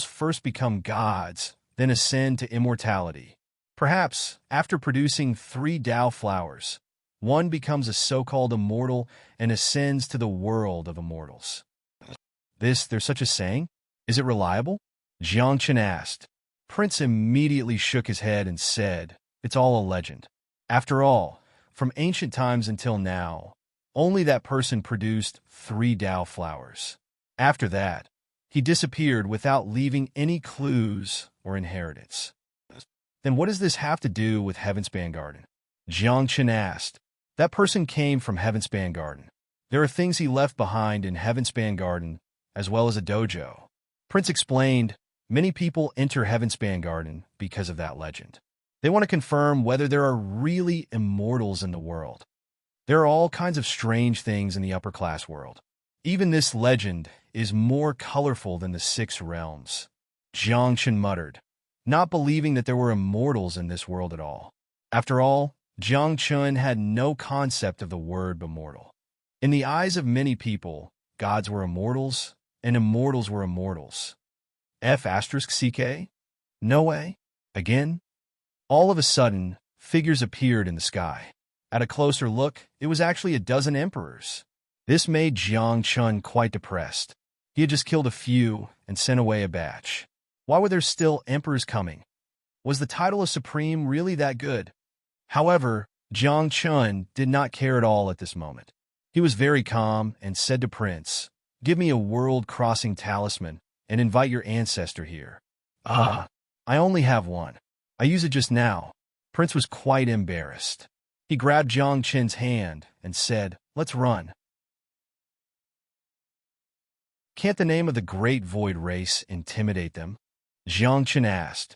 first become gods, then ascend to immortality. Perhaps, after producing 3 Dao flowers, one becomes a so-called immortal and ascends to the world of immortals. There's such a saying? Is it reliable? Jiangchen asked. Prince immediately shook his head and said, it's all a legend. After all, from ancient times until now, only that person produced 3 Dao flowers. After that, he disappeared without leaving any clues or inheritance. Then what does this have to do with Heavenspan Garden? Jiangchen asked. That person came from Heavenspan Garden. There are things he left behind in Heavenspan Garden, as well as a dojo. Prince explained, many people enter Heavenspan Garden because of that legend. They want to confirm whether there are really immortals in the world. There are all kinds of strange things in the upper-class world. Even this legend is more colorful than the 6 realms. Jiangchen muttered, not believing that there were immortals in this world at all. After all, Jiangchen had no concept of the word immortal. In the eyes of many people, gods were immortals, and immortals were immortals. F*CK? No way? Again? All of a sudden, figures appeared in the sky. At a closer look, it was actually a dozen emperors. This made Jiangchen quite depressed. He had just killed a few and sent away a batch. Why were there still emperors coming? Was the title of Supreme really that good? However, Jiangchen did not care at all at this moment. He was very calm and said to Prince, give me a world-crossing talisman and invite your ancestor here. I only have one. I used it just now. Prince was quite embarrassed. He grabbed Jiangchen's hand and said, let's run. Can't the name of the Great Void Race intimidate them? Jiangchen asked.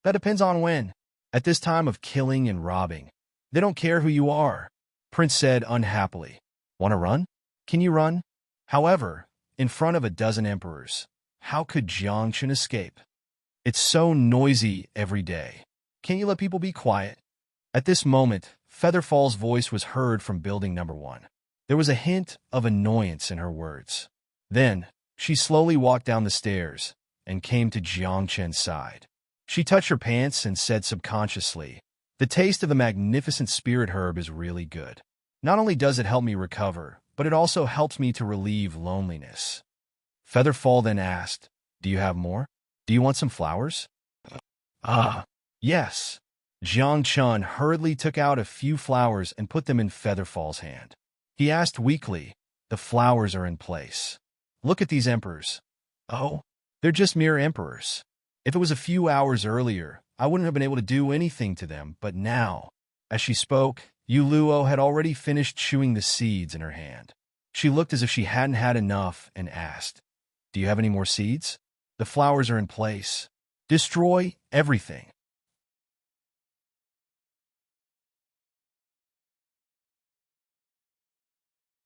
That depends on when. At this time of killing and robbing, they don't care who you are, Prince said unhappily. Want to run? Can you run? However, in front of a dozen emperors, how could Jiangchen escape? It's so noisy every day. Can't you let people be quiet? At this moment, Featherfall's voice was heard from building number 1. There was a hint of annoyance in her words. Then, she slowly walked down the stairs and came to Jiangchen's side. She touched her pants and said subconsciously, the taste of the magnificent spirit herb is really good. Not only does it help me recover, but it also helps me to relieve loneliness. Featherfall then asked, do you have more? Do you want some flowers? Yes. Jiangchen hurriedly took out a few flowers and put them in Featherfall's hand. He asked weakly, the flowers are in place. Look at these emperors. Oh, they're just mere emperors. If it was a few hours earlier, I wouldn't have been able to do anything to them, but now, as she spoke, Yuluo had already finished chewing the seeds in her hand. She looked as if she hadn't had enough and asked, do you have any more seeds? The flowers are in place. Destroy everything.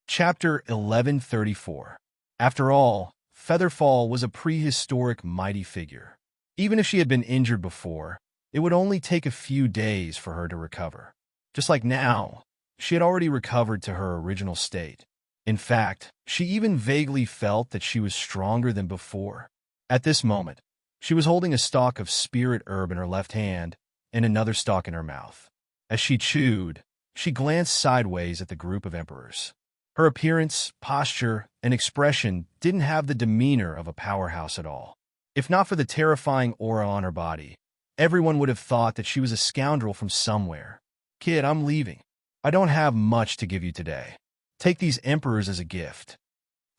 Chapter 1134. After all, Featherfall was a prehistoric mighty figure. Even if she had been injured before, it would only take a few days for her to recover. Just like now, she had already recovered to her original state. In fact, she even vaguely felt that she was stronger than before. At this moment, she was holding a stalk of spirit herb in her left hand and another stalk in her mouth. As she chewed, she glanced sideways at the group of emperors. Her appearance, posture, and expression didn't have the demeanor of a powerhouse at all. If not for the terrifying aura on her body, everyone would have thought that she was a scoundrel from somewhere. Kid, I'm leaving. I don't have much to give you today. Take these emperors as a gift.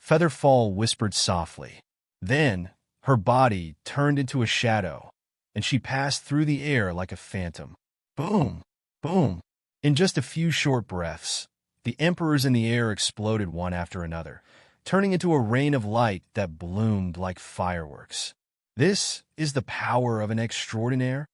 Featherfall whispered softly. Then, her body turned into a shadow, and she passed through the air like a phantom. Boom! Boom! In just a few short breaths, the emperors in the air exploded one after another, turning into a rain of light that bloomed like fireworks. This is the power of an extraordinaire?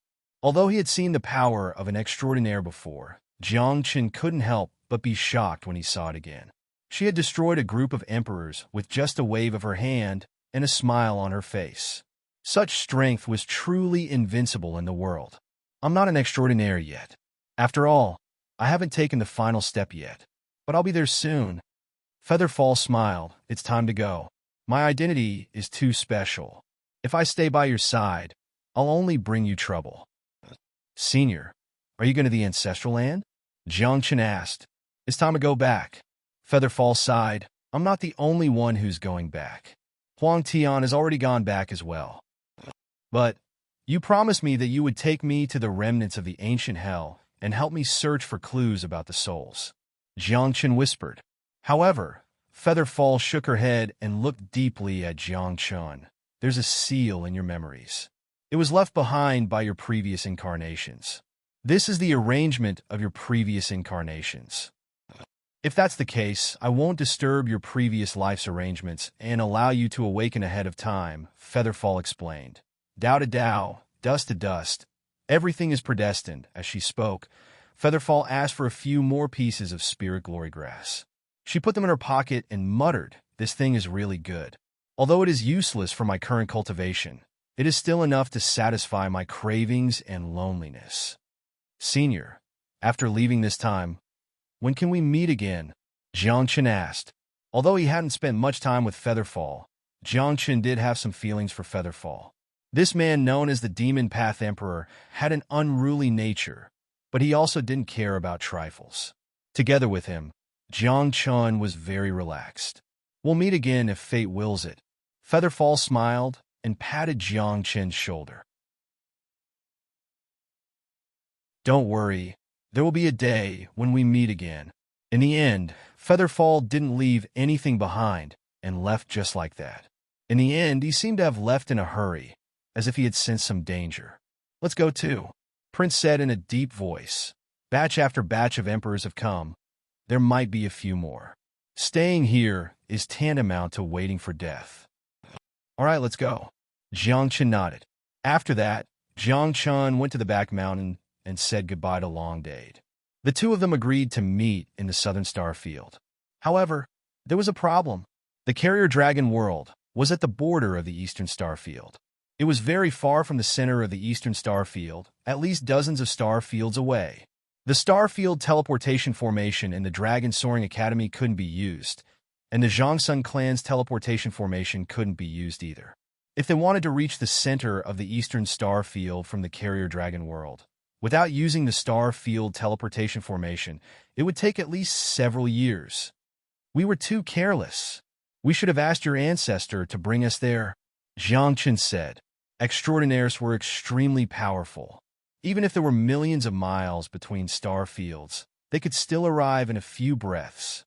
Although he had seen the power of an extraordinaire before, Jiangchen couldn't help but be shocked when he saw it again. She had destroyed a group of emperors with just a wave of her hand and a smile on her face. Such strength was truly invincible in the world. I'm not an extraordinaire yet. After all, I haven't taken the final step yet. But I'll be there soon. Featherfall smiled. It's time to go. My identity is too special. If I stay by your side, I'll only bring you trouble. Senior, are you going to the ancestral land? Jiangchen asked. It's time to go back. Featherfall sighed. I'm not the only one who's going back. Huang Tian has already gone back as well. But you promised me that you would take me to the remnants of the ancient hell and help me search for clues about the souls. Jiang Chen whispered. However, Featherfall shook her head and looked deeply at Jiang Chen. There's a seal in your memories. It was left behind by your previous incarnations. This is the arrangement of your previous incarnations. If that's the case, I won't disturb your previous life's arrangements and allow you to awaken ahead of time, Featherfall explained. Tao to Tao, dust to dust. Everything is predestined. As she spoke, Featherfall asked for a few more pieces of spirit glory grass. She put them in her pocket and muttered, "This thing is really good. Although it is useless for my current cultivation, it is still enough to satisfy my cravings and loneliness." Senior, after leaving this time, when can we meet again? Jiang Chen asked. Although he hadn't spent much time with Featherfall, Jiang Chen did have some feelings for Featherfall. This man, known as the Demon Path Emperor, had an unruly nature, but he also didn't care about trifles. Together with him, Jiang Chen was very relaxed. We'll meet again if fate wills it. Featherfall smiled and patted Jiang Chen's shoulder. Don't worry, there will be a day when we meet again. In the end, Featherfall didn't leave anything behind and left just like that. In the end, he seemed to have left in a hurry, as if he had sensed some danger. Let's go too, Prince said in a deep voice. Batch after batch of emperors have come. There might be a few more. Staying here is tantamount to waiting for death. All right, let's go. Jiang Chen nodded. After that, Jiang Chen went to the back mountain and said goodbye to Long Dade. The two of them agreed to meet in the southern star field. However, there was a problem. The carrier dragon world was at the border of the eastern star field. It was very far from the center of the eastern star field, at least dozens of star fields away. The Starfield teleportation formation in the Dragon Soaring Academy couldn't be used, and the Zhangsun clan's teleportation formation couldn't be used either. If they wanted to reach the center of the eastern star field from the carrier dragon world, without using the Starfield teleportation formation, it would take at least several years. We were too careless. We should have asked your ancestor to bring us there, Jiang Chen said. Extraordinaires were extremely powerful. Even if there were millions of miles between star fields, they could still arrive in a few breaths.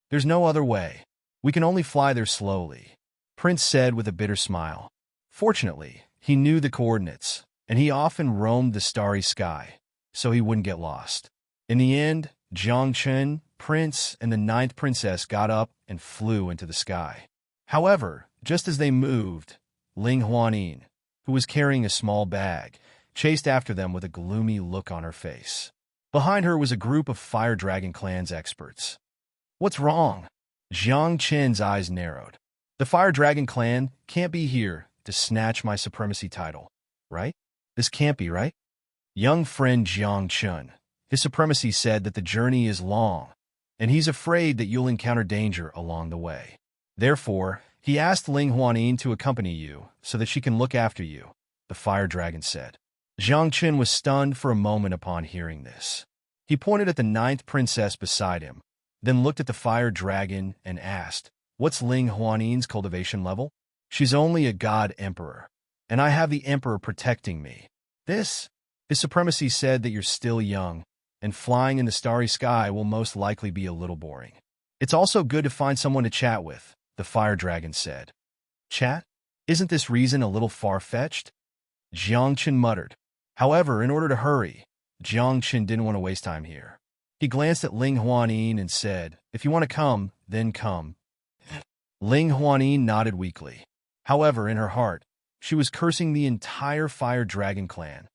There's no other way. We can only fly there slowly, Prince said with a bitter smile. Fortunately, he knew the coordinates, and he often roamed the starry sky, so he wouldn't get lost. In the end, Jiang Chen, Prince, and the ninth princess got up and flew into the sky. However, just as they moved, Ling Huanin, who was carrying a small bag, chased after them with a gloomy look on her face. Behind her was a group of Fire Dragon Clan's experts. What's wrong? Jiang Chen's eyes narrowed. The Fire Dragon Clan can't be here to snatch my supremacy title, right? This can't be right. Young friend Jiang Chen, his supremacy said that the journey is long, and he's afraid that you'll encounter danger along the way. Therefore, he asked Ling Huanin to accompany you so that she can look after you, the Fire Dragon said. Jiang Chen was stunned for a moment upon hearing this. He pointed at the ninth princess beside him, then looked at the Fire Dragon and asked, "What's Ling Huanin's cultivation level?" "She's only a god emperor, and I have the emperor protecting me." His supremacy said that you're still young, and flying in the starry sky will most likely be a little boring. It's also good to find someone to chat with, the Fire Dragon said. Chat? Isn't this reason a little far-fetched? Jiang Chen muttered. However, in order to hurry, Jiang Chen didn't want to waste time here. He glanced at Ling Huanin and said, "If you want to come, then come." Ling Huanin nodded weakly. However, in her heart, she was cursing the entire Fire Dragon clan.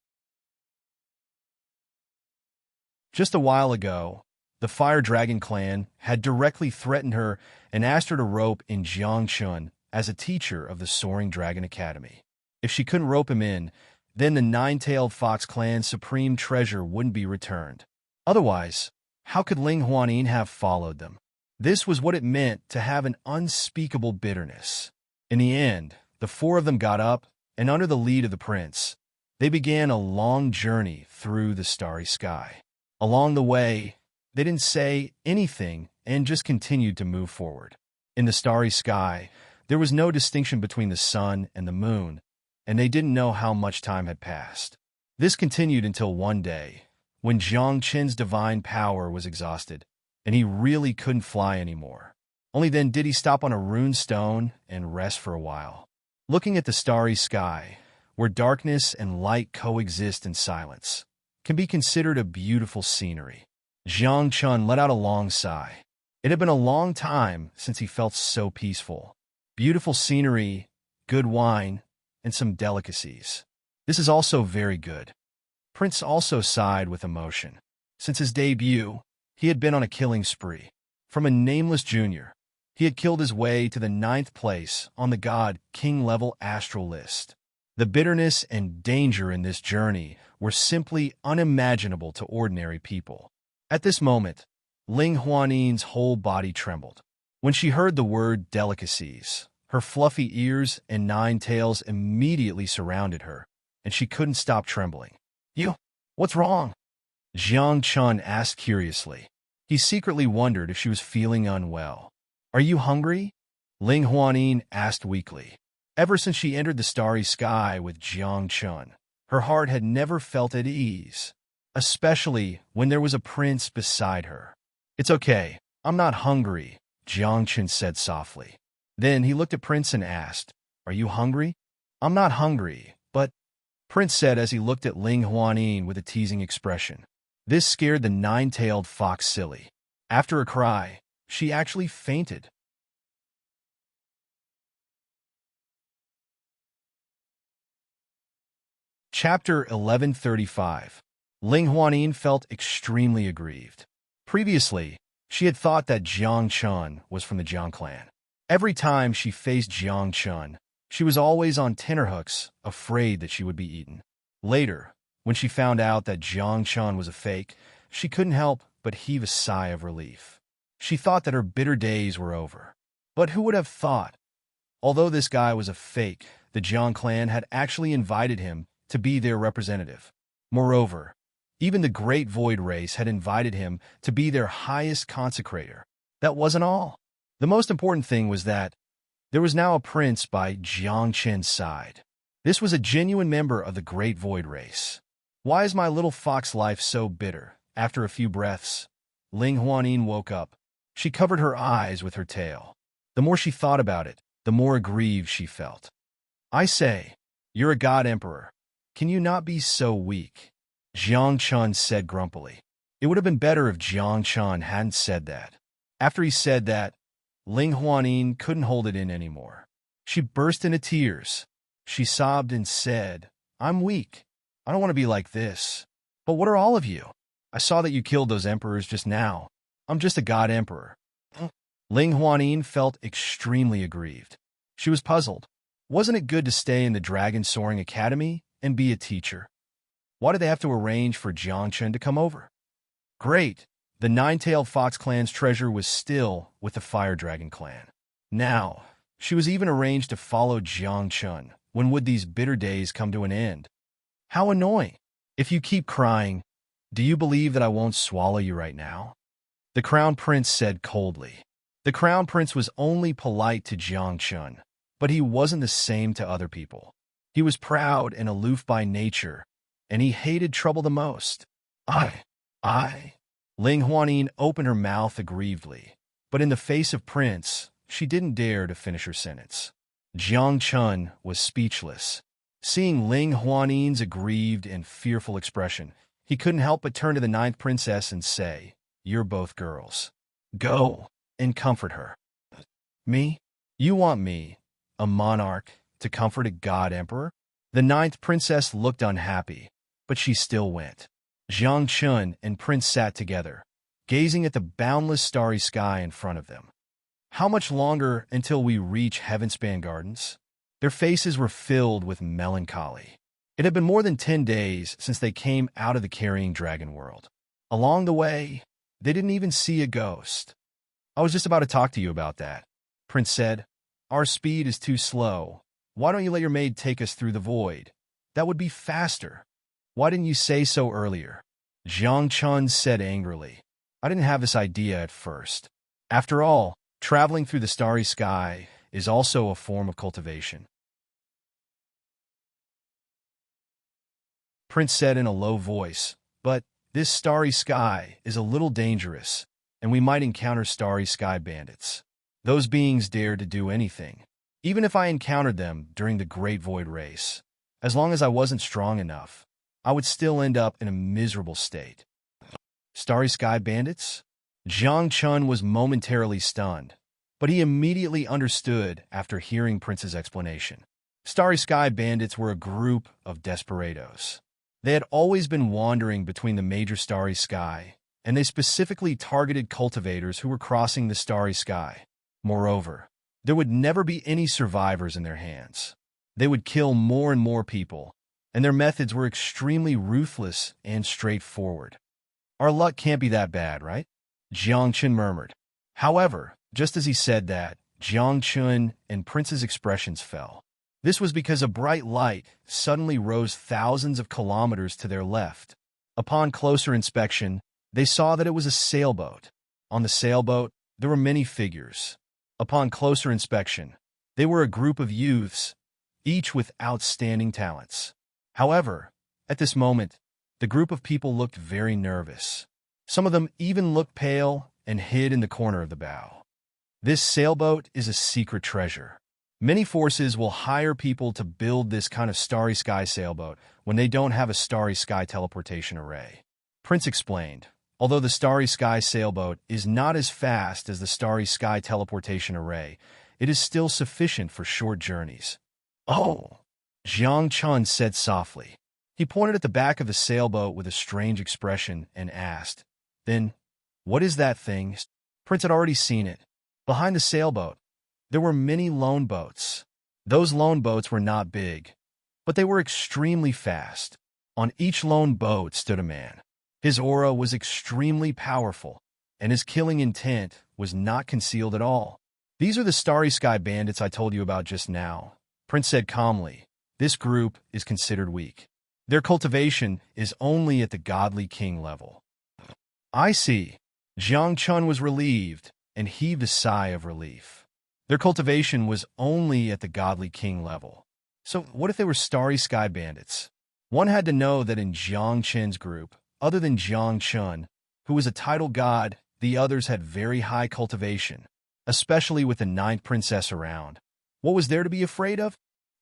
Just a while ago, the Fire Dragon clan had directly threatened her and asked her to rope in Jiang Chen as a teacher of the Soaring Dragon Academy. If she couldn't rope him in, then the Nine-Tailed Fox clan's supreme treasure wouldn't be returned. Otherwise, how could Ling Huanin have followed them? This was what it meant to have an unspeakable bitterness. In the end, the four of them got up, and under the lead of the prince, they began a long journey through the starry sky. Along the way, they didn't say anything and just continued to move forward. In the starry sky, There was no distinction between the sun and the moon, and they didn't know how much time had passed. This continued until one day, when Jiang Qin's divine power was exhausted, and he really couldn't fly anymore. Only then did he stop on a rune stone and rest for a while, looking at the starry sky, where darkness and light coexist in silence, can be considered a beautiful scenery. Jiang Qin let out a long sigh. It had been a long time since he felt so peaceful. Beautiful scenery, good wine, and some delicacies. This is also very good. Prince also sighed with emotion. Since his debut, he had been on a killing spree. From a nameless junior, he had killed his way to the 9th place on the God King level astral list. The bitterness and danger in this journey were simply unimaginable to ordinary people. At this moment, Ling Huanin's whole body trembled. When she heard the word delicacies, her fluffy ears and 9 tails immediately surrounded her, and she couldn't stop trembling. What's wrong? Jiang Qin asked curiously. He secretly wondered if she was feeling unwell. Are you hungry? Ling Huanin asked weakly. Ever since she entered the starry sky with Jiang Qin, her heart had never felt at ease, especially when there was a prince beside her. It's okay, I'm not hungry, Jiang Qin said softly. Then he looked at Prince and asked, Are you hungry? I'm not hungry, but Prince said as he looked at Ling Huanin with a teasing expression. This scared the 9-tailed fox silly. After a cry, she actually fainted. Chapter 1135. Ling Huanin felt extremely aggrieved. Previously, she had thought that Jiang Qin was from the Jiang clan. Every time she faced Jiang Qin, she was always on tenterhooks, afraid that she would be eaten. Later, when she found out that Jiang Qin was a fake, she couldn't help but heave a sigh of relief. She thought that her bitter days were over. But who would have thought? Although this guy was a fake, the Jiang clan had actually invited him to be their representative. Moreover, even the Great Void race had invited him to be their highest consecrator. That wasn't all. The most important thing was that there was now a prince by Jiang Qin's side. This was a genuine member of the Great Void race. Why is my little fox life so bitter? After a few breaths, Ling Huanin woke up. She covered her eyes with her tail. The more she thought about it, the more aggrieved she felt. I say, you're a god emperor. Can you not be so weak? Jiang Qin said grumpily. It would have been better if Jiang Qin hadn't said that. After he said that, Ling Huanin couldn't hold it in anymore. She burst into tears. She sobbed and said, I'm weak. I don't want to be like this. But what are all of you? I saw that you killed those emperors just now. I'm just a god emperor. Ling Huanin felt extremely aggrieved. She was puzzled. Wasn't it good to stay in the Dragon Soaring Academy and be a teacher? Why did they have to arrange for Jiang Qin to come over? Great. The 9-tailed fox clan's treasure was still with the Fire Dragon clan. Now, she was even arranged to follow Jiang Qin. When would these bitter days come to an end? How annoying. If you keep crying, do you believe that I won't swallow you right now? The Crown Prince said coldly. The Crown Prince was only polite to Jiang Qin, but he wasn't the same to other people. He was proud and aloof by nature, and he hated trouble the most. I. Ling Huanin opened her mouth aggrievedly, but in the face of Prince, she didn't dare to finish her sentence. Jiang Qin was speechless. Seeing Ling Huanin's aggrieved and fearful expression, he couldn't help but turn to the 9th princess and say, You're both girls. Go and comfort her. Me? You want me, a monarch, to comfort a god emperor? The 9th princess looked unhappy, but she still went. Jiang Qin and Prince sat together, gazing at the boundless starry sky in front of them. How much longer until we reach Heavenspan Gardens? Their faces were filled with melancholy. It had been more than 10 days since they came out of the Carrying Dragon world. Along the way, they didn't even see a ghost. I was just about to talk to you about that. Prince said, Our speed is too slow. Why don't you let your maid take us through the void? That would be faster. Why didn't you say so earlier? Jiang Qin said angrily. I didn't have this idea at first. After all, traveling through the starry sky is also a form of cultivation. Prince said in a low voice, but this starry sky is a little dangerous, and we might encounter starry sky bandits. Those beings dare to do anything. Even if I encountered them during the Great Void Race, as long as I wasn't strong enough, I would still end up in a miserable state. Starry sky bandits? Jiang Chun was momentarily stunned, but he immediately understood after hearing Prince's explanation. Starry sky bandits were a group of desperados. They had always been wandering between the major starry sky, and they specifically targeted cultivators who were crossing the starry sky. Moreover, there would never be any survivors in their hands. They would kill more and more people, and their methods were extremely ruthless and straightforward. Our luck can't be that bad, right? Jiang Chun murmured. However, just as he said that, Jiang Chun and Prince's expressions fell. This was because a bright light suddenly rose thousands of kilometers to their left. Upon closer inspection, they saw that it was a sailboat. On the sailboat, there were many figures. Upon closer inspection, they were a group of youths, each with outstanding talents. However, at this moment, the group of people looked very nervous. Some of them even looked pale and hid in the corner of the bow. This sailboat is a secret treasure. Many forces will hire people to build this kind of starry sky sailboat when they don't have a starry sky teleportation array. Prince explained, although the starry sky sailboat is not as fast as the starry sky teleportation array, it is still sufficient for short journeys. Oh, Jiang Chun said softly. He pointed at the back of the sailboat with a strange expression and asked, then, what is that thing? Prince had already seen it. Behind the sailboat, there were many lone boats. Those lone boats were not big, but they were extremely fast. On each lone boat stood a man. His aura was extremely powerful, and his killing intent was not concealed at all. These are the starry sky bandits I told you about just now, Prince said calmly. This group is considered weak. Their cultivation is only at the godly king level. I see. Jiang Chun was relieved and heaved a sigh of relief. Their cultivation was only at the godly king level. So what if they were starry sky bandits? One had to know that in Jiang Chen's group, other than Jiang Chun, who was a title god, the others had very high cultivation, especially with the ninth princess around. What was there to be afraid of?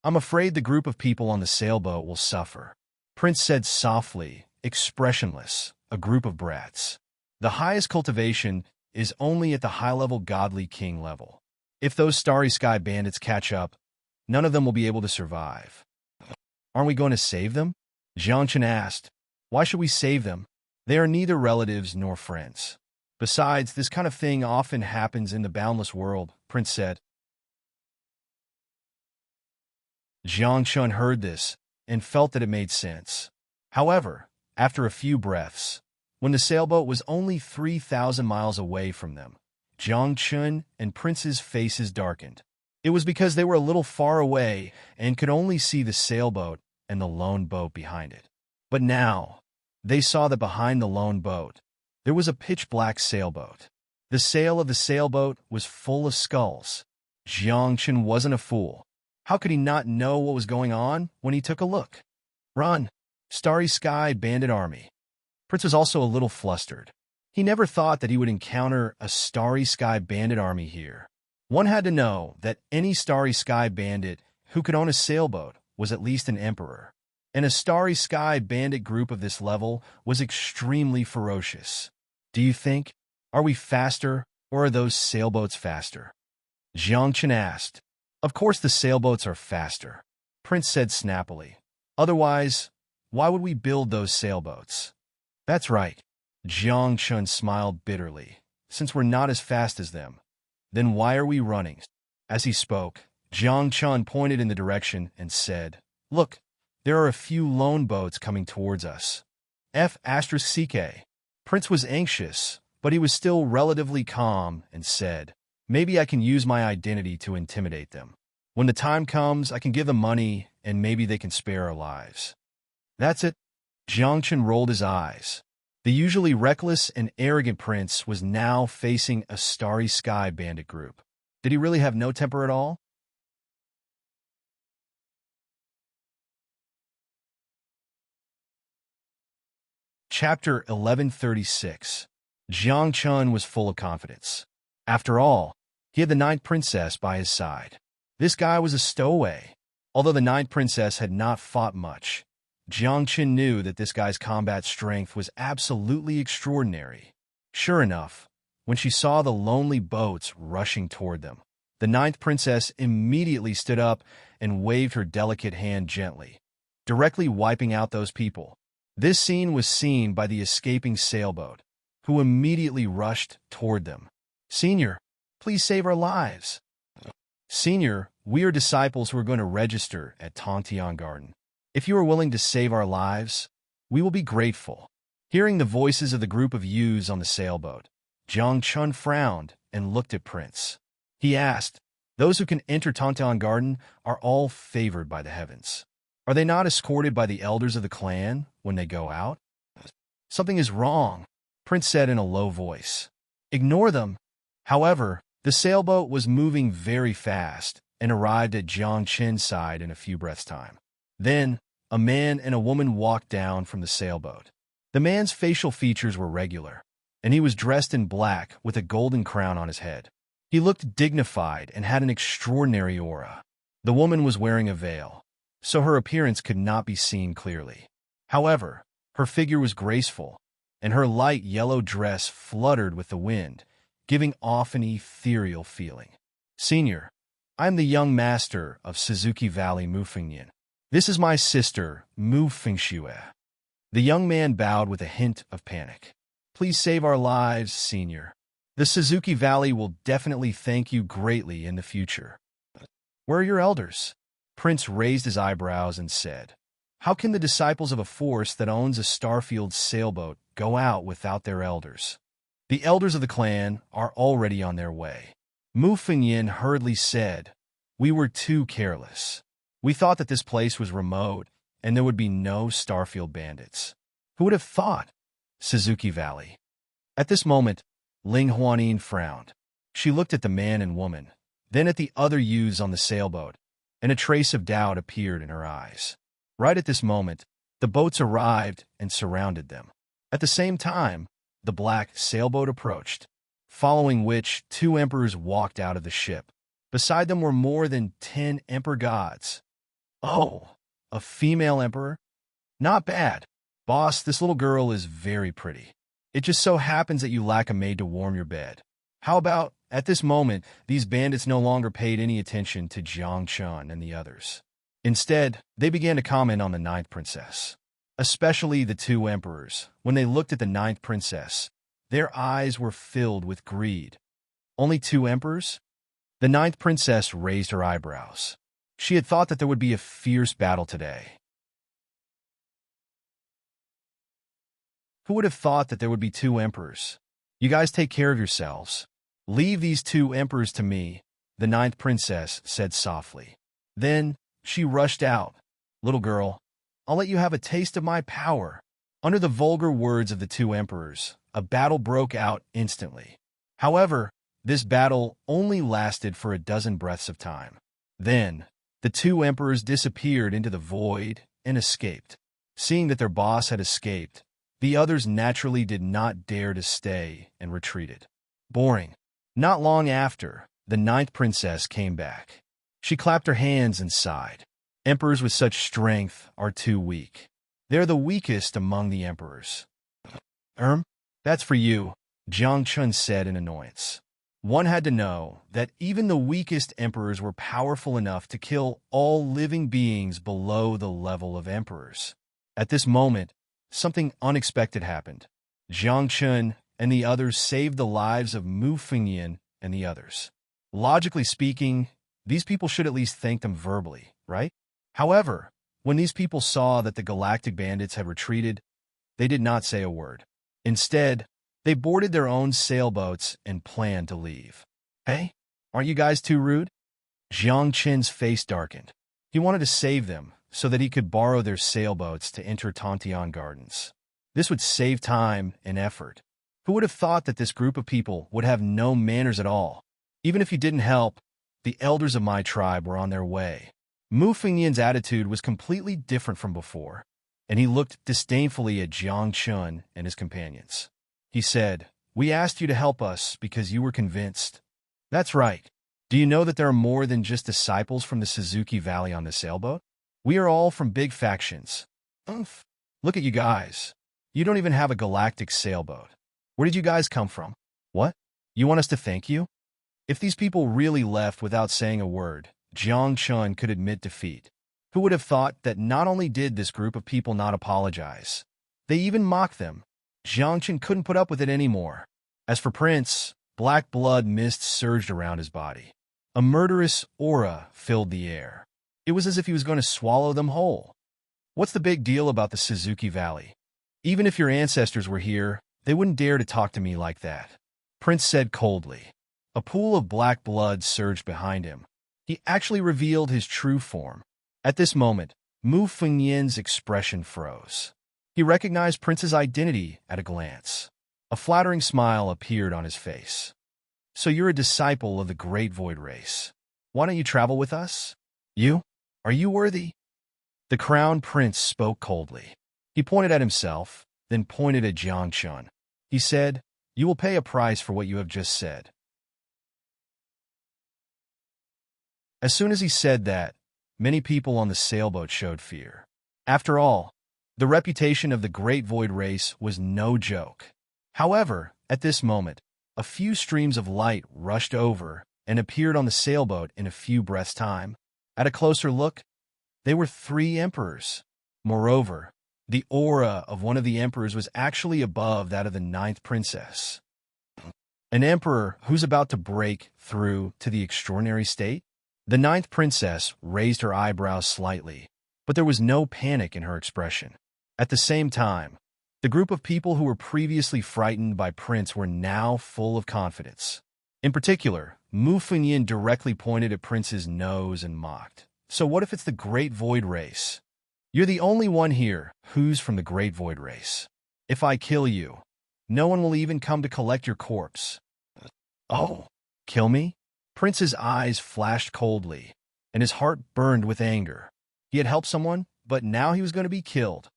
I'm afraid the group of people on the sailboat will suffer. Prince said softly, expressionless, a group of brats. The highest cultivation is only at the high-level godly king level. If those starry sky bandits catch up, none of them will be able to survive. Aren't we going to save them? Jiang Chun asked. Why should we save them? They are neither relatives nor friends. Besides, this kind of thing often happens in the boundless world, Prince said. Jiang Chun heard this and felt that it made sense. However, after a few breaths, when the sailboat was only 3,000 miles away from them, Jiang Chun and Prince's faces darkened. It was because they were a little far away and could only see the sailboat and the lone boat behind it. But now, they saw that behind the lone boat, there was a pitch-black sailboat. The sail of the sailboat was full of skulls. Jiang Chun wasn't a fool. How could he not know what was going on when he took a look? Run! Starry Sky Bandit Army. Prince was also a little flustered. He never thought that he would encounter a Starry Sky Bandit army here. One had to know that any Starry Sky Bandit who could own a sailboat was at least an emperor. And a Starry Sky Bandit group of this level was extremely ferocious. Do you think? Are we faster, or are those sailboats faster? Jiang Chun asked. Of course the sailboats are faster, Prince said snappily. Otherwise, why would we build those sailboats? That's right. Jiang Chun smiled bitterly. Since we're not as fast as them, then why are we running? As he spoke, Jiang Chun pointed in the direction and said, Look, there are a few lone boats coming towards us. F***CK. Prince was anxious, but he was still relatively calm and said, Maybe I can use my identity to intimidate them. When the time comes, I can give them money and maybe they can spare our lives. That's it. Jiang Chun rolled his eyes. The usually reckless and arrogant prince was now facing a Starry Sky Bandit group. Did he really have no temper at all? Chapter 1136. Jiang Chun was full of confidence. After all, he had the Ninth Princess by his side. This guy was a stowaway. Although the Ninth Princess had not fought much, Jiang Chun knew that this guy's combat strength was absolutely extraordinary. Sure enough, when she saw the lonely boats rushing toward them, the Ninth Princess immediately stood up and waved her delicate hand gently, directly wiping out those people. This scene was seen by the escaping sailboat, who immediately rushed toward them. "Senior, please save our lives." "Senior, we are disciples who are going to register at Tontian Garden. If you are willing to save our lives, we will be grateful." Hearing the voices of the group of youths on the sailboat, Jiang Chun frowned and looked at Prince. He asked, "Those who can enter Tontian Garden are all favored by the heavens. Are they not escorted by the elders of the clan when they go out?" "Something is wrong," Prince said in a low voice. "Ignore them." However, the sailboat was moving very fast and arrived at Jiang Chun's side in a few breaths' time. Then, a man and a woman walked down from the sailboat. The man's facial features were regular, and he was dressed in black with a golden crown on his head. He looked dignified and had an extraordinary aura. The woman was wearing a veil, so her appearance could not be seen clearly. However, her figure was graceful, and her light yellow dress fluttered with the wind, giving off an ethereal feeling. "Senior, I am the young master of Suzuki Valley Mufengyan. This is my sister, Mu Fengxue." The young man bowed with a hint of panic. "Please save our lives, Senior. The Suzuki Valley will definitely thank you greatly in the future." "Where are your elders?" Prince raised his eyebrows and said, "How can the disciples of a force that owns a Starfield sailboat go out without their elders?" "The elders of the clan are already on their way." Mu Fengyan hurriedly said, "We were too careless. We thought that this place was remote and there would be no Starfield bandits. Who would have thought? Suzuki Valley." At this moment, Ling Huanin frowned. She looked at the man and woman, then at the other youths on the sailboat, and a trace of doubt appeared in her eyes. Right at this moment, the boats arrived and surrounded them. At the same time, the black sailboat approached, following which 2 emperors walked out of the ship. Beside them were more than 10 emperor gods. "Oh, a female emperor? Not bad. Boss, this little girl is very pretty. It just so happens that you lack a maid to warm your bed." How about, at this moment, these bandits no longer paid any attention to Jiang Chun and the others. Instead, they began to comment on the Ninth Princess. Especially the 2 emperors. When they looked at the Ninth Princess, their eyes were filled with greed. "Only 2 emperors?" The Ninth Princess raised her eyebrows. She had thought that there would be a fierce battle today. Who would have thought that there would be 2 emperors? "You guys take care of yourselves. Leave these 2 emperors to me," the Ninth Princess said softly. Then she rushed out. "Little girl, I'll let you have a taste of my power." Under the vulgar words of the 2 emperors, a battle broke out instantly. However, this battle only lasted for a dozen breaths of time. Then, the 2 emperors disappeared into the void and escaped. Seeing that their boss had escaped, the others naturally did not dare to stay and retreated. Boring. Not long after, the Ninth Princess came back. She clapped her hands and sighed. "Emperors with such strength are too weak. They are the weakest among the emperors." That's for you," Jiang Chun said in annoyance. One had to know that even the weakest emperors were powerful enough to kill all living beings below the level of emperors. At this moment, something unexpected happened. Jiang Chun and the others saved the lives of Mu Fengyan and the others. Logically speaking, these people should at least thank them verbally, right? However, when these people saw that the galactic bandits had retreated, they did not say a word. Instead, they boarded their own sailboats and planned to leave. "Hey, aren't you guys too rude?" Jiang Chen's face darkened. He wanted to save them so that he could borrow their sailboats to enter Tontian Gardens. This would save time and effort. Who would have thought that this group of people would have no manners at all? Even if you didn't help, the elders of my tribe were on their way. Mu Fengyan's attitude was completely different from before, and he looked disdainfully at Jiang Chun and his companions. He said, "We asked you to help us because you were convinced." "That's right. Do you know that there are more than just disciples from the Suzuki Valley on the sailboat? We are all from big factions." "Umph. Look at you guys. You don't even have a galactic sailboat. Where did you guys come from?" "What? You want us to thank you?" If these people really left without saying a word, Jiang Chun could admit defeat. Who would have thought that not only did this group of people not apologize, they even mocked them? Jiang Chun couldn't put up with it anymore. As for Prince, black blood mist surged around his body. A murderous aura filled the air. It was as if he was going to swallow them whole. What's the big deal about the Suzuki Valley? Even if your ancestors were here, they wouldn't dare to talk to me like that, Prince said coldly. A pool of black blood surged behind him. He actually revealed his true form. At this moment, Mu Fengyan's expression froze. He recognized Prince's identity at a glance. A flattering smile appeared on his face. "So you're a disciple of the Great Void Race. Why don't you travel with us? You? Are you worthy?" The Crown Prince spoke coldly. He pointed at himself, then pointed at Jiang Chun. He said, "You will pay a price for what you have just said." As soon as he said that, many people on the sailboat showed fear. After all, the reputation of the Great Void Race was no joke. However, at this moment, a few streams of light rushed over and appeared on the sailboat in a few breaths' time. At a closer look, they were 3 emperors. Moreover, the aura of one of the emperors was actually above that of the 9th princess. An emperor who's about to break through to the extraordinary state? The 9th princess raised her eyebrows slightly, but there was no panic in her expression. At the same time, the group of people who were previously frightened by Prince were now full of confidence. In particular, Mu Fengyan directly pointed at Prince's nose and mocked. "So what if it's the Great Void Race? You're the only one here who's from the Great Void Race. If I kill you, no one will even come to collect your corpse." "Oh, kill me?" Prince's eyes flashed coldly, and his heart burned with anger. He had helped someone, but now he was going to be killed.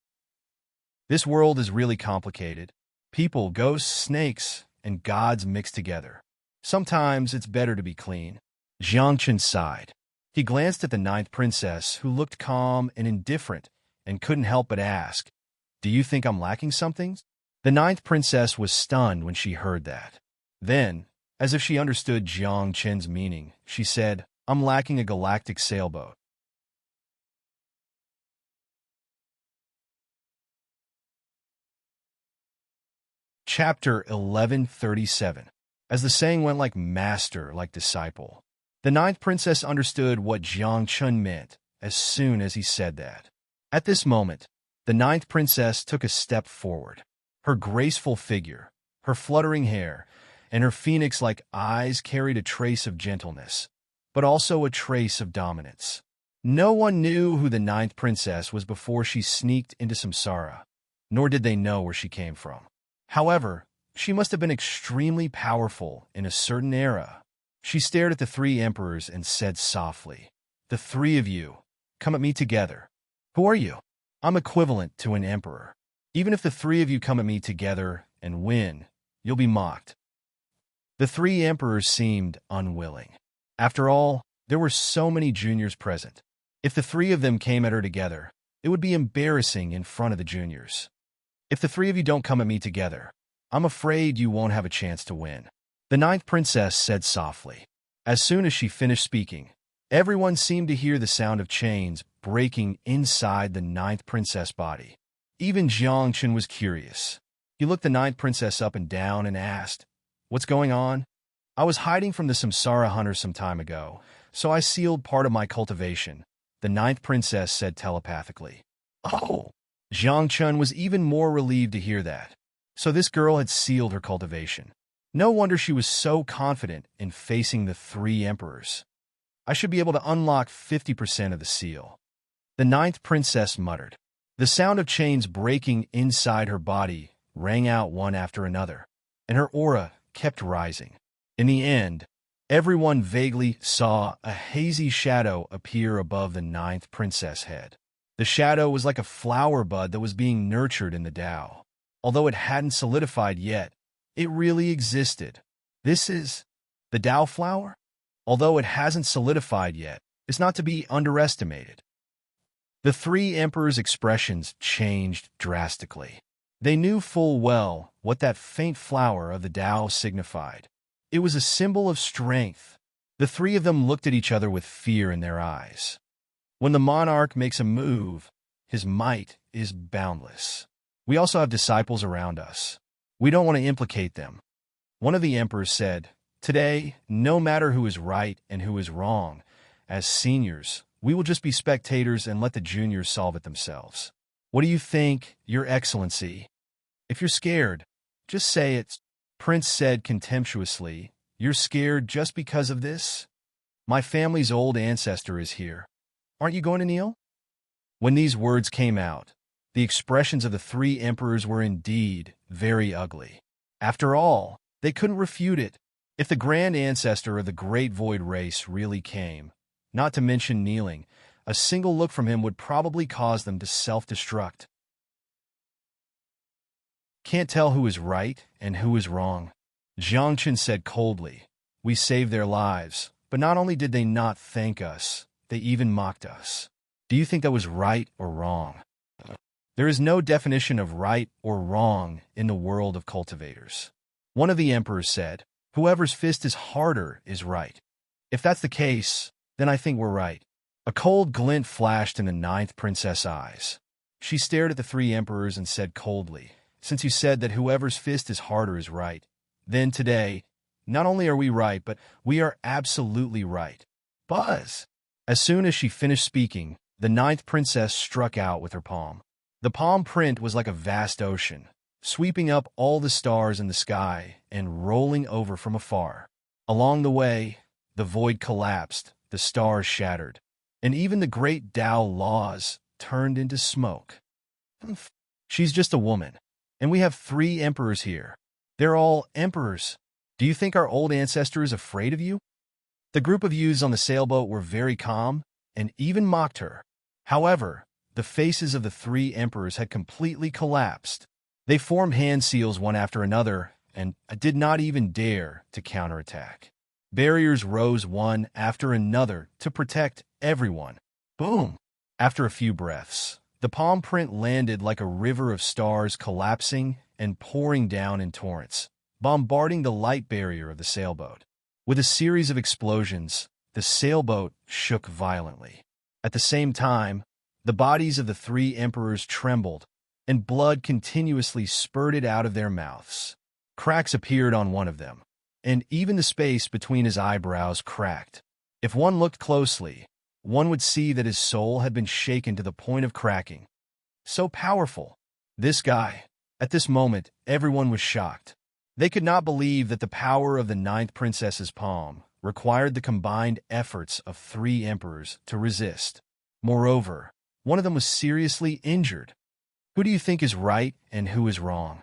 This world is really complicated. People, ghosts, snakes, and gods mixed together. Sometimes it's better to be clean. Jiang Chun sighed. He glanced at the 9th princess, who looked calm and indifferent, and couldn't help but ask, "Do you think I'm lacking something?" The 9th princess was stunned when she heard that. Then, as if she understood Jiang Chun's meaning, she said, "I'm lacking a galactic sailboat." Chapter 1137. As the saying went, like master, like disciple. The 9th princess understood what Jiang Chun meant as soon as he said that. At this moment, the 9th princess took a step forward. Her graceful figure, her fluttering hair, and her phoenix-like eyes carried a trace of gentleness, but also a trace of dominance. No one knew who the 9th princess was before she sneaked into Samsara, nor did they know where she came from. However, she must have been extremely powerful in a certain era. She stared at the 3 emperors and said softly, "The 3 of you, come at me together." "Who are you?" "I'm equivalent to an emperor. Even if the 3 of you come at me together and win, you'll be mocked." The 3 emperors seemed unwilling. After all, there were so many juniors present. If the 3 of them came at her together, it would be embarrassing in front of the juniors. "If the 3 of you don't come at me together, I'm afraid you won't have a chance to win," the 9th princess said softly. As soon as she finished speaking, everyone seemed to hear the sound of chains breaking inside the 9th princess' body. Even Jiang Chun was curious. He looked the 9th princess up and down and asked, "What's going on?" "I was hiding from the Samsara hunters some time ago, so I sealed part of my cultivation," the 9th princess said telepathically. "Oh!" Jiang Chun was even more relieved to hear that. So this girl had sealed her cultivation. No wonder she was so confident in facing the 3 emperors. "I should be able to unlock 50% of the seal," the 9th princess muttered. The sound of chains breaking inside her body rang out one after another, and her aura kept rising. In the end, everyone vaguely saw a hazy shadow appear above the 9th princess' head. The shadow was like a flower bud that was being nurtured in the Tao. Although it hadn't solidified yet, it really existed. This is the Tao flower? Although it hasn't solidified yet, is not to be underestimated. The three emperors' expressions changed drastically. They knew full well what that faint flower of the Tao signified. It was a symbol of strength. The three of them looked at each other with fear in their eyes. When the monarch makes a move, his might is boundless. We also have disciples around us. We don't want to implicate them. One of the emperors said, "Today, no matter who is right and who is wrong, as seniors, we will just be spectators and let the juniors solve it themselves. What do you think, Your Excellency? If you're scared, just say it." Prince said contemptuously, "You're scared just because of this? My family's old ancestor is here. Aren't you going to kneel?" When these words came out, the expressions of the three emperors were indeed very ugly. After all, they couldn't refute it. If the grand ancestor of the great void race really came, not to mention kneeling, a single look from him would probably cause them to self-destruct. "Can't tell who is right and who is wrong," Jiang Chen said coldly. "We saved their lives, but not only did they not thank us, they even mocked us. Do you think that was right or wrong?" There is no definition of right or wrong in the world of cultivators. One of the emperors said, "Whoever's fist is harder is right. If that's the case, then I think we're right." A cold glint flashed in the ninth princess' eyes. She stared at the three emperors and said coldly, "Since you said that whoever's fist is harder is right, then today, not only are we right, but we are absolutely right." Buzz! As soon as she finished speaking, the ninth princess struck out with her palm. The palm print was like a vast ocean, sweeping up all the stars in the sky and rolling over from afar. Along the way, the void collapsed, the stars shattered, and even the great Tao laws turned into smoke. "She's just a woman, and we have three emperors here. They're all emperors. Do you think our old ancestor is afraid of you?" The group of youths on the sailboat were very calm and even mocked her. However, the faces of the three emperors had completely collapsed. They formed hand seals one after another and did not even dare to counterattack. Barriers rose one after another to protect everyone. Boom! After a few breaths, the palm print landed like a river of stars collapsing and pouring down in torrents, bombarding the light barrier of the sailboat. With a series of explosions, the sailboat shook violently. At the same time, the bodies of the three emperors trembled, and blood continuously spurted out of their mouths. Cracks appeared on one of them, and even the space between his eyebrows cracked. If one looked closely, one would see that his soul had been shaken to the point of cracking. So powerful. This guy. At this moment, everyone was shocked. They could not believe that the power of the ninth princess's palm required the combined efforts of three emperors to resist. Moreover, one of them was seriously injured. Who do you think is right and who is wrong?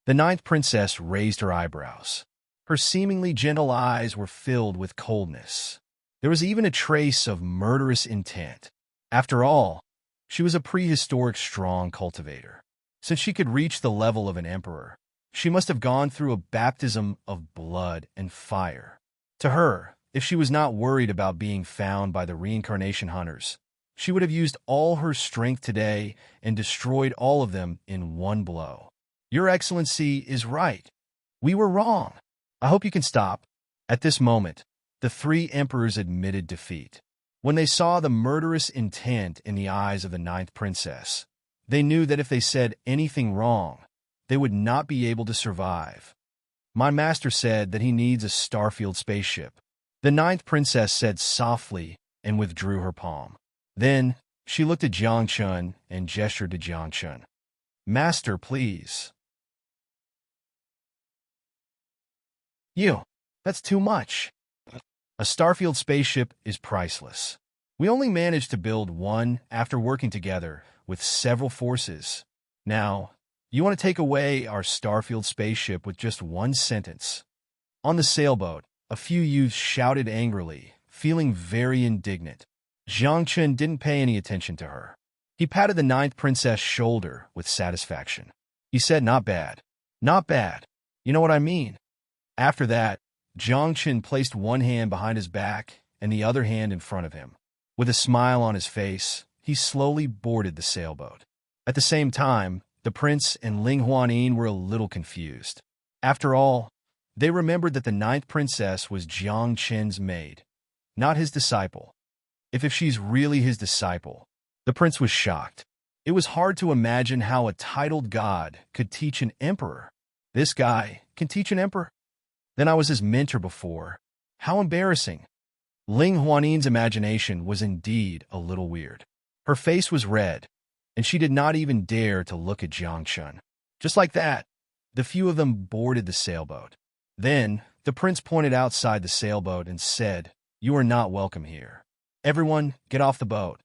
The ninth princess raised her eyebrows. Her seemingly gentle eyes were filled with coldness. There was even a trace of murderous intent. After all, she was a prehistoric strong cultivator. Since she could reach the level of an emperor, she must have gone through a baptism of blood and fire. To her, if she was not worried about being found by the reincarnation hunters, she would have used all her strength today and destroyed all of them in one blow. Your Excellency is right. We were wrong. I hope you can stop. At this moment, the three emperors admitted defeat. When they saw the murderous intent in the eyes of the ninth princess, they knew that if they said anything wrong, they would not be able to survive. My master said that he needs a starfield spaceship. The ninth princess said softly and withdrew her palm. Then, she looked at Jiang Chun and gestured to Jiang Chun. Master, please. You. That's too much. A starfield spaceship is priceless. We only managed to build one after working together with several forces. Now, you want to take away our starfield spaceship with just one sentence. On the sailboat, a few youths shouted angrily, feeling very indignant. Jiang Chen didn't pay any attention to her. He patted the ninth princess' shoulder with satisfaction. He said, "Not bad. Not bad. You know what I mean?" After that, Jiang Chen placed one hand behind his back and the other hand in front of him. With a smile on his face, he slowly boarded the sailboat. At the same time, the prince and Ling Huanin were a little confused. After all, they remembered that the ninth princess was Jiang Chen's maid, not his disciple. If she's really his disciple, the prince was shocked. It was hard to imagine how a titled god could teach an emperor. This guy can teach an emperor? Then I was his mentor before. How embarrassing. Ling Huanin's imagination was indeed a little weird. Her face was red, and she did not even dare to look at Jiang Chen. Just like that, the few of them boarded the sailboat. Then, the prince pointed outside the sailboat and said, "You are not welcome here. Everyone, get off the boat.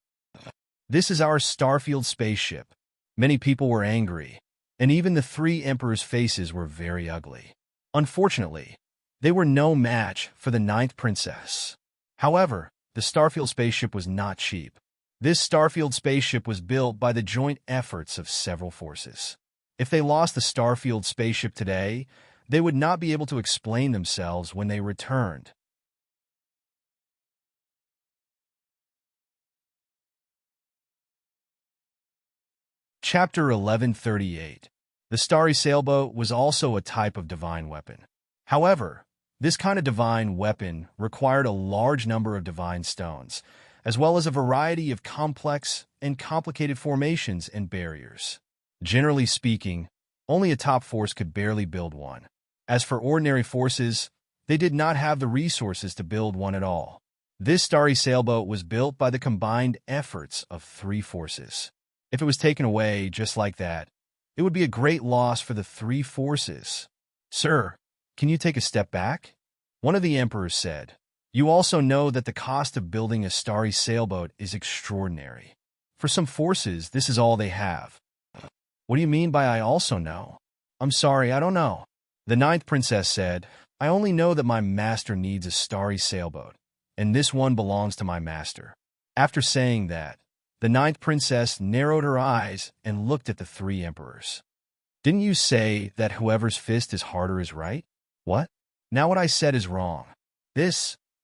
This is our Starfield spaceship." Many people were angry, and even the three emperors' faces were very ugly. Unfortunately, they were no match for the ninth princess. However, the Starfield spaceship was not cheap. This Starfield spaceship was built by the joint efforts of several forces. If they lost the Starfield spaceship today, they would not be able to explain themselves when they returned. Chapter 1138. The starry sailboat was also a type of divine weapon. However, this kind of divine weapon required a large number of divine stones, as well as a variety of complex and complicated formations and barriers. Generally speaking, only a top force could barely build one. As for ordinary forces, they did not have the resources to build one at all. This starry sailboat was built by the combined efforts of three forces. If it was taken away just like that, it would be a great loss for the three forces. "Sir, can you take a step back?" one of the emperors said. "You also know that the cost of building a starry sailboat is extraordinary. For some forces, this is all they have." "What do you mean by I also know?" "I'm sorry, I don't know." The ninth princess said, "I only know that my master needs a starry sailboat, and this one belongs to my master." After saying that, the ninth princess narrowed her eyes and looked at the three emperors. "Didn't you say that whoever's fist is harder is right?" "What? Now what I said is wrong.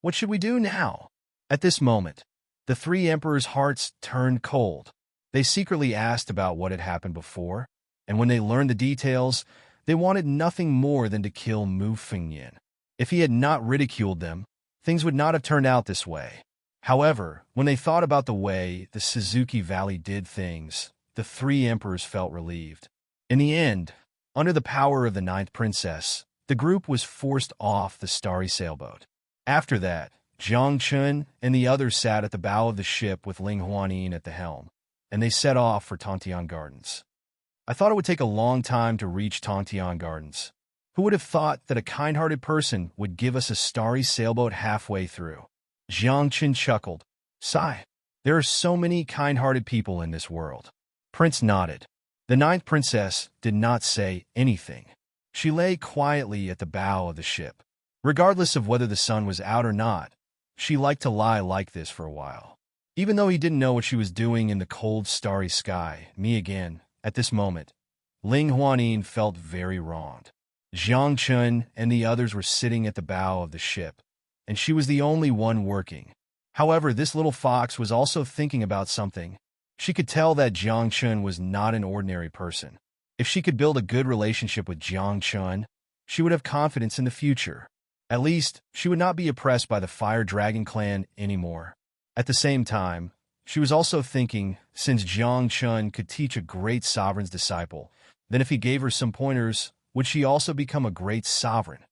What should we do now?" At this moment, the three emperors' hearts turned cold. They secretly asked about what had happened before, and when they learned the details, they wanted nothing more than to kill Mu Fengyan. If he had not ridiculed them, things would not have turned out this way. However, when they thought about the way the Suzuki Valley did things, the three emperors felt relieved. In the end, under the power of the ninth princess, the group was forced off the starry sailboat. After that, Jiang Chen and the others sat at the bow of the ship with Ling Huanin at the helm, and they set off for Tantian Gardens. I thought it would take a long time to reach Tantian Gardens. Who would have thought that a kind-hearted person would give us a starry sailboat halfway through? Jiang Chen chuckled. "Sigh. There are so many kind-hearted people in this world." Prince nodded. The ninth princess did not say anything. She lay quietly at the bow of the ship. Regardless of whether the sun was out or not, she liked to lie like this for a while. Even though he didn't know what she was doing in the cold, starry sky, me again, at this moment, Ling Huanin felt very wronged. Jiang Chen and the others were sitting at the bow of the ship, and she was the only one working. However, this little fox was also thinking about something. She could tell that Jiang Chen was not an ordinary person. If she could build a good relationship with Jiang Chen, she would have confidence in the future. At least, she would not be oppressed by the Fire Dragon clan anymore. At the same time, she was also thinking, since Jiang Chen could teach a great sovereign's disciple, then if he gave her some pointers, would she also become a great sovereign?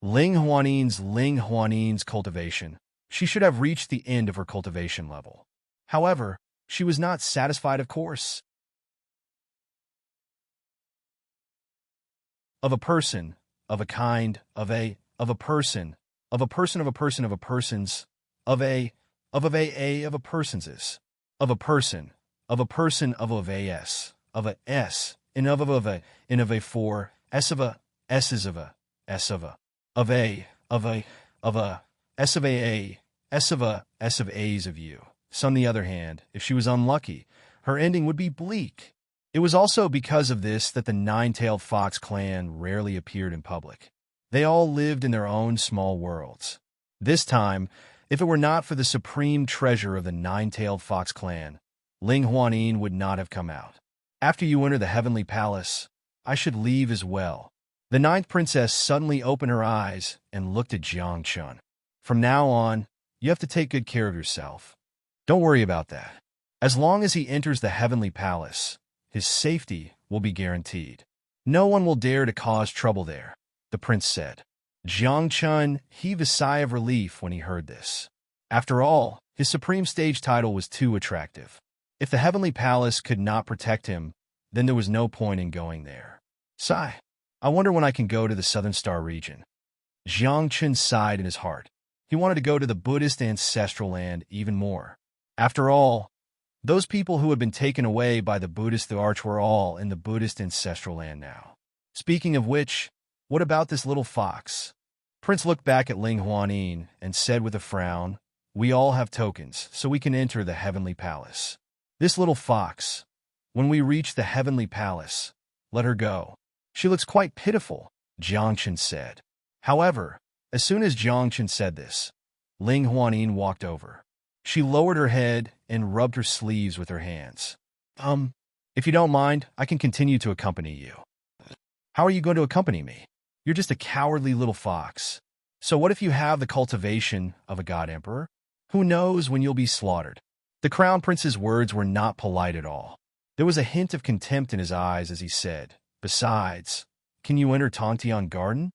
Ling Huanin's cultivation. She should have reached the end of her cultivation level. However, she was not satisfied, of course. Of a person, of a kind, of a person, of a person, of a person, of a person's, of a person's, of a person, of a person, of a s, of a s, and of a, and of a for, s of a, s's of a, s of a, of a, s of a, s of a, s of a's of you. So on the other hand, if she was unlucky, her ending would be bleak. It was also because of this that the nine-tailed fox clan rarely appeared in public. They all lived in their own small worlds. This time, if it were not for the supreme treasure of the nine-tailed fox clan, Ling Huanin would not have come out. After you enter the heavenly palace, I should leave as well. The ninth princess suddenly opened her eyes and looked at Jiang Chun. From now on, you have to take good care of yourself. Don't worry about that. As long as he enters the heavenly palace, his safety will be guaranteed. No one will dare to cause trouble there, the prince said. Jiang Chun heaved a sigh of relief when he heard this. After all, his supreme stage title was too attractive. If the heavenly palace could not protect him, then there was no point in going there. Sigh. I wonder when I can go to the Southern Star region. Jiang Chun sighed in his heart. He wanted to go to the Buddhist ancestral land even more. After all, those people who had been taken away by the Buddhist arch were all in the Buddhist ancestral land now. Speaking of which, what about this little fox? Prince looked back at Ling Huanin and said with a frown, we all have tokens, so we can enter the heavenly palace. This little fox, when we reach the heavenly palace, let her go. She looks quite pitiful, Jiang Chun said. However, as soon as Jiang Chun said this, Ling Huanin walked over. She lowered her head and rubbed her sleeves with her hands. If you don't mind, I can continue to accompany you. How are you going to accompany me? You're just a cowardly little fox. So what if you have the cultivation of a god emperor? Who knows when you'll be slaughtered? The crown prince's words were not polite at all. There was a hint of contempt in his eyes as he said, besides, can you enter Tongtian Garden?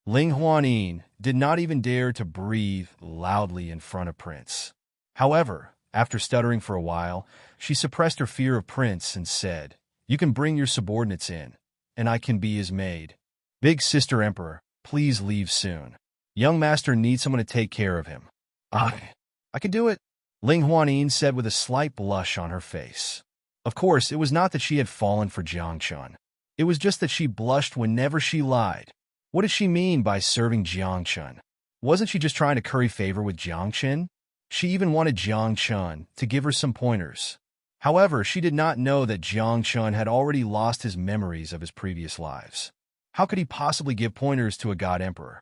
Ling Huanin did not even dare to breathe loudly in front of Prince. However, after stuttering for a while, she suppressed her fear of Prince and said, you can bring your subordinates in, and I can be his maid. Big Sister Emperor, please leave soon. Young master needs someone to take care of him. I can do it, Ling Huanin said with a slight blush on her face. Of course, it was not that she had fallen for Jiang Chun. It was just that she blushed whenever she lied. What did she mean by serving Jiang Chun? Wasn't she just trying to curry favor with Jiang Chun? She even wanted Jiang Chun to give her some pointers. However, she did not know that Jiang Chun had already lost his memories of his previous lives. How could he possibly give pointers to a god emperor?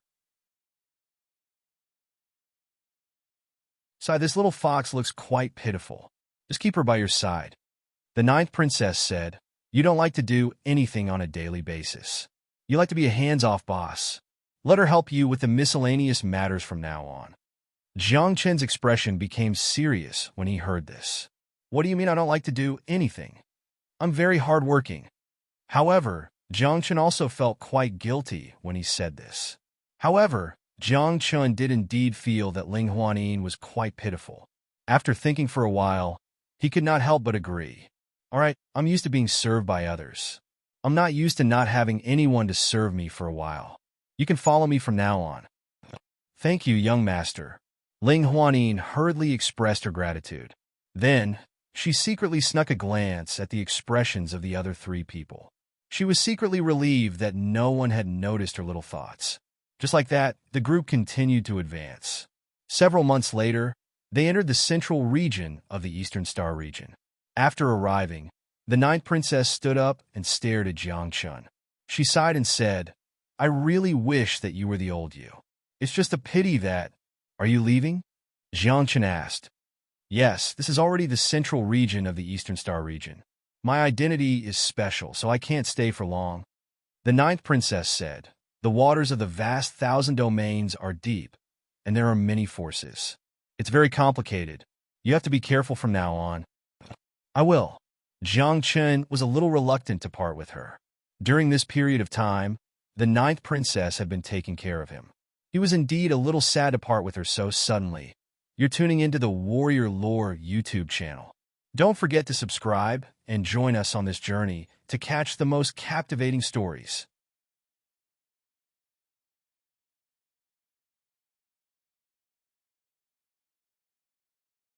Sigh, this little fox looks quite pitiful. Just keep her by your side. The ninth princess said, you don't like to do anything on a daily basis. You like to be a hands-off boss. Let her help you with the miscellaneous matters from now on. Jiang Chen's expression became serious when he heard this. What do you mean I don't like to do anything? I'm very hardworking. However, Jiang Chen also felt quite guilty when he said this. However, Jiang Chun did indeed feel that Ling Huanin was quite pitiful. After thinking for a while, he could not help but agree. All right, I'm used to being served by others. I'm not used to not having anyone to serve me for a while. You can follow me from now on. Thank you, young master. Ling Huanin hurriedly expressed her gratitude. Then, she secretly snuck a glance at the expressions of the other three people. She was secretly relieved that no one had noticed her little thoughts. Just like that, the group continued to advance. Several months later, they entered the central region of the Eastern Star region. After arriving, the ninth princess stood up and stared at Jiang Chun. She sighed and said, I really wish that you were the old you. It's just a pity that... Are you leaving? Jiang Chun asked. Yes, this is already the central region of the Eastern Star region. My identity is special, so I can't stay for long. The ninth princess said, the waters of the vast 1,000 domains are deep, and there are many forces. It's very complicated. You have to be careful from now on. I will. Jiang Chun was a little reluctant to part with her. During this period of time, the ninth princess had been taking care of him. He was indeed a little sad to part with her so suddenly. You're tuning into the Warrior Lore YouTube channel. Don't forget to subscribe and join us on this journey to catch the most captivating stories.